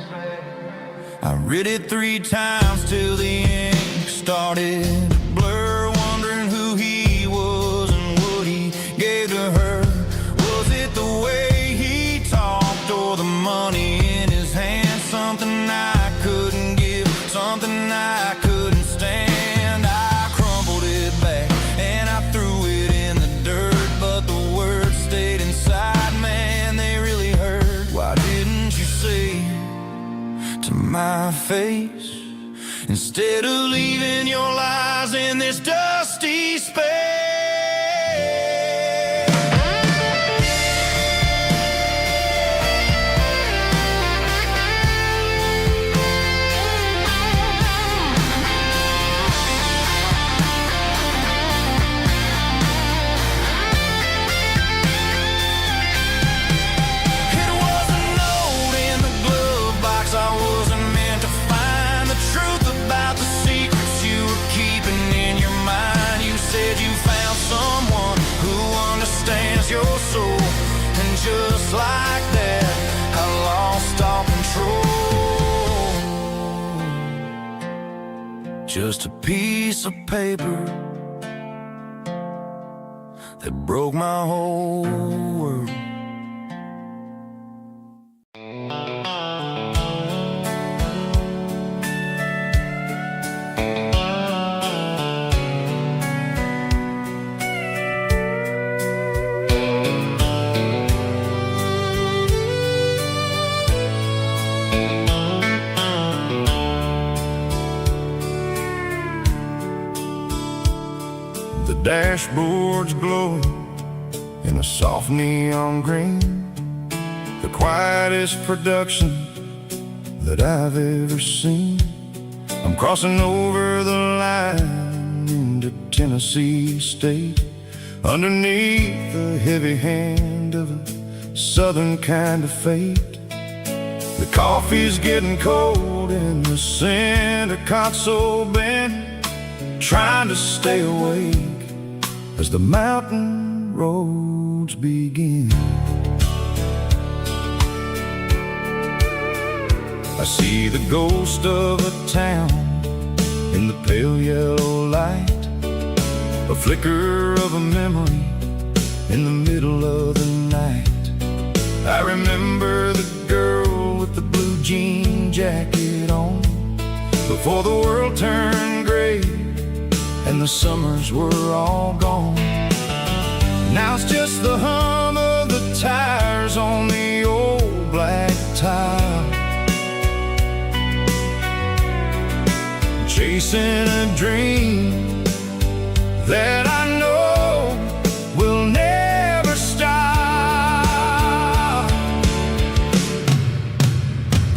I read it 3 times till the ink started to blur, wondering who he was and what he gave to her. Was it the way he talked or the money in his hand? Something I couldn't give, something I couldn't stand. I crumpled it back and I threw it in the dirt, but the words stayed inside, man, they really hurt. Why didn't you say to my face, instead of leaving your lies in this dusty space? It was a note in the glove box I wasn't meant to find, the truth about the secrets you were keeping in your mind. You said you found someone who understands your soul, and just like that I lost all control. Just a piece of paper that broke my whole world.
dashboard's glowing in a soft neon green, the quietest production that I've ever seen. I'm crossing over the line into Tennessee State, underneath the heavy hand of a southern kind of fate. The coffee's getting cold in the center console bin, trying to stay awake as the mountain roads begin. I see the ghost of a town in the pale yellow light, a flicker of a memory in the middle of the night. I remember the girl with the blue jean jacket on, before the world turned gray and the summers were all gone. Now it's just the hum of the tires on the old black tile, chasing a dream that I know will never stop.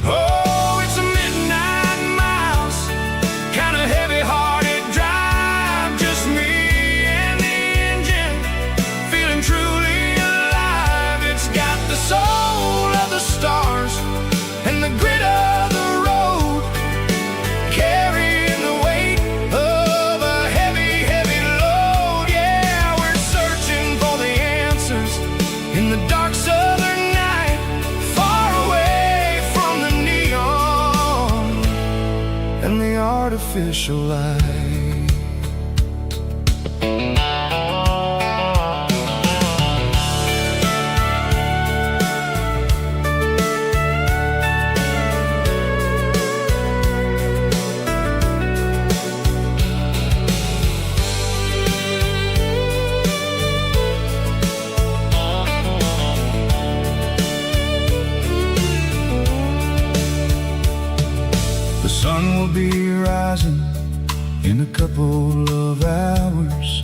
Oh, it's a midnight miles, kind of heavy-hearted drive, just me and the engine, feeling truly alive. It's got the soul of the stars and the grit of the road, carrying the weight of a heavy, heavy load. Yeah, we're searching for the answers in the dark southern night, far away from the neon and the artificial light. The sun will be rising in a couple of hours,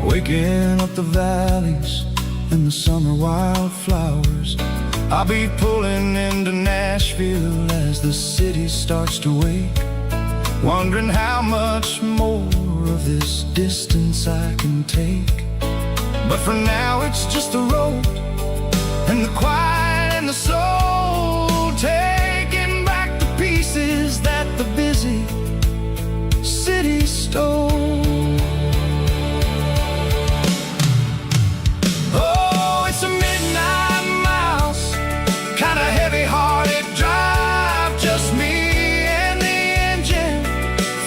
waking up the valleys and the summer wildflowers. I'll be pulling into Nashville as the city starts to wake, wondering how much more of this distance I can take. But for now it's just the road and the quiet and the soul, taking back the pieces that the busy city stole. Oh, it's a midnight miles, kind of heavy-hearted drive, just me and the engine,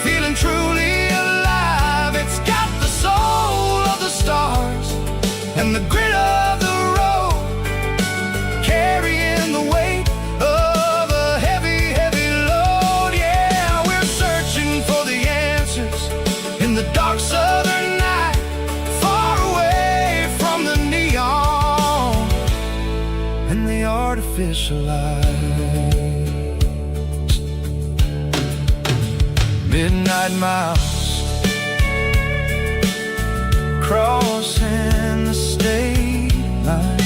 feeling truly alive. It's got the soul of the stars and the grit of the road, carrying the weight of a heavy, heavy load. Yeah, we're searching for the answers in the dark southern night, far away from the neon and the artificial light. Midnight miles, crossing the state line,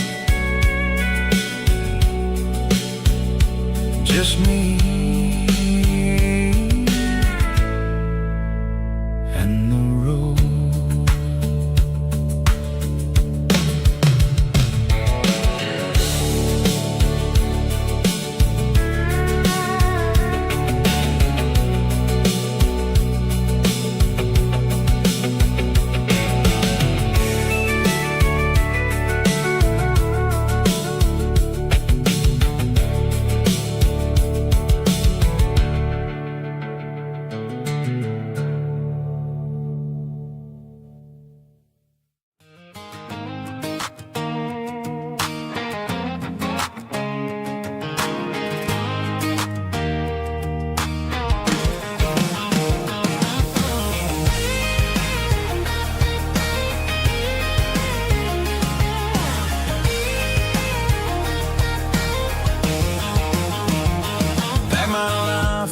just me and the road.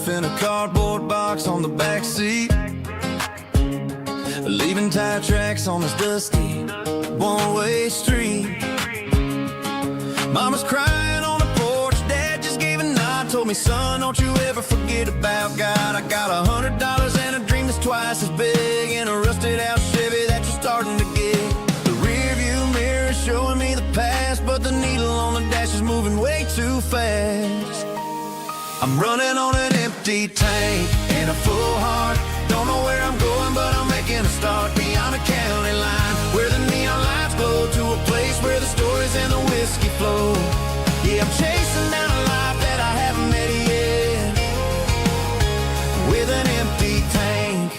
In a cardboard box on the back seat,
leaving tire tracks on this dusty one-way street. Mama's crying on the porch, Dad just gave a nod, told me, son, don't you ever forget about God. I got $100 and a dream that's twice as big, and a rusted out Chevy that you're starting to get. The rear view mirror is showing me the past, but the needle on the dash is moving way too fast. I'm running on an empty tank and a full heart. Don't know where I'm going, but I'm making a start beyond the county line, where the neon lights glow, to a place where the stories and the whiskey flow. Yeah, I'm chasing down a life that I haven't met yet, with an empty tank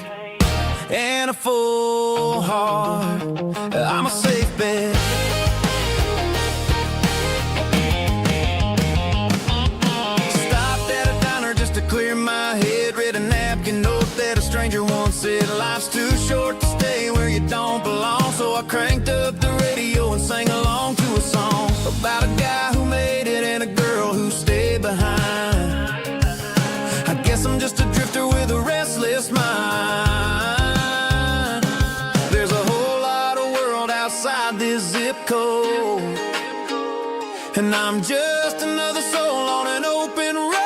and a full heart. I'm a safe bet. Clear my head, read a napkin note that a stranger once said, life's too short to stay where you don't belong. So I cranked up the radio and sang along to a song about a guy who made it and a girl who stayed behind. I guess I'm just a drifter with a restless mind. There's a whole lot of world outside this zip code, and I'm just another soul on an open road.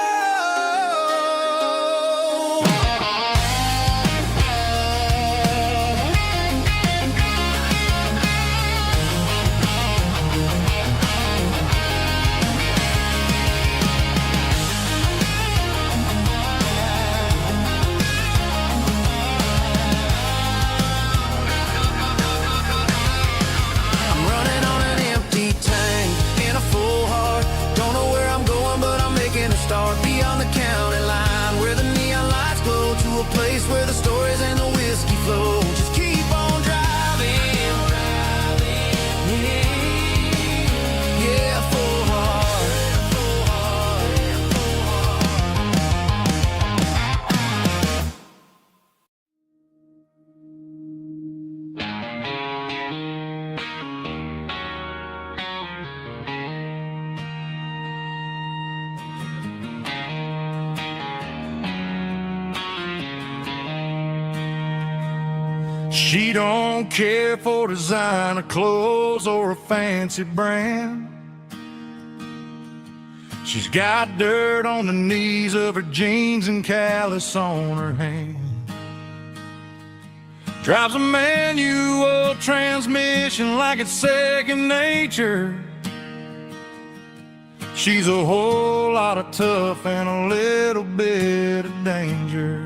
Start beyond the county line, where the neon lights glow, to a place where the stories and the whiskey flow. Just keep on driving, yeah, full heart.
She don't care for designer clothes or a fancy brand. She's got dirt on the knees of her jeans and callus on her hand. Drives a manual transmission like it's second nature. She's a whole lot of tough and a little bit of danger.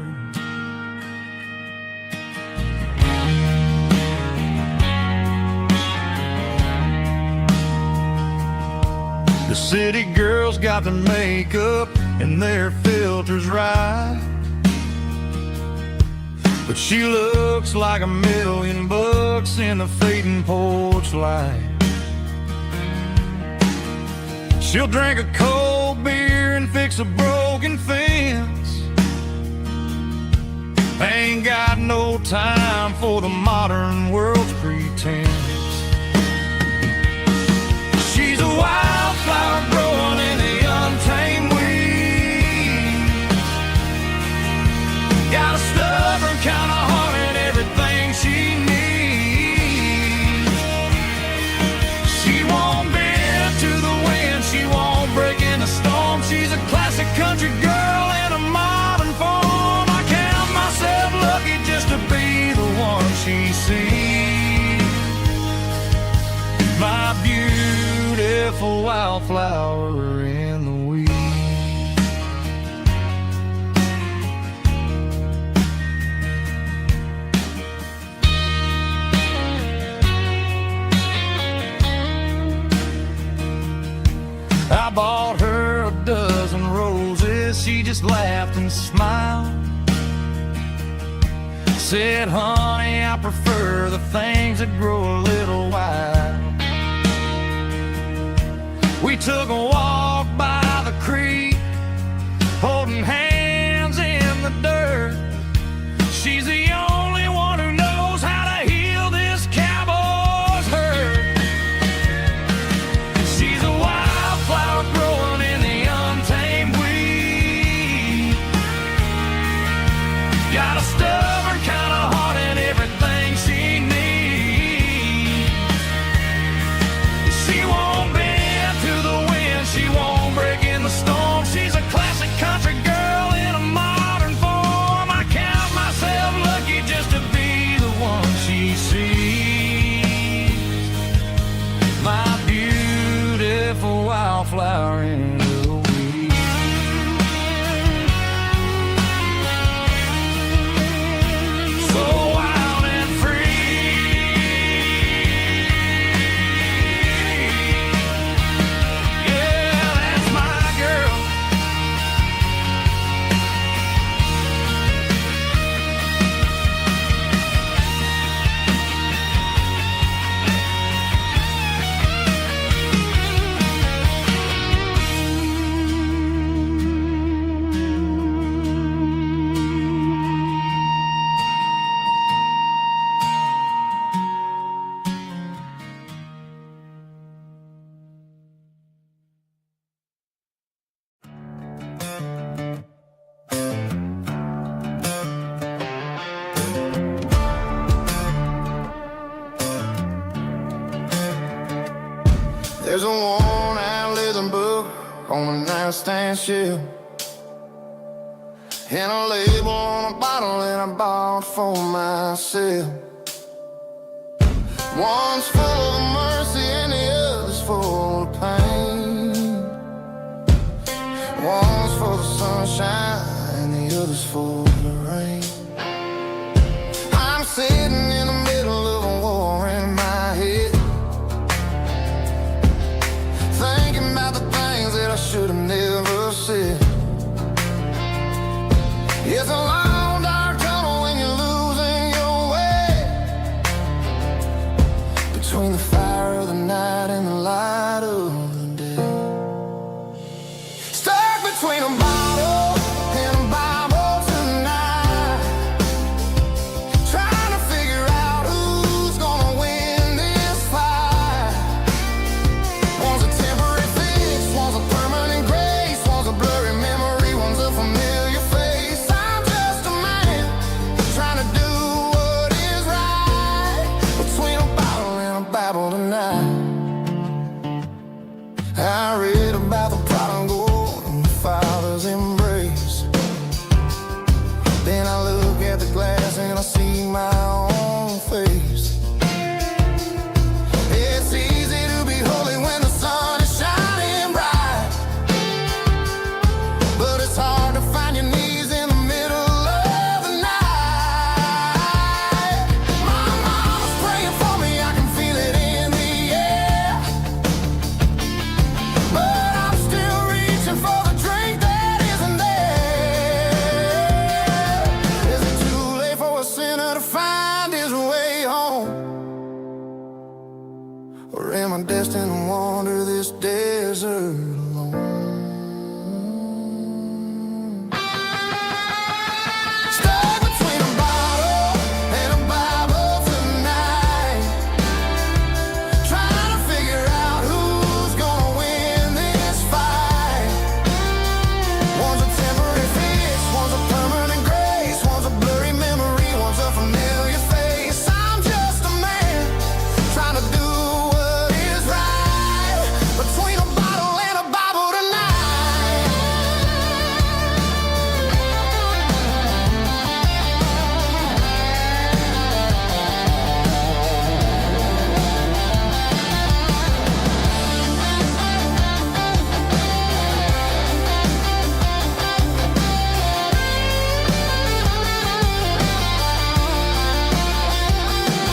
The city girls got their makeup and their filters right, but she looks like $1,000,000 in the fading porch light. She'll drink a cold beer and fix a broken fence. Ain't got no time for the modern world's pretense. She's a wildflower growing in the untamed weeds. Got a stubborn kind of heart and everything she needs. She won't bend to the wind, she won't break in the storm. She's a classic country girl in a modern form. I count myself lucky just to be the one she sees. My beautiful wildflower in the weeds. I bought her a dozen roses, she just laughed and smiled. Said, honey, I prefer the things that grow a little wild. We took a walk by the creek, holding hands in the dirt. She's the only one who knows how to heal this cowboy's hurt. She's a wildflower growing in the untamed weed. Got a stubborn kind of heart and everything There's a worn-out leather book on a nightstand shelf, and a label on a bottle that I bought for myself. One's full of mercy and the other's full of pain. One's for the sunshine and the other's for the rain. I'm sitting in the middle of a war in my head, thinking about the things that I should have never said. It's a long dark tunnel when you're losing your way, between the fire of the night and the light of the day. Stuck between a bottle and a Bible tonight, trying to figure out who's gonna win this fight. One's a temporary fix, one's a permanent grace, one's a blurry memory, one's a familiar face. I'm just a man trying to do what is right, between a bottle and a Bible tonight. I read about the prodigal and the Father's embrace. Then I look at the glass and I see my own face. It's easy to be holy when the sun is shining bright, but it's hard to find your knees in the middle of the night. My mom's praying for me, I can feel it in the air, but I'm still reaching for the drink that isn't there. Is it too late for a sinner to find his way home? Or am I destined to wander this desert alone? Stuck between a bottle and a Bible tonight, trying to figure out who's gonna win this fight. One's a temporary fix, one's a permanent grace, one's a blurry memory, one's a familiar face. I'm just a man trying to do what is right, between a bottle and a Bible tonight.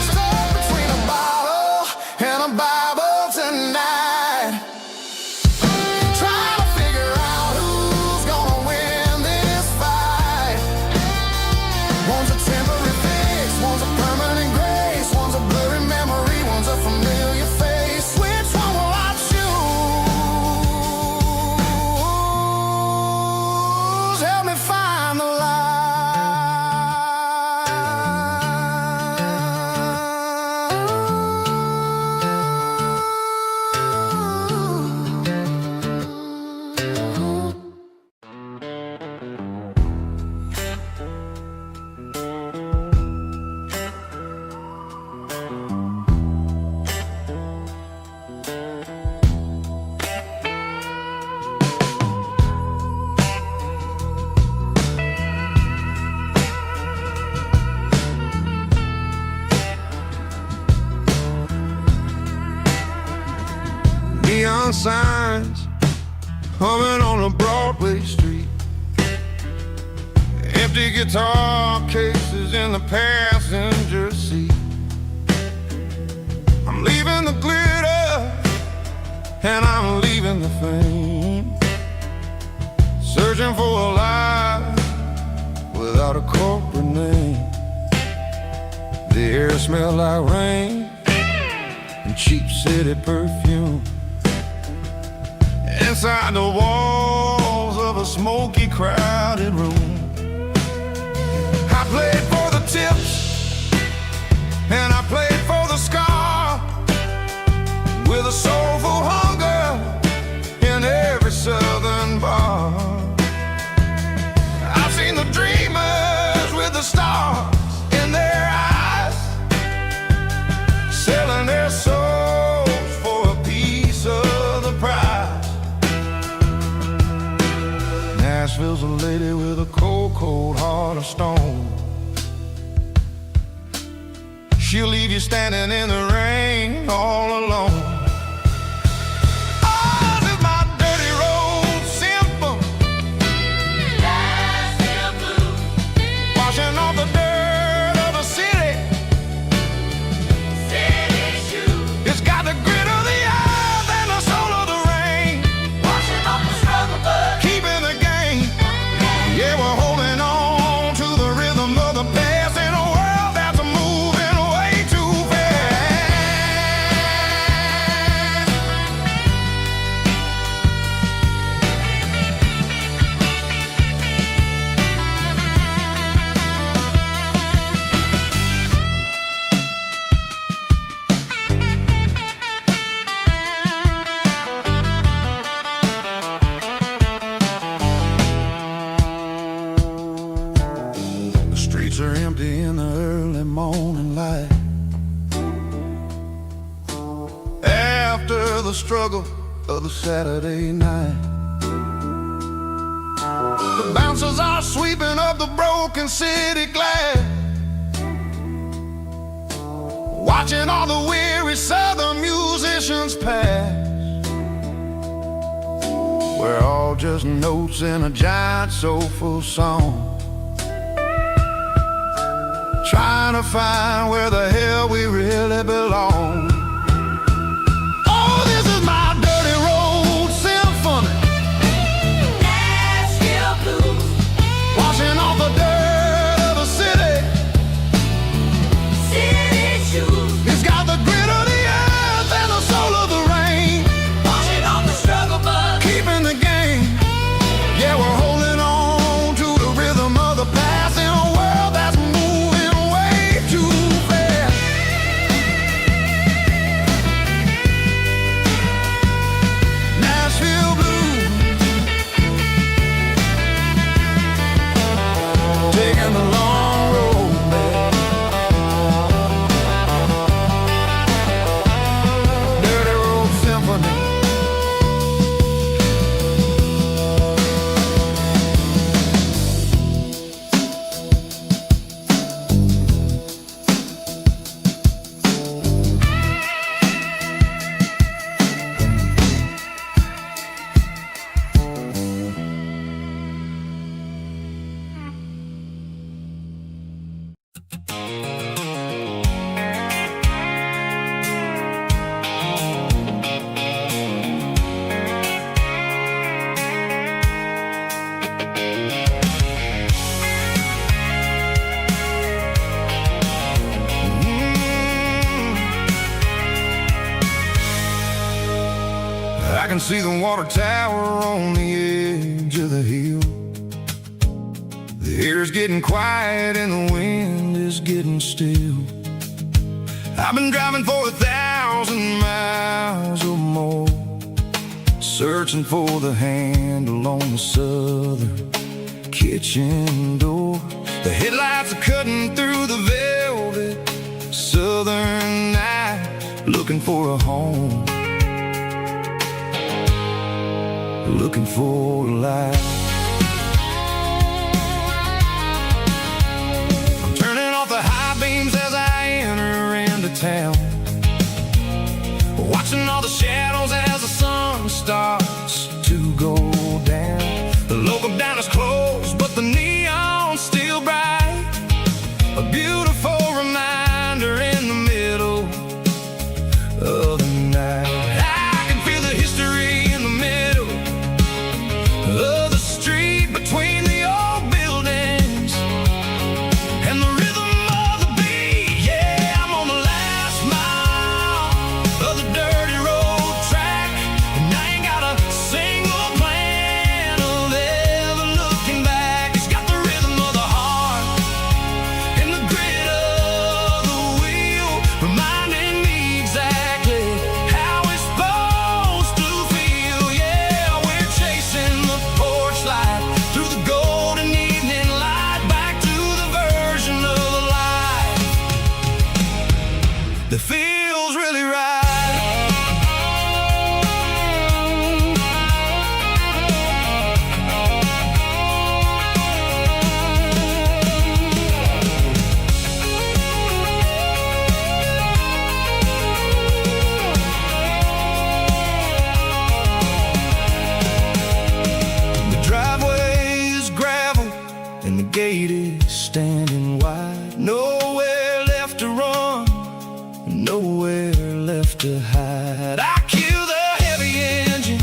Stuck between a bottle and a Bible tonight, trying to figure out who's gonna win this fight. One's a temporary fix, one's a permanent grace, one's a blurry memory, one's a familiar face. Which one will I choose? Help me find the light. Neon signs humming on a Broadway street, empty guitar cases in the passenger seat. I'm leaving the glitter and I'm leaving the fame, searching for a life without a corporate name. The air smelled like rain and cheap city perfume. Inside the walls of a smoky, crowded room, I played for the tips and I played for the scar, with a soulful hunger in every southern bar. I've seen the dreamers with the stars in their eyes, selling their souls for a piece of
stone. She'll leave you standing in the rain all alone. Oh, this is my dirty road symphony. Nashville blues. Washing off the dirt of the city. City shoes. It's got the grit of the earth and the soul of the rain. Washing off the struggle, but keeping the game. Yeah, we're holding on to the rhythm of the past in a world that's moving way too fast. The streets are empty in the early morning light. After the struggle of the Saturday night, the bouncers are sweeping up the broken city glass, watching all the weary southern musicians pass. We're all just notes in a giant soulful song, trying to find where the hell we really belong. Oh, this is my dirty road symphony. Nashville blues. Washing off the dirt of the city. City shoes. It's got the grit of the earth and the soul of the rain. Washing off the struggle, but keeping the game. Yeah, we're holding on to the rhythm of the past in a world that's moving way too fast. Nashville blues, taking the long road back. Dirty road symphony. I can see the water tower on the edge of the hill. The air's getting quiet and the wind is getting still. I've been driving for 1,000 miles or more, searching for the handle on the southern kitchen door. The headlights are cutting through the velvet southern night, looking for a home, looking for a life. I'm turning off the high beams as I enter into town, watching all the shadows as the sun starts to go down. The local dine is closed, but the neon's still bright, a beautiful reminder in the middle of the night. I can feel the history in the middle of the street between the old buildings and the rhythm of the beat. Yeah, I'm on the last mile of the dirty road track, and I ain't got a single plan of ever looking back. It's got the rhythm of the heart and the grit
and wide. Nowhere left to run, nowhere left to hide. I cue the heavy engine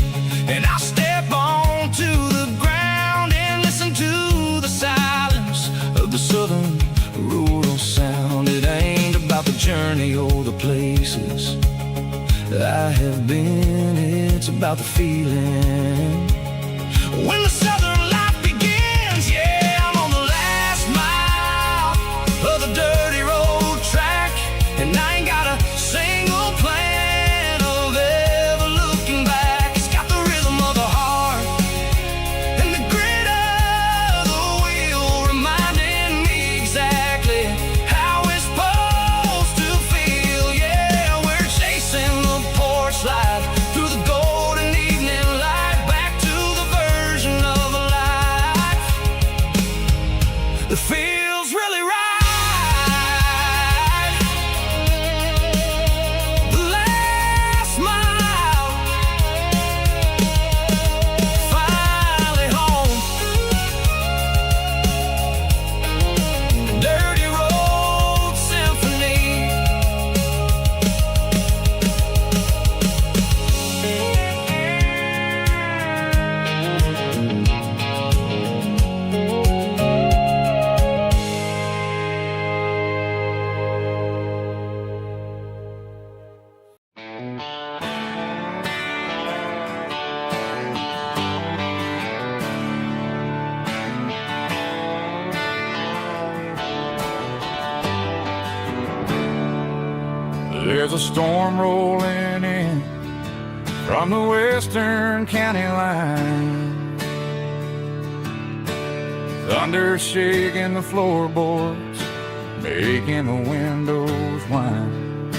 and I step onto the ground and listen to the silence of the southern rural sound. It ain't about the journey or the places I have been, it's about the feeling. When the southern life begins, yeah, I'm on the last mile of the dirty road track, and I ain't got a single plan of ever looking back. It's got the rhythm of the heart and the grit of the wheel, reminding me exactly how it's supposed to feel. Yeah, we're chasing the porch light through the golden evening light, back to the version of a life that feels really right. The last mile, finally home. Dirty road symphony.
There's a storm rolling in from the western county line. Thunder shaking the floorboards, making the windows whine.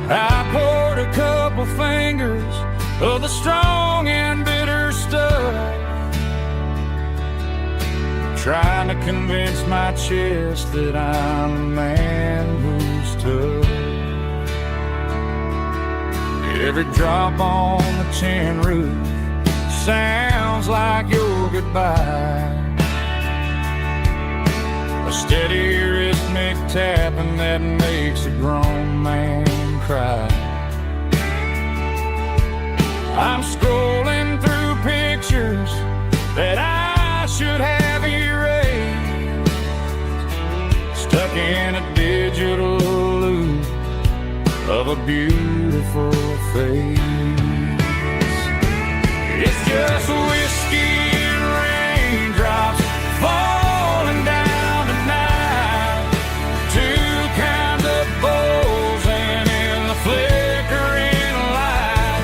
I poured a couple fingers of the strong and bitter stuff, trying to convince my chest that I'm a man who's tough. Every drop on the tin roof sounds like your goodbye, a steady rhythmic tapping that makes a grown man cry. I'm scrolling through pictures that I should have erased, stuck in a digital loop of a beautiful face. It's just whiskey and raindrops falling down tonight, two kinds of bowls and in the flickering light.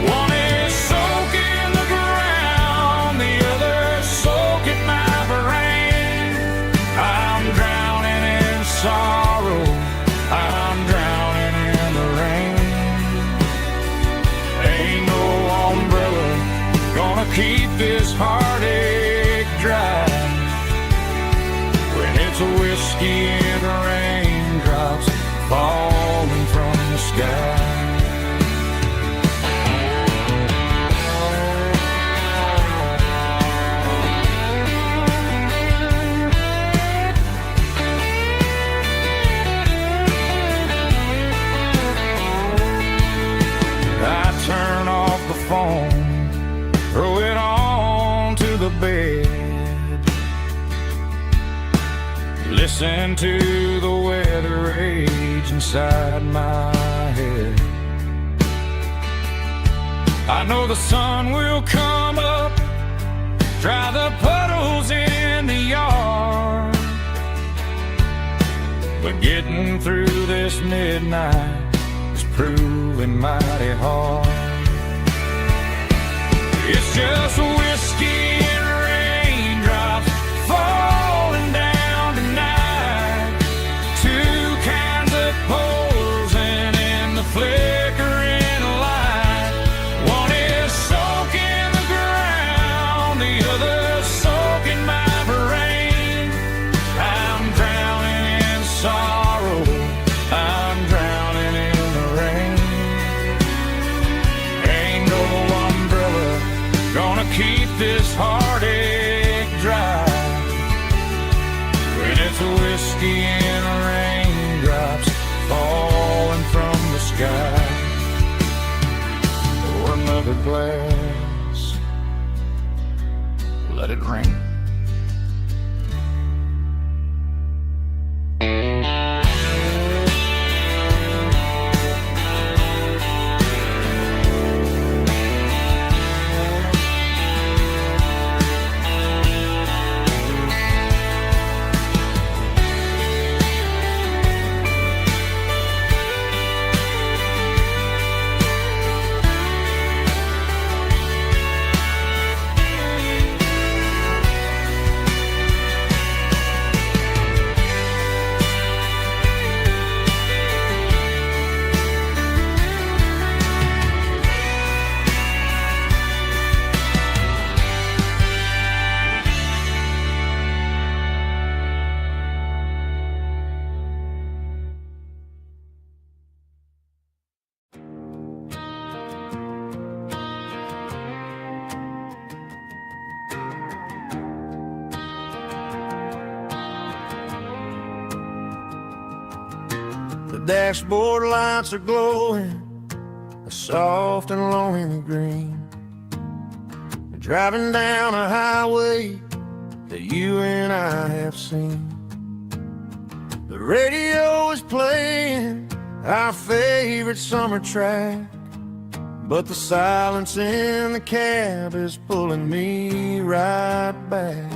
One is soaking the ground, the other soaking my brain. I'm drowning in sorrow, I'm drowning in the rain. Ain't no umbrella gonna keep this heartache dry when it's a whiskey and raindrops falling from the sky. I turn off the phone, throw it on to the bed, listen to the weather rage inside my head. I know the sun will come up, dry the puddles in the yard, but getting through this midnight is proving mighty hard. It's just whiskey and raindrops falling down tonight, two kinds of poles and in the flickering light. One is soaking the ground, the other soaking my brain. I'm drowning in sorrow, I'm drowning in the rain. Ain't no umbrella gonna keep this heartache dry
of whiskey and raindrops falling from the sky. Pour another glass, let it rain.
The dashboard lights are glowing a soft and lonely green. Driving down a highway that you and I have seen. The radio is playing our favorite summer track, but the silence in the cab is pulling me right back.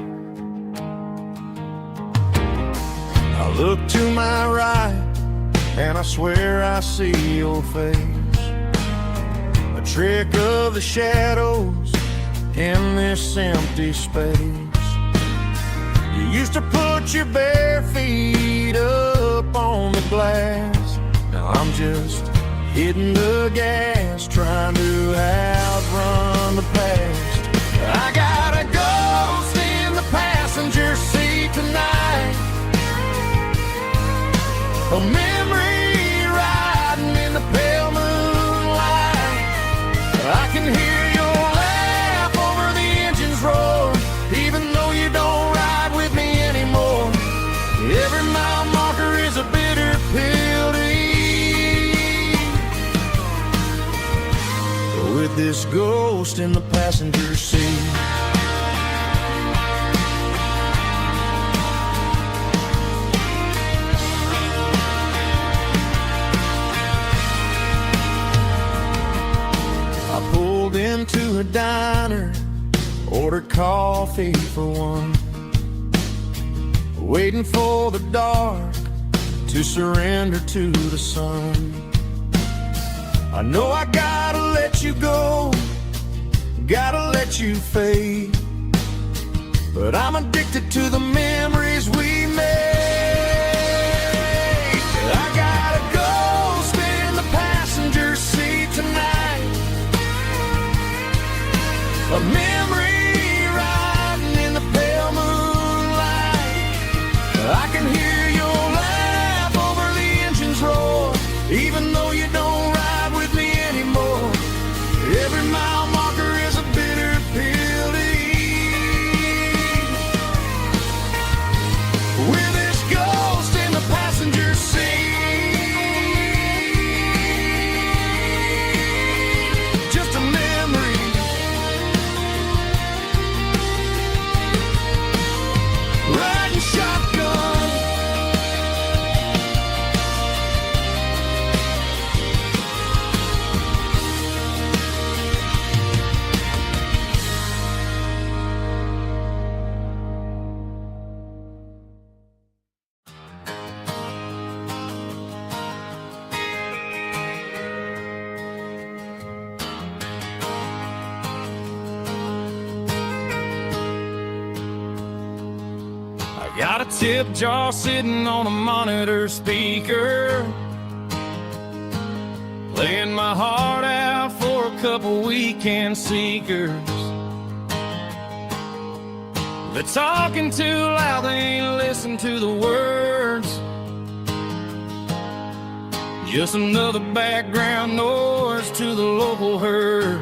I look to my right and I swear I see your face, a trick of the shadows in this empty space. You used to put your bare feet up on the glass. Now I'm just hitting the gas, trying to outrun the past. I got a ghost in the passenger seat tonight, a memory riding in the pale moonlight. I can hear your laugh over the engine's roar, even though you don't ride with me anymore. Every mile marker is a bitter pill to eat, with this ghost in the passenger seat. Into a diner, ordered coffee for one, waiting for the dark to surrender to the sun. I know I gotta let you go, gotta let you fade, but I'm addicted to the memories we made. I got a ghost in the passenger seat tonight, a memory riding in the pale moonlight. I can hear your laugh over the engine's roar, even though you don't ride with me anymore. Every mile marker is a bitter pill to eat, with this ghost in the passenger seat. Just a memory, riding shotgun.
Got a tip jar sitting on a monitor speaker, playing my heart out for a couple weekend seekers. They're talking too loud, they ain't listen to the words. Just another background noise to the local herd.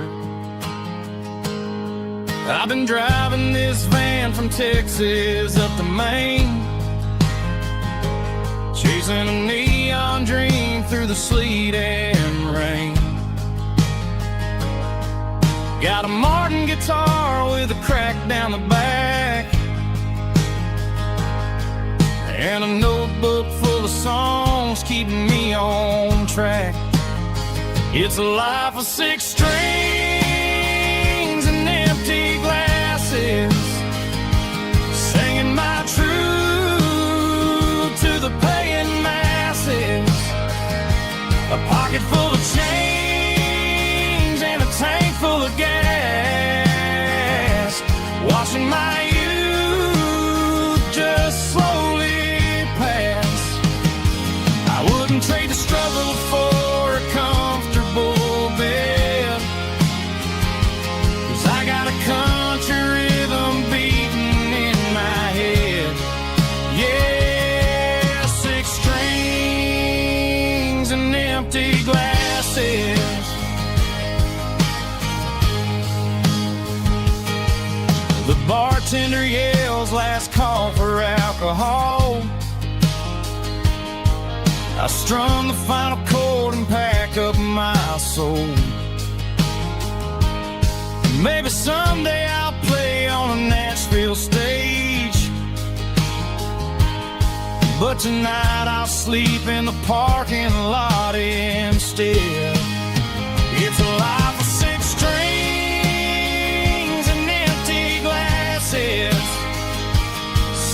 I've been driving this van from Texas up to Maine, chasing a neon dream through the sleet and rain. Got a Martin guitar with a crack down the back, and a notebook full of songs keeping me on track. It's a life of 6 strings and empty glasses, singing my truth to the paying masses. A pocket full of change and a tank full of gas, watching my youth just slowly pass. I wouldn't trade the struggle for a comfortable bed, 'cause I got a country rhythm beating in my head. Yeah, 6 strings and empty glasses. The bartender yells last call for alcohol. I strum the final chord and pack up my soul. Maybe someday I'll play on a Nashville stage, but tonight I'll sleep in the parking lot instead. It's a life of 6 strings and empty glasses,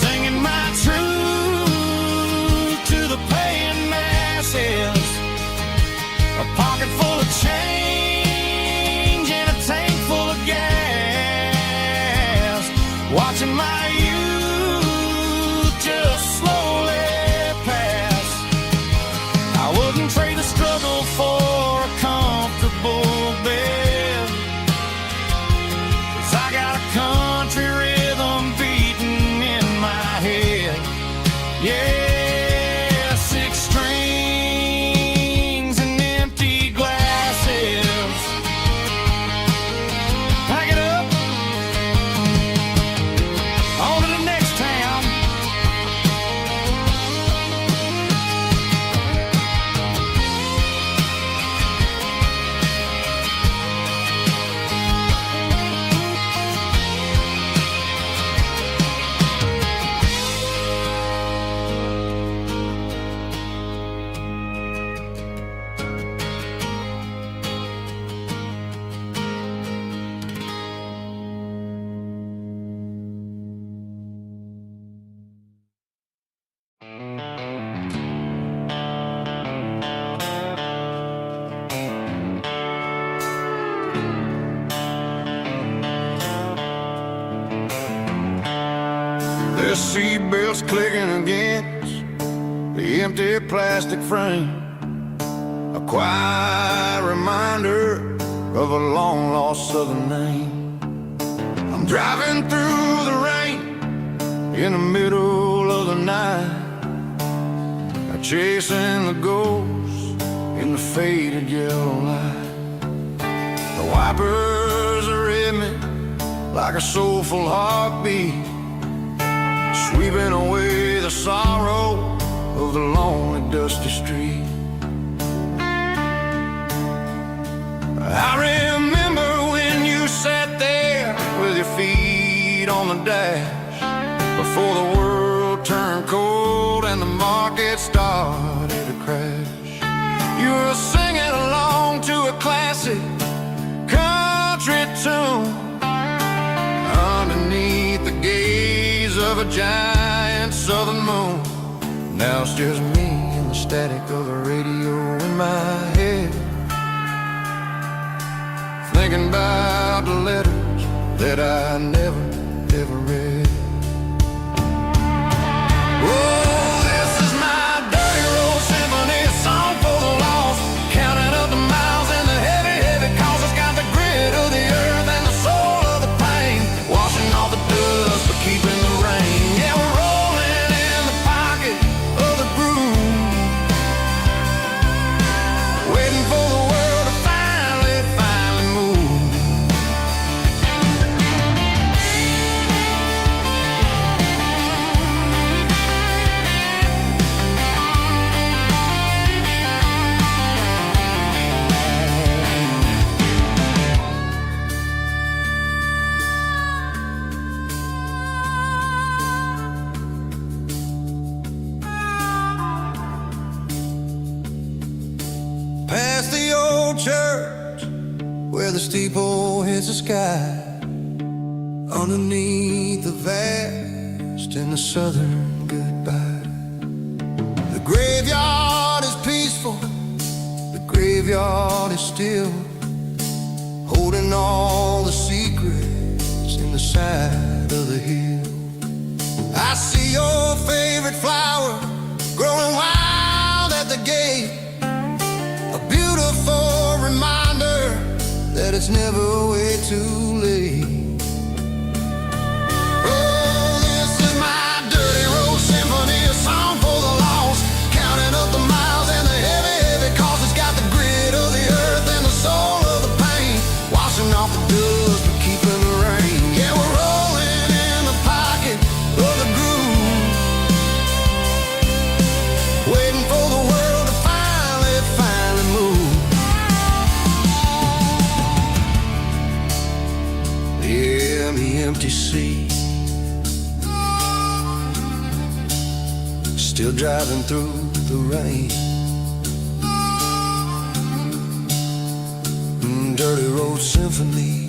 singing my truth to the paying masses. A pocket full of change and a tank full of gas, watching my youth just slowly pass. I wouldn't trade the struggle for a comfortable bed, 'cause I got a country rhythm beating in my head. Yeah, 6 strings and empty glasses. Pack it up, on to the next town.
The seatbelts clicking against the empty plastic frame, a quiet reminder of a long-lost southern name. I'm driving through the rain in the middle of the night, chasing the ghosts in the faded yellow light. The wipers are in me like a soulful heartbeat, sweeping away the sorrow of the lonely, dusty street. I remember when you sat there with your feet on the dash, before the world turned cold and the market started to crash. You were singing along to a classic country tune underneath the gaze of a giant southern moon. Now it's just me and the static of the radio in my head, thinking about the letters that I never, ever read. Oh, this is my dirty road symphony, a song for the lost, counting up the miles and the heavy, heavy calls. It's got the grit of the earth and the soul of the pain, washing off the dust but keeping the rain. Yeah, we're rolling in the pocket of the groove, waiting for the world to finally move.
church where the steeple hits the sky, underneath the vast in the southern goodbye. The graveyard is peaceful, the graveyard is still, holding all the secrets in the side of the hill. I see your favorite flower growing wild at the gate, a beautiful reminder that it's never way too late. Oh, this is my dirty road symphony, a song for the lost, counting up the miles and the heavy, heavy cost. It's got the grit of the earth and the soul of the pain, washing off the dust but keeping the rain. Yeah, we're rolling in the pocket of the groove, waiting for the world to finally move. Yeah, the empty sea, still driving through the rain. Dirty road symphony.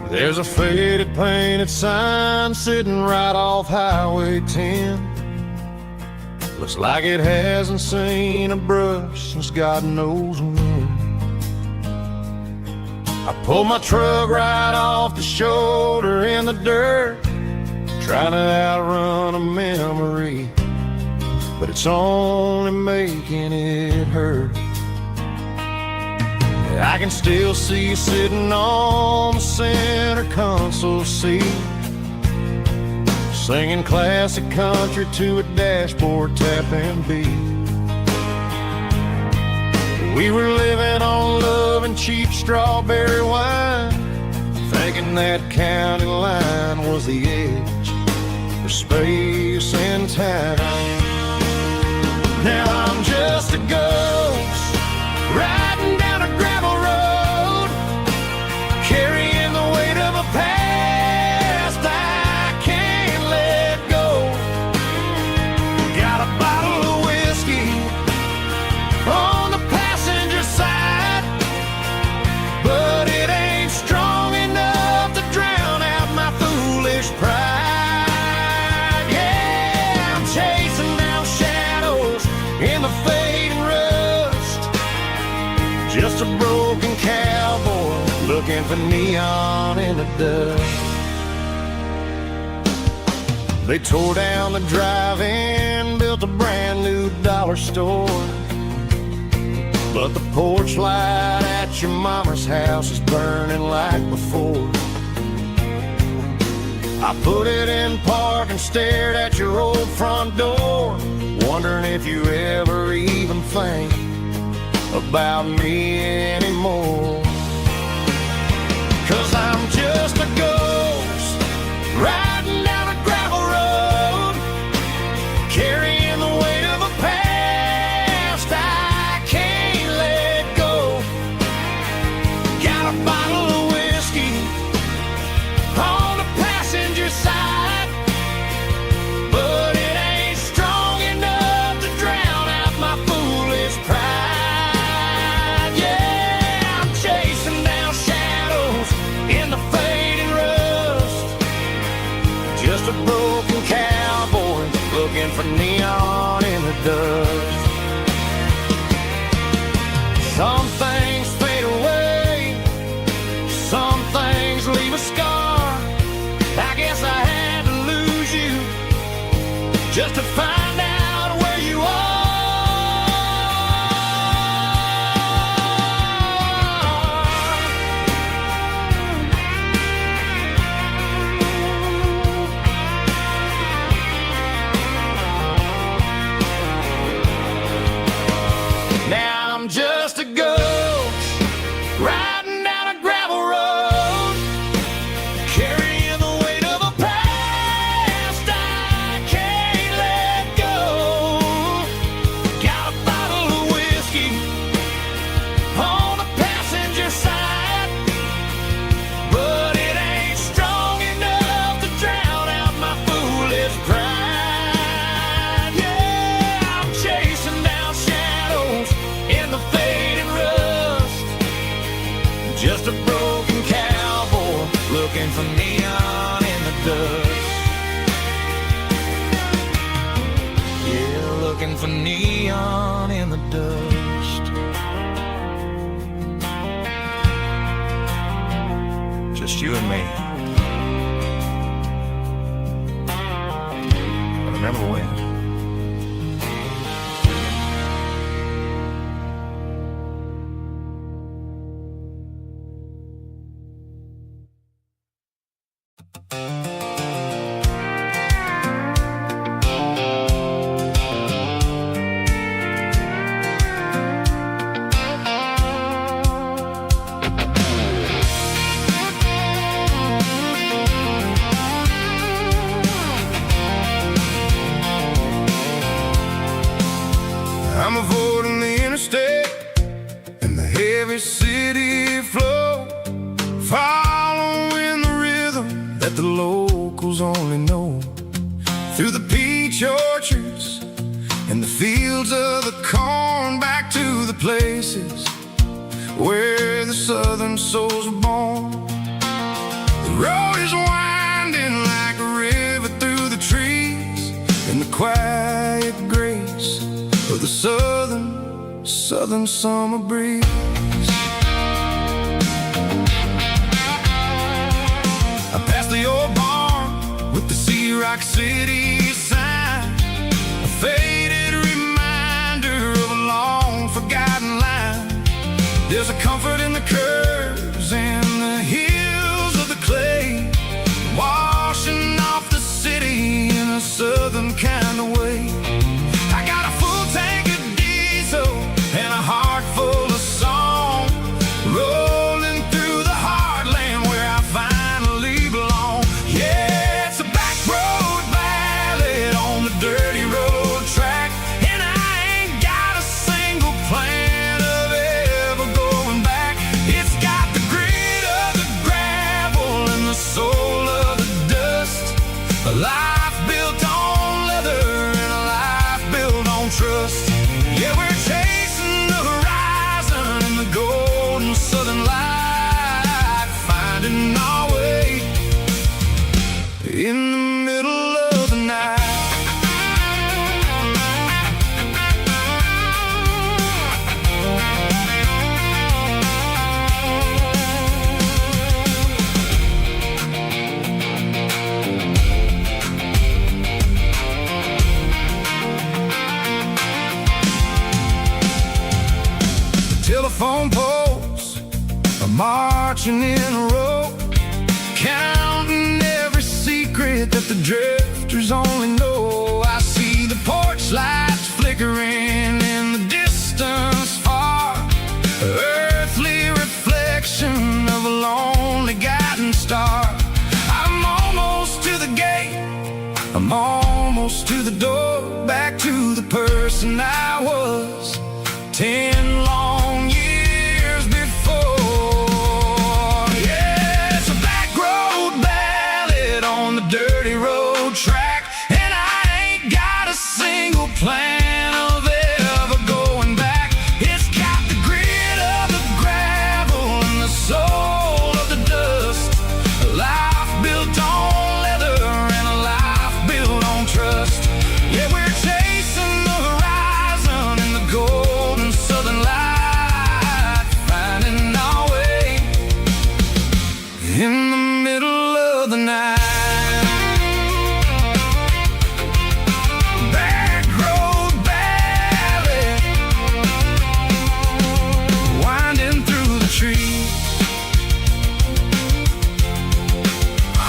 There's a faded painted sign sitting right off Highway 10. Looks like it hasn't seen a brush since God knows when. I pulled my truck right off the shoulder in the dirt, trying to outrun a memory, but it's only making it hurt. I can still see you sitting on the center console seat, singing classic country to a dashboard tapping beat. We were living on love and cheap strawberry wine, thinking that county line was the edge for space and time. Now I'm just a ghost riding down a gravel road, carrying the weight of a past I can't let go. Got a bottle of whiskey on the passenger side, but it ain't strong enough to drown out my foolish pride. Yeah, I'm chasing down shadows in the fading rust, just a broken cowboy looking for neon in the dust. They tore down the drive-in, built a brand new dollar store, but the porch light at your mama's house is burning like before. I put it in park and stared at your old front door, wondering if you ever even think about me anymore. 'Cause I'm just a ghost riding down a gravel road, carrying the weight of a past I can't let go. Got a bottle of whiskey on the passenger side, but it ain't strong enough to drown out my foolish pride. Yeah, I'm chasing down shadows in the fading rust, just a broken cowboy looking for neon in the dust. Some things fade away, some things
you and me. But I never win.
I'm avoiding the interstate and the heavy city flow, following the rhythm that the locals only know. Through the peach orchards and the fields of the corn, back to the places where the southern souls were born. The road is winding like a river through the trees, in the quiet grace of the southern summer breeze. I passed the old barn with the Sea Rock City sign, a faded reminder of a long forgotten line. There's a comfort in the curves and the hills of the clay, washing off the city in a southern kind of way. I got a full tank of diesel and a heart full of song, rolling through the heartland where I finally belong. Yeah, it's a back road ballad on the dirty road track, and I ain't got a single plan of ever going back. It's got the grit of the gravel and the soul of the dust, a life built on leather and a life built on trust. Yeah, we're chasing the horizon in the golden southern light, finding our way in the middle of the night. Telephone poles are marching in a row, counting every secret that the drifters only know. I see the porch lights flickering in the distance far, earthly reflection of a lonely guiding star. I'm almost to the gate, I'm almost to the door, back to the person I was 10 long years before. Yeah, it's a back road ballad on the dirty road track, and I ain't got a single plan of ever going back. It's got the grit of the gravel and the soul of the dust, a life built on leather and a life built on trust. Yeah, we're chasing the horizon in the golden southern light, finding our way in the middle of the night. Back road ballad, winding through the trees.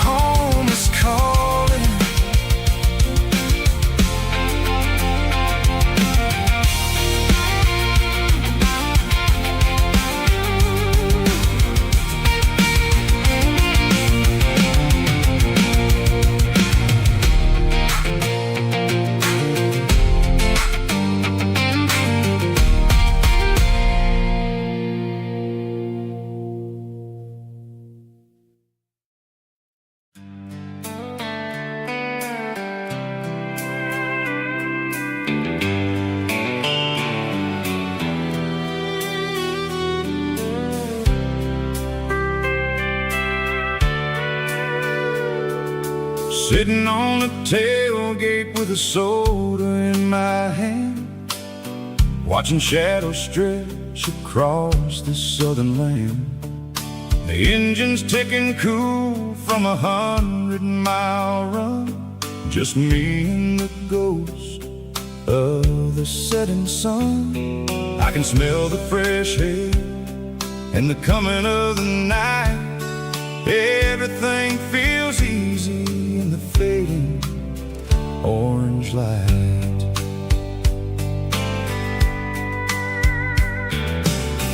Home is calling. Sitting on the tailgate with a soda in my hand, watching shadows stretch across this southern land. The engine's ticking cool from 100-mile run. Just me and the ghost of the setting sun. I can smell the fresh air and the coming of the night. Everything feels easy in the fading orange light.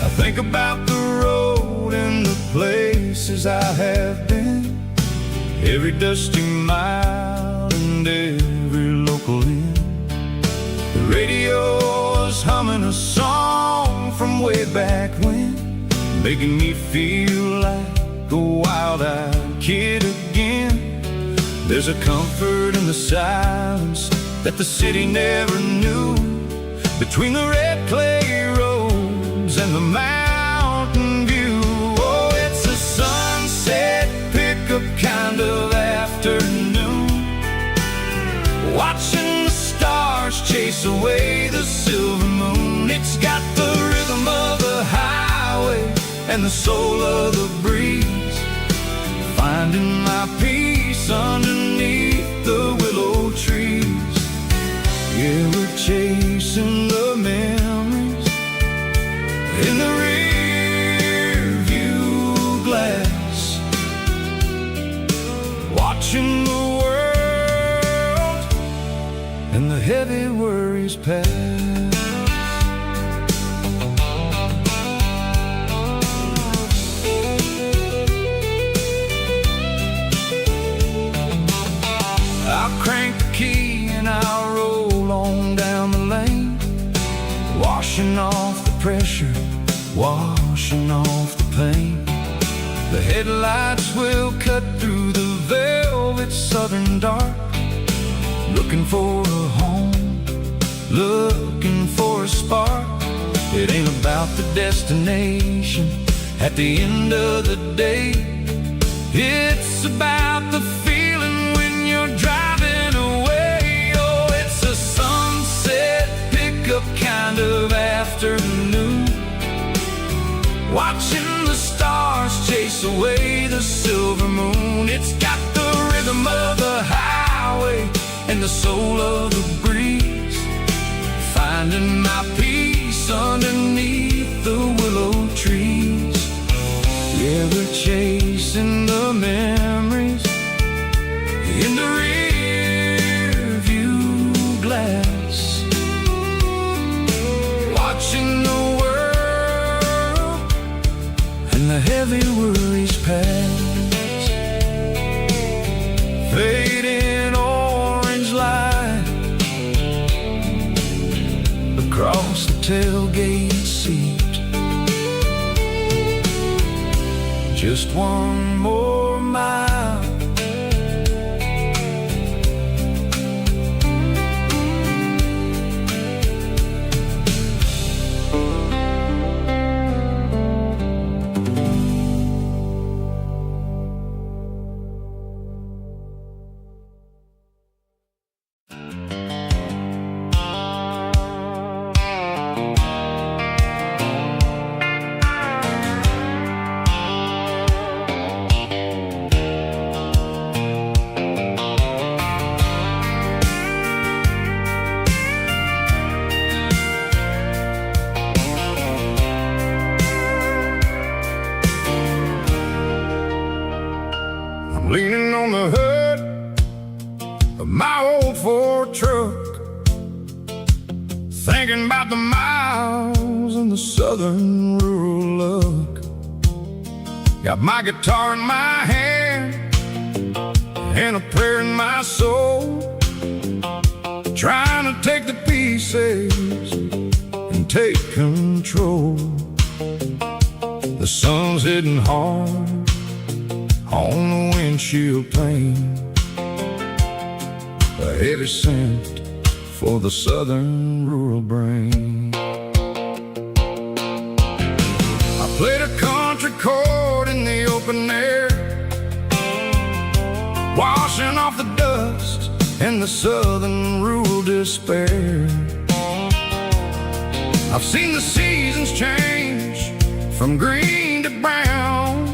I think about the road and the places I have been, every dusty mile and every local inn. The radio is humming a song from way back when, making me feel like a wild-eyed kid again. There's a comfort in the silence that the city never knew, between the red clay roads and the mountain view. Oh, it's a sunset pickup kind of afternoon, watching the stars chase away the silver moon. It's got the rhythm of the highway and the soul of the breeze, finding my peace underneath the willow trees. Yeah, we're chasing the memories in the rear view glass, watching the world and the heavy worries pass. I'll crank the key and I'll roll on down the lane, washing off the pressure, washing off the pain. The headlights will cut through the velvet southern dark, looking for a home, looking for a spark. It ain't about the destination at the end of the day, it's about the feeling when you're driving away. Oh, it's a sunset pickup kind of afternoon, watching the stars chase away the silver moon. It's got the rhythm of the highway and the soul of the breeze, finding my peace underneath the willow trees. Yeah, we're chasing the memories in the rear view glass, watching the world and the heavy worries pass. Fading orange light across the tailgate seat, just one more mile. Leaning on the hood of my old Ford truck, thinking about the miles and the southern rural look. Got my guitar in my hand and a prayer in my soul, trying to take the pieces and take control. The sun's hitting hard on the windshield pane, a heavy scent for the southern rural brain. I played a country chord in the open air, washing off the dust and the southern rural despair. I've seen the seasons change from green to brown,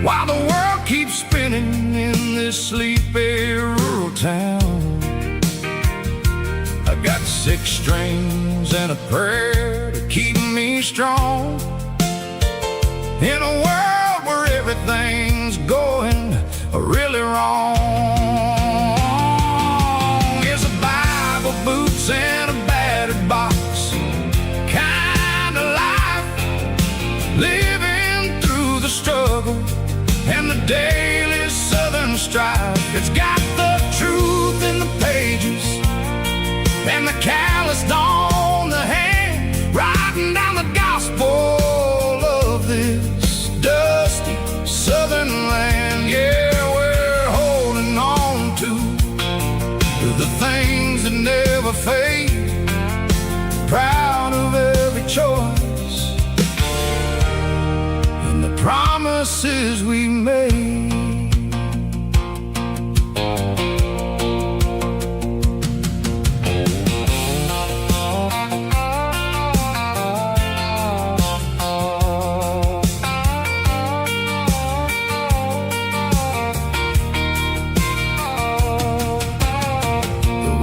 while the world keeps spinning in this sleepy rural town. I got 6 strings and a prayer to keep me strong. In a world where everything's going really wrong, is a Bible, boots, and a battered box kind of life, living through the struggle and the daily southern strife. It's got the truth in the pages and the calloused on the hand, writing down the gospel of this dusty southern land. Yeah, we're holding on to the things that never fade, proud of every choice and the promises we made.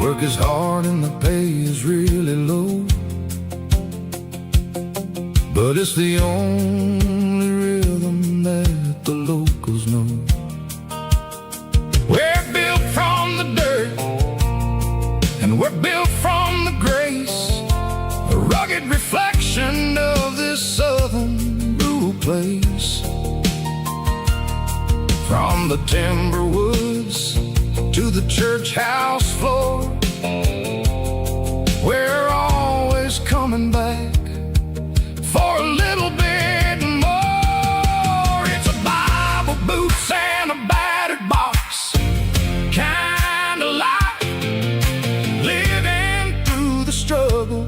Work is hard and the pay is really low, but it's the only rhythm that the locals know. We're built from the dirt and we're built from the grace, a rugged reflection of this southern rural place. From the timber woods to the church house floor, we're always coming back for a little bit more. It's a Bible, boots, and a battered box kind of life, living through the struggle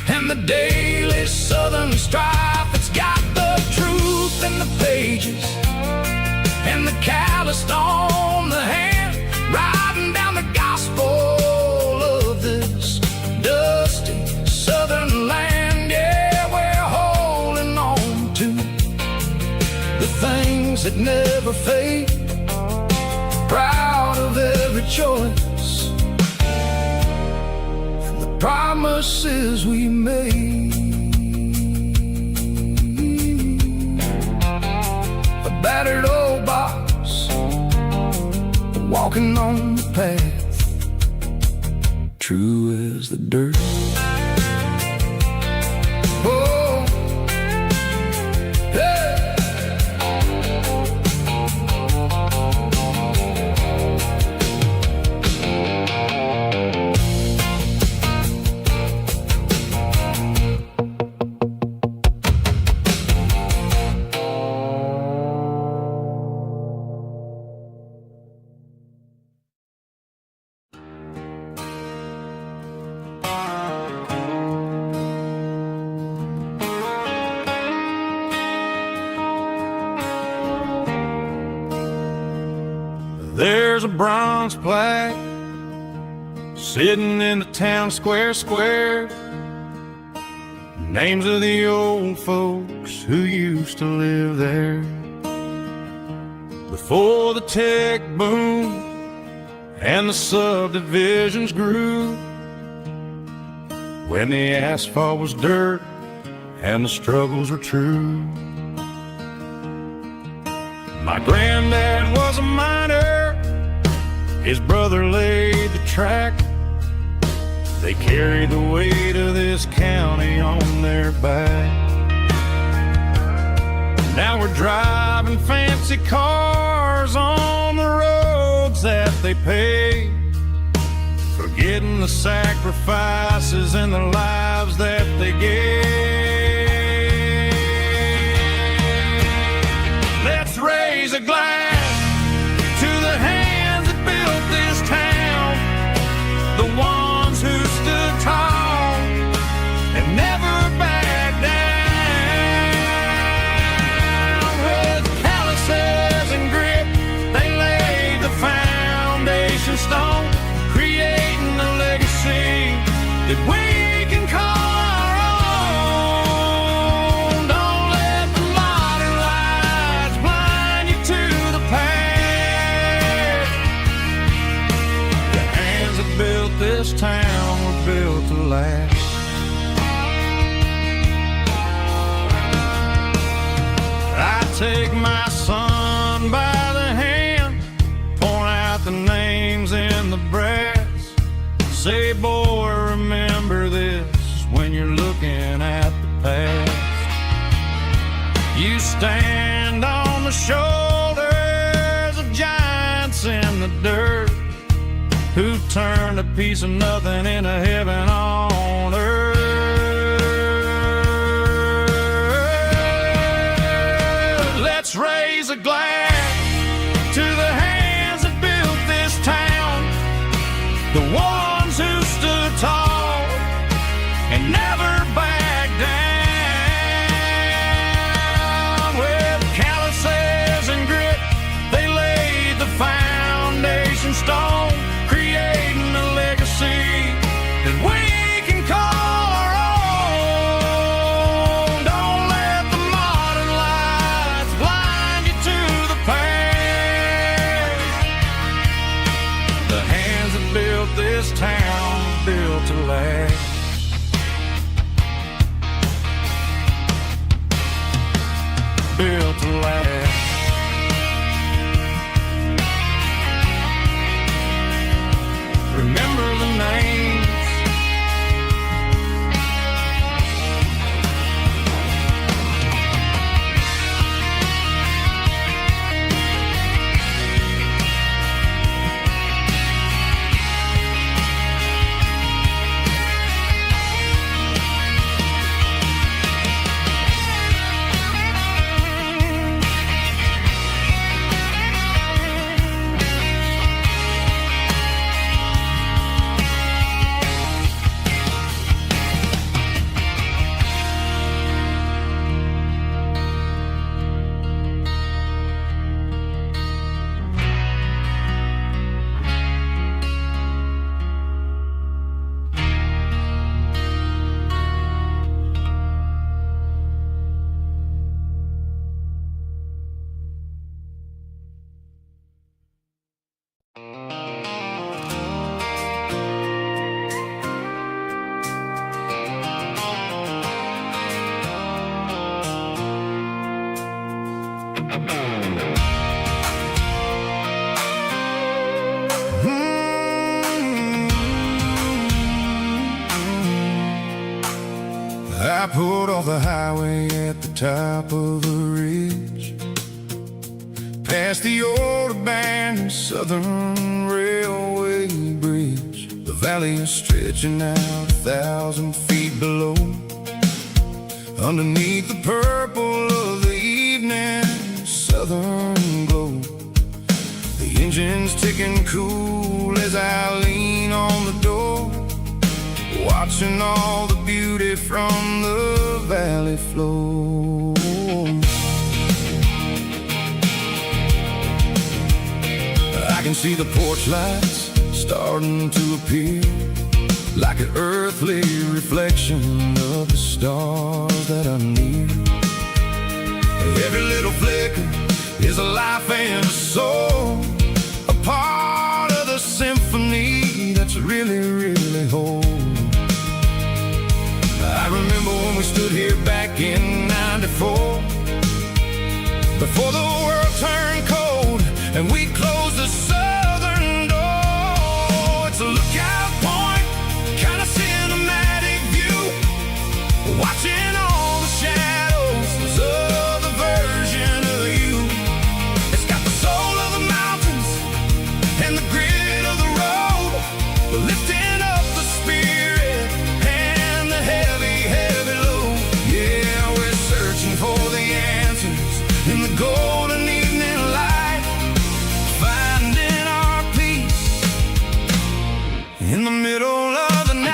and the daily southern strife. It's got the truth in the pages and the calloused on the hand, writing down the gospel of this dusty southern land. Yeah, we're holding on to the things that never fade, proud of every choice and the promises we made. A battered old box, walking on the path, true as the dirt. Oh, hey.
There's a bronze plaque sitting in the town square. Names of the old folks who used to live there before the tech boom and the subdivisions grew, when the asphalt was dirt and the struggles were true. My granddad was a miner, his brother laid the track. They carried the weight of this county on their back. Now we're driving fancy cars on the roads that they paved, forgetting the sacrifices and the lives that they gave. Let's raise a glass to the hands that built this town, the ones who stood tall and never backed down. With calluses and grit, they laid the foundation stone, creating a legacy that we can call our own. Don't let the modern lights blind you to take my son by the hand, point out the names in the brass. Say, boy, remember this when you're looking at the past. You stand on the shoulders of giants in the dirt, who turned a piece of nothing into heaven on earth. Let's raise a glass to the hands that built this town, the ones who stood tall and never backed down. With calluses and grit, they laid the foundation stone, creating a legacy that we can call our own. Don't let the modern lights blind you to the past. The hands that built this town built to last. Built to last. Remember the names.
I pulled off the highway at the top of a ridge, past the old abandoned Southern Railway bridge. The valley is stretching out 1,000 feet below, underneath the purple of the evening southern glow. The engine's ticking cool as I lean on the door, watching all the beauty from the valley flow. I can see the porch lights starting to appear, like an earthly reflection of the stars that are near. Every little flicker is a life and a soul, a part of the symphony that's really, really whole. I remember when we stood here back in '94, before the world turned cold and we closed the southern door. It's a lookout point, kind of cinematic view, watching all the shadows of the version of you. It's got the soul of the mountains and the grit of the road, lifting up the spirit and the heavy, heavy load. Yeah, we're searching for the answers in the golden evening light, finding our peace in the middle of the night.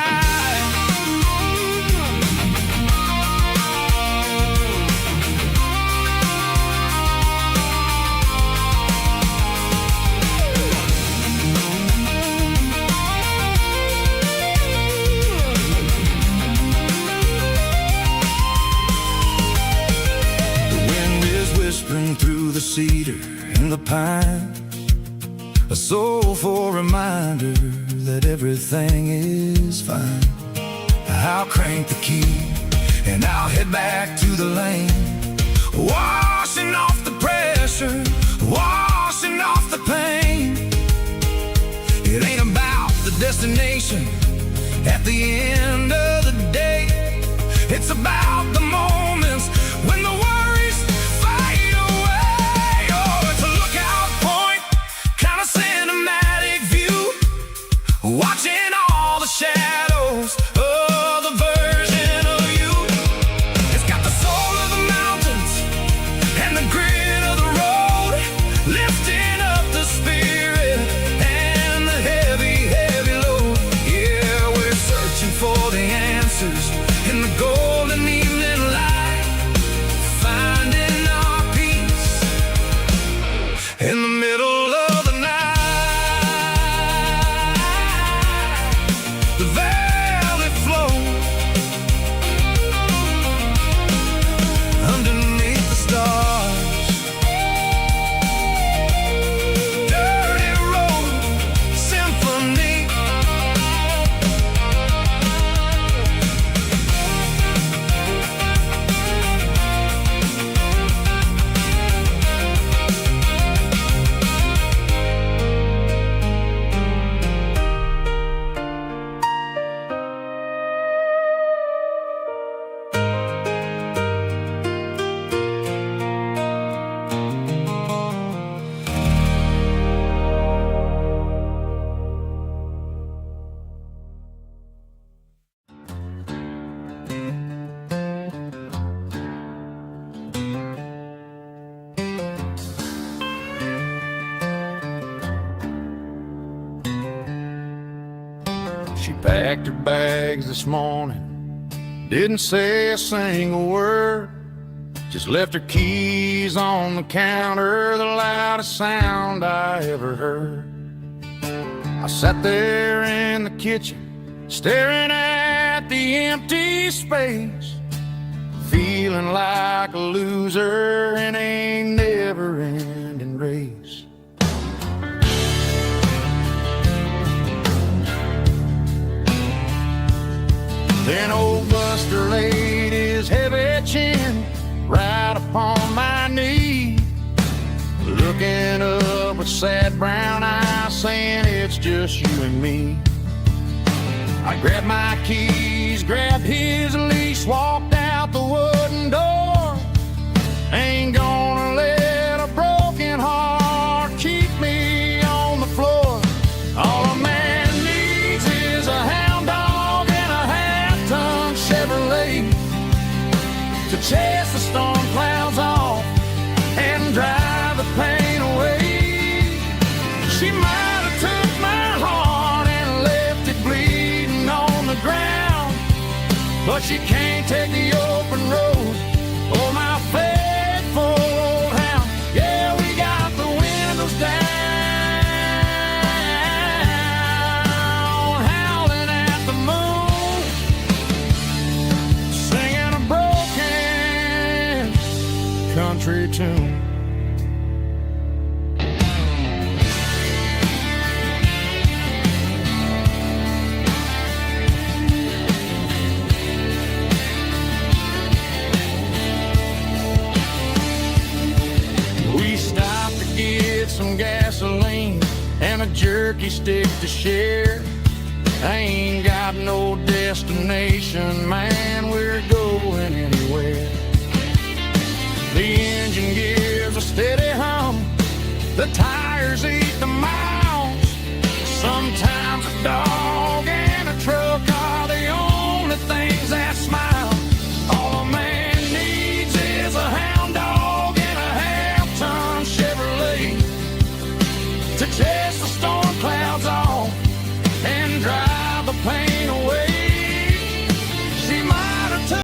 Whispering through the cedar and the pine, a soulful reminder that everything is fine. I'll crank the key and I'll head back to the lane, washing off the pain. It ain't about the destination at the end of the day. It's about the moments when the worries fade away. Oh, it's a lookout point, kind of cinematic view, watching all the shadows of the version of you. It's got the soul of the mountains and the grit of the road, lifting up the spirit and the heavy, heavy load. Yeah, we're searching for the answers in the golden evening light, finding our peace in the middle of the night. The valley flows underneath the stars. Dirty road symphony.
She packed her bags this morning, didn't say a single word, just left her keys on the counter, the loudest sound I ever heard. I sat there in the kitchen, staring at the empty space, feeling like a loser in a never-ending race. Then old Buster laid his heavy chin right upon my knee, looking up with sad brown eyes, saying it's just you and me. I grabbed my keys, grabbed his leash, walked out the wooden door. Ain't gonna let a broken heart keep me on the floor. All a man needs is a hound dog and a half-ton Chevrolet to chase the storm clouds off and drive the pain away. She might have took my heart and left it bleeding on the ground, but she can't take the open road. Oh, my faithful old hound. Yeah, we got the windows down, howling at the moon, singing a broken country tune. We stopped to get some gasoline and a jerky stick to share. I ain't got no destination, man, we're going anywhere. The engine gives a steady hum, the tires eat the miles. Sometimes the dog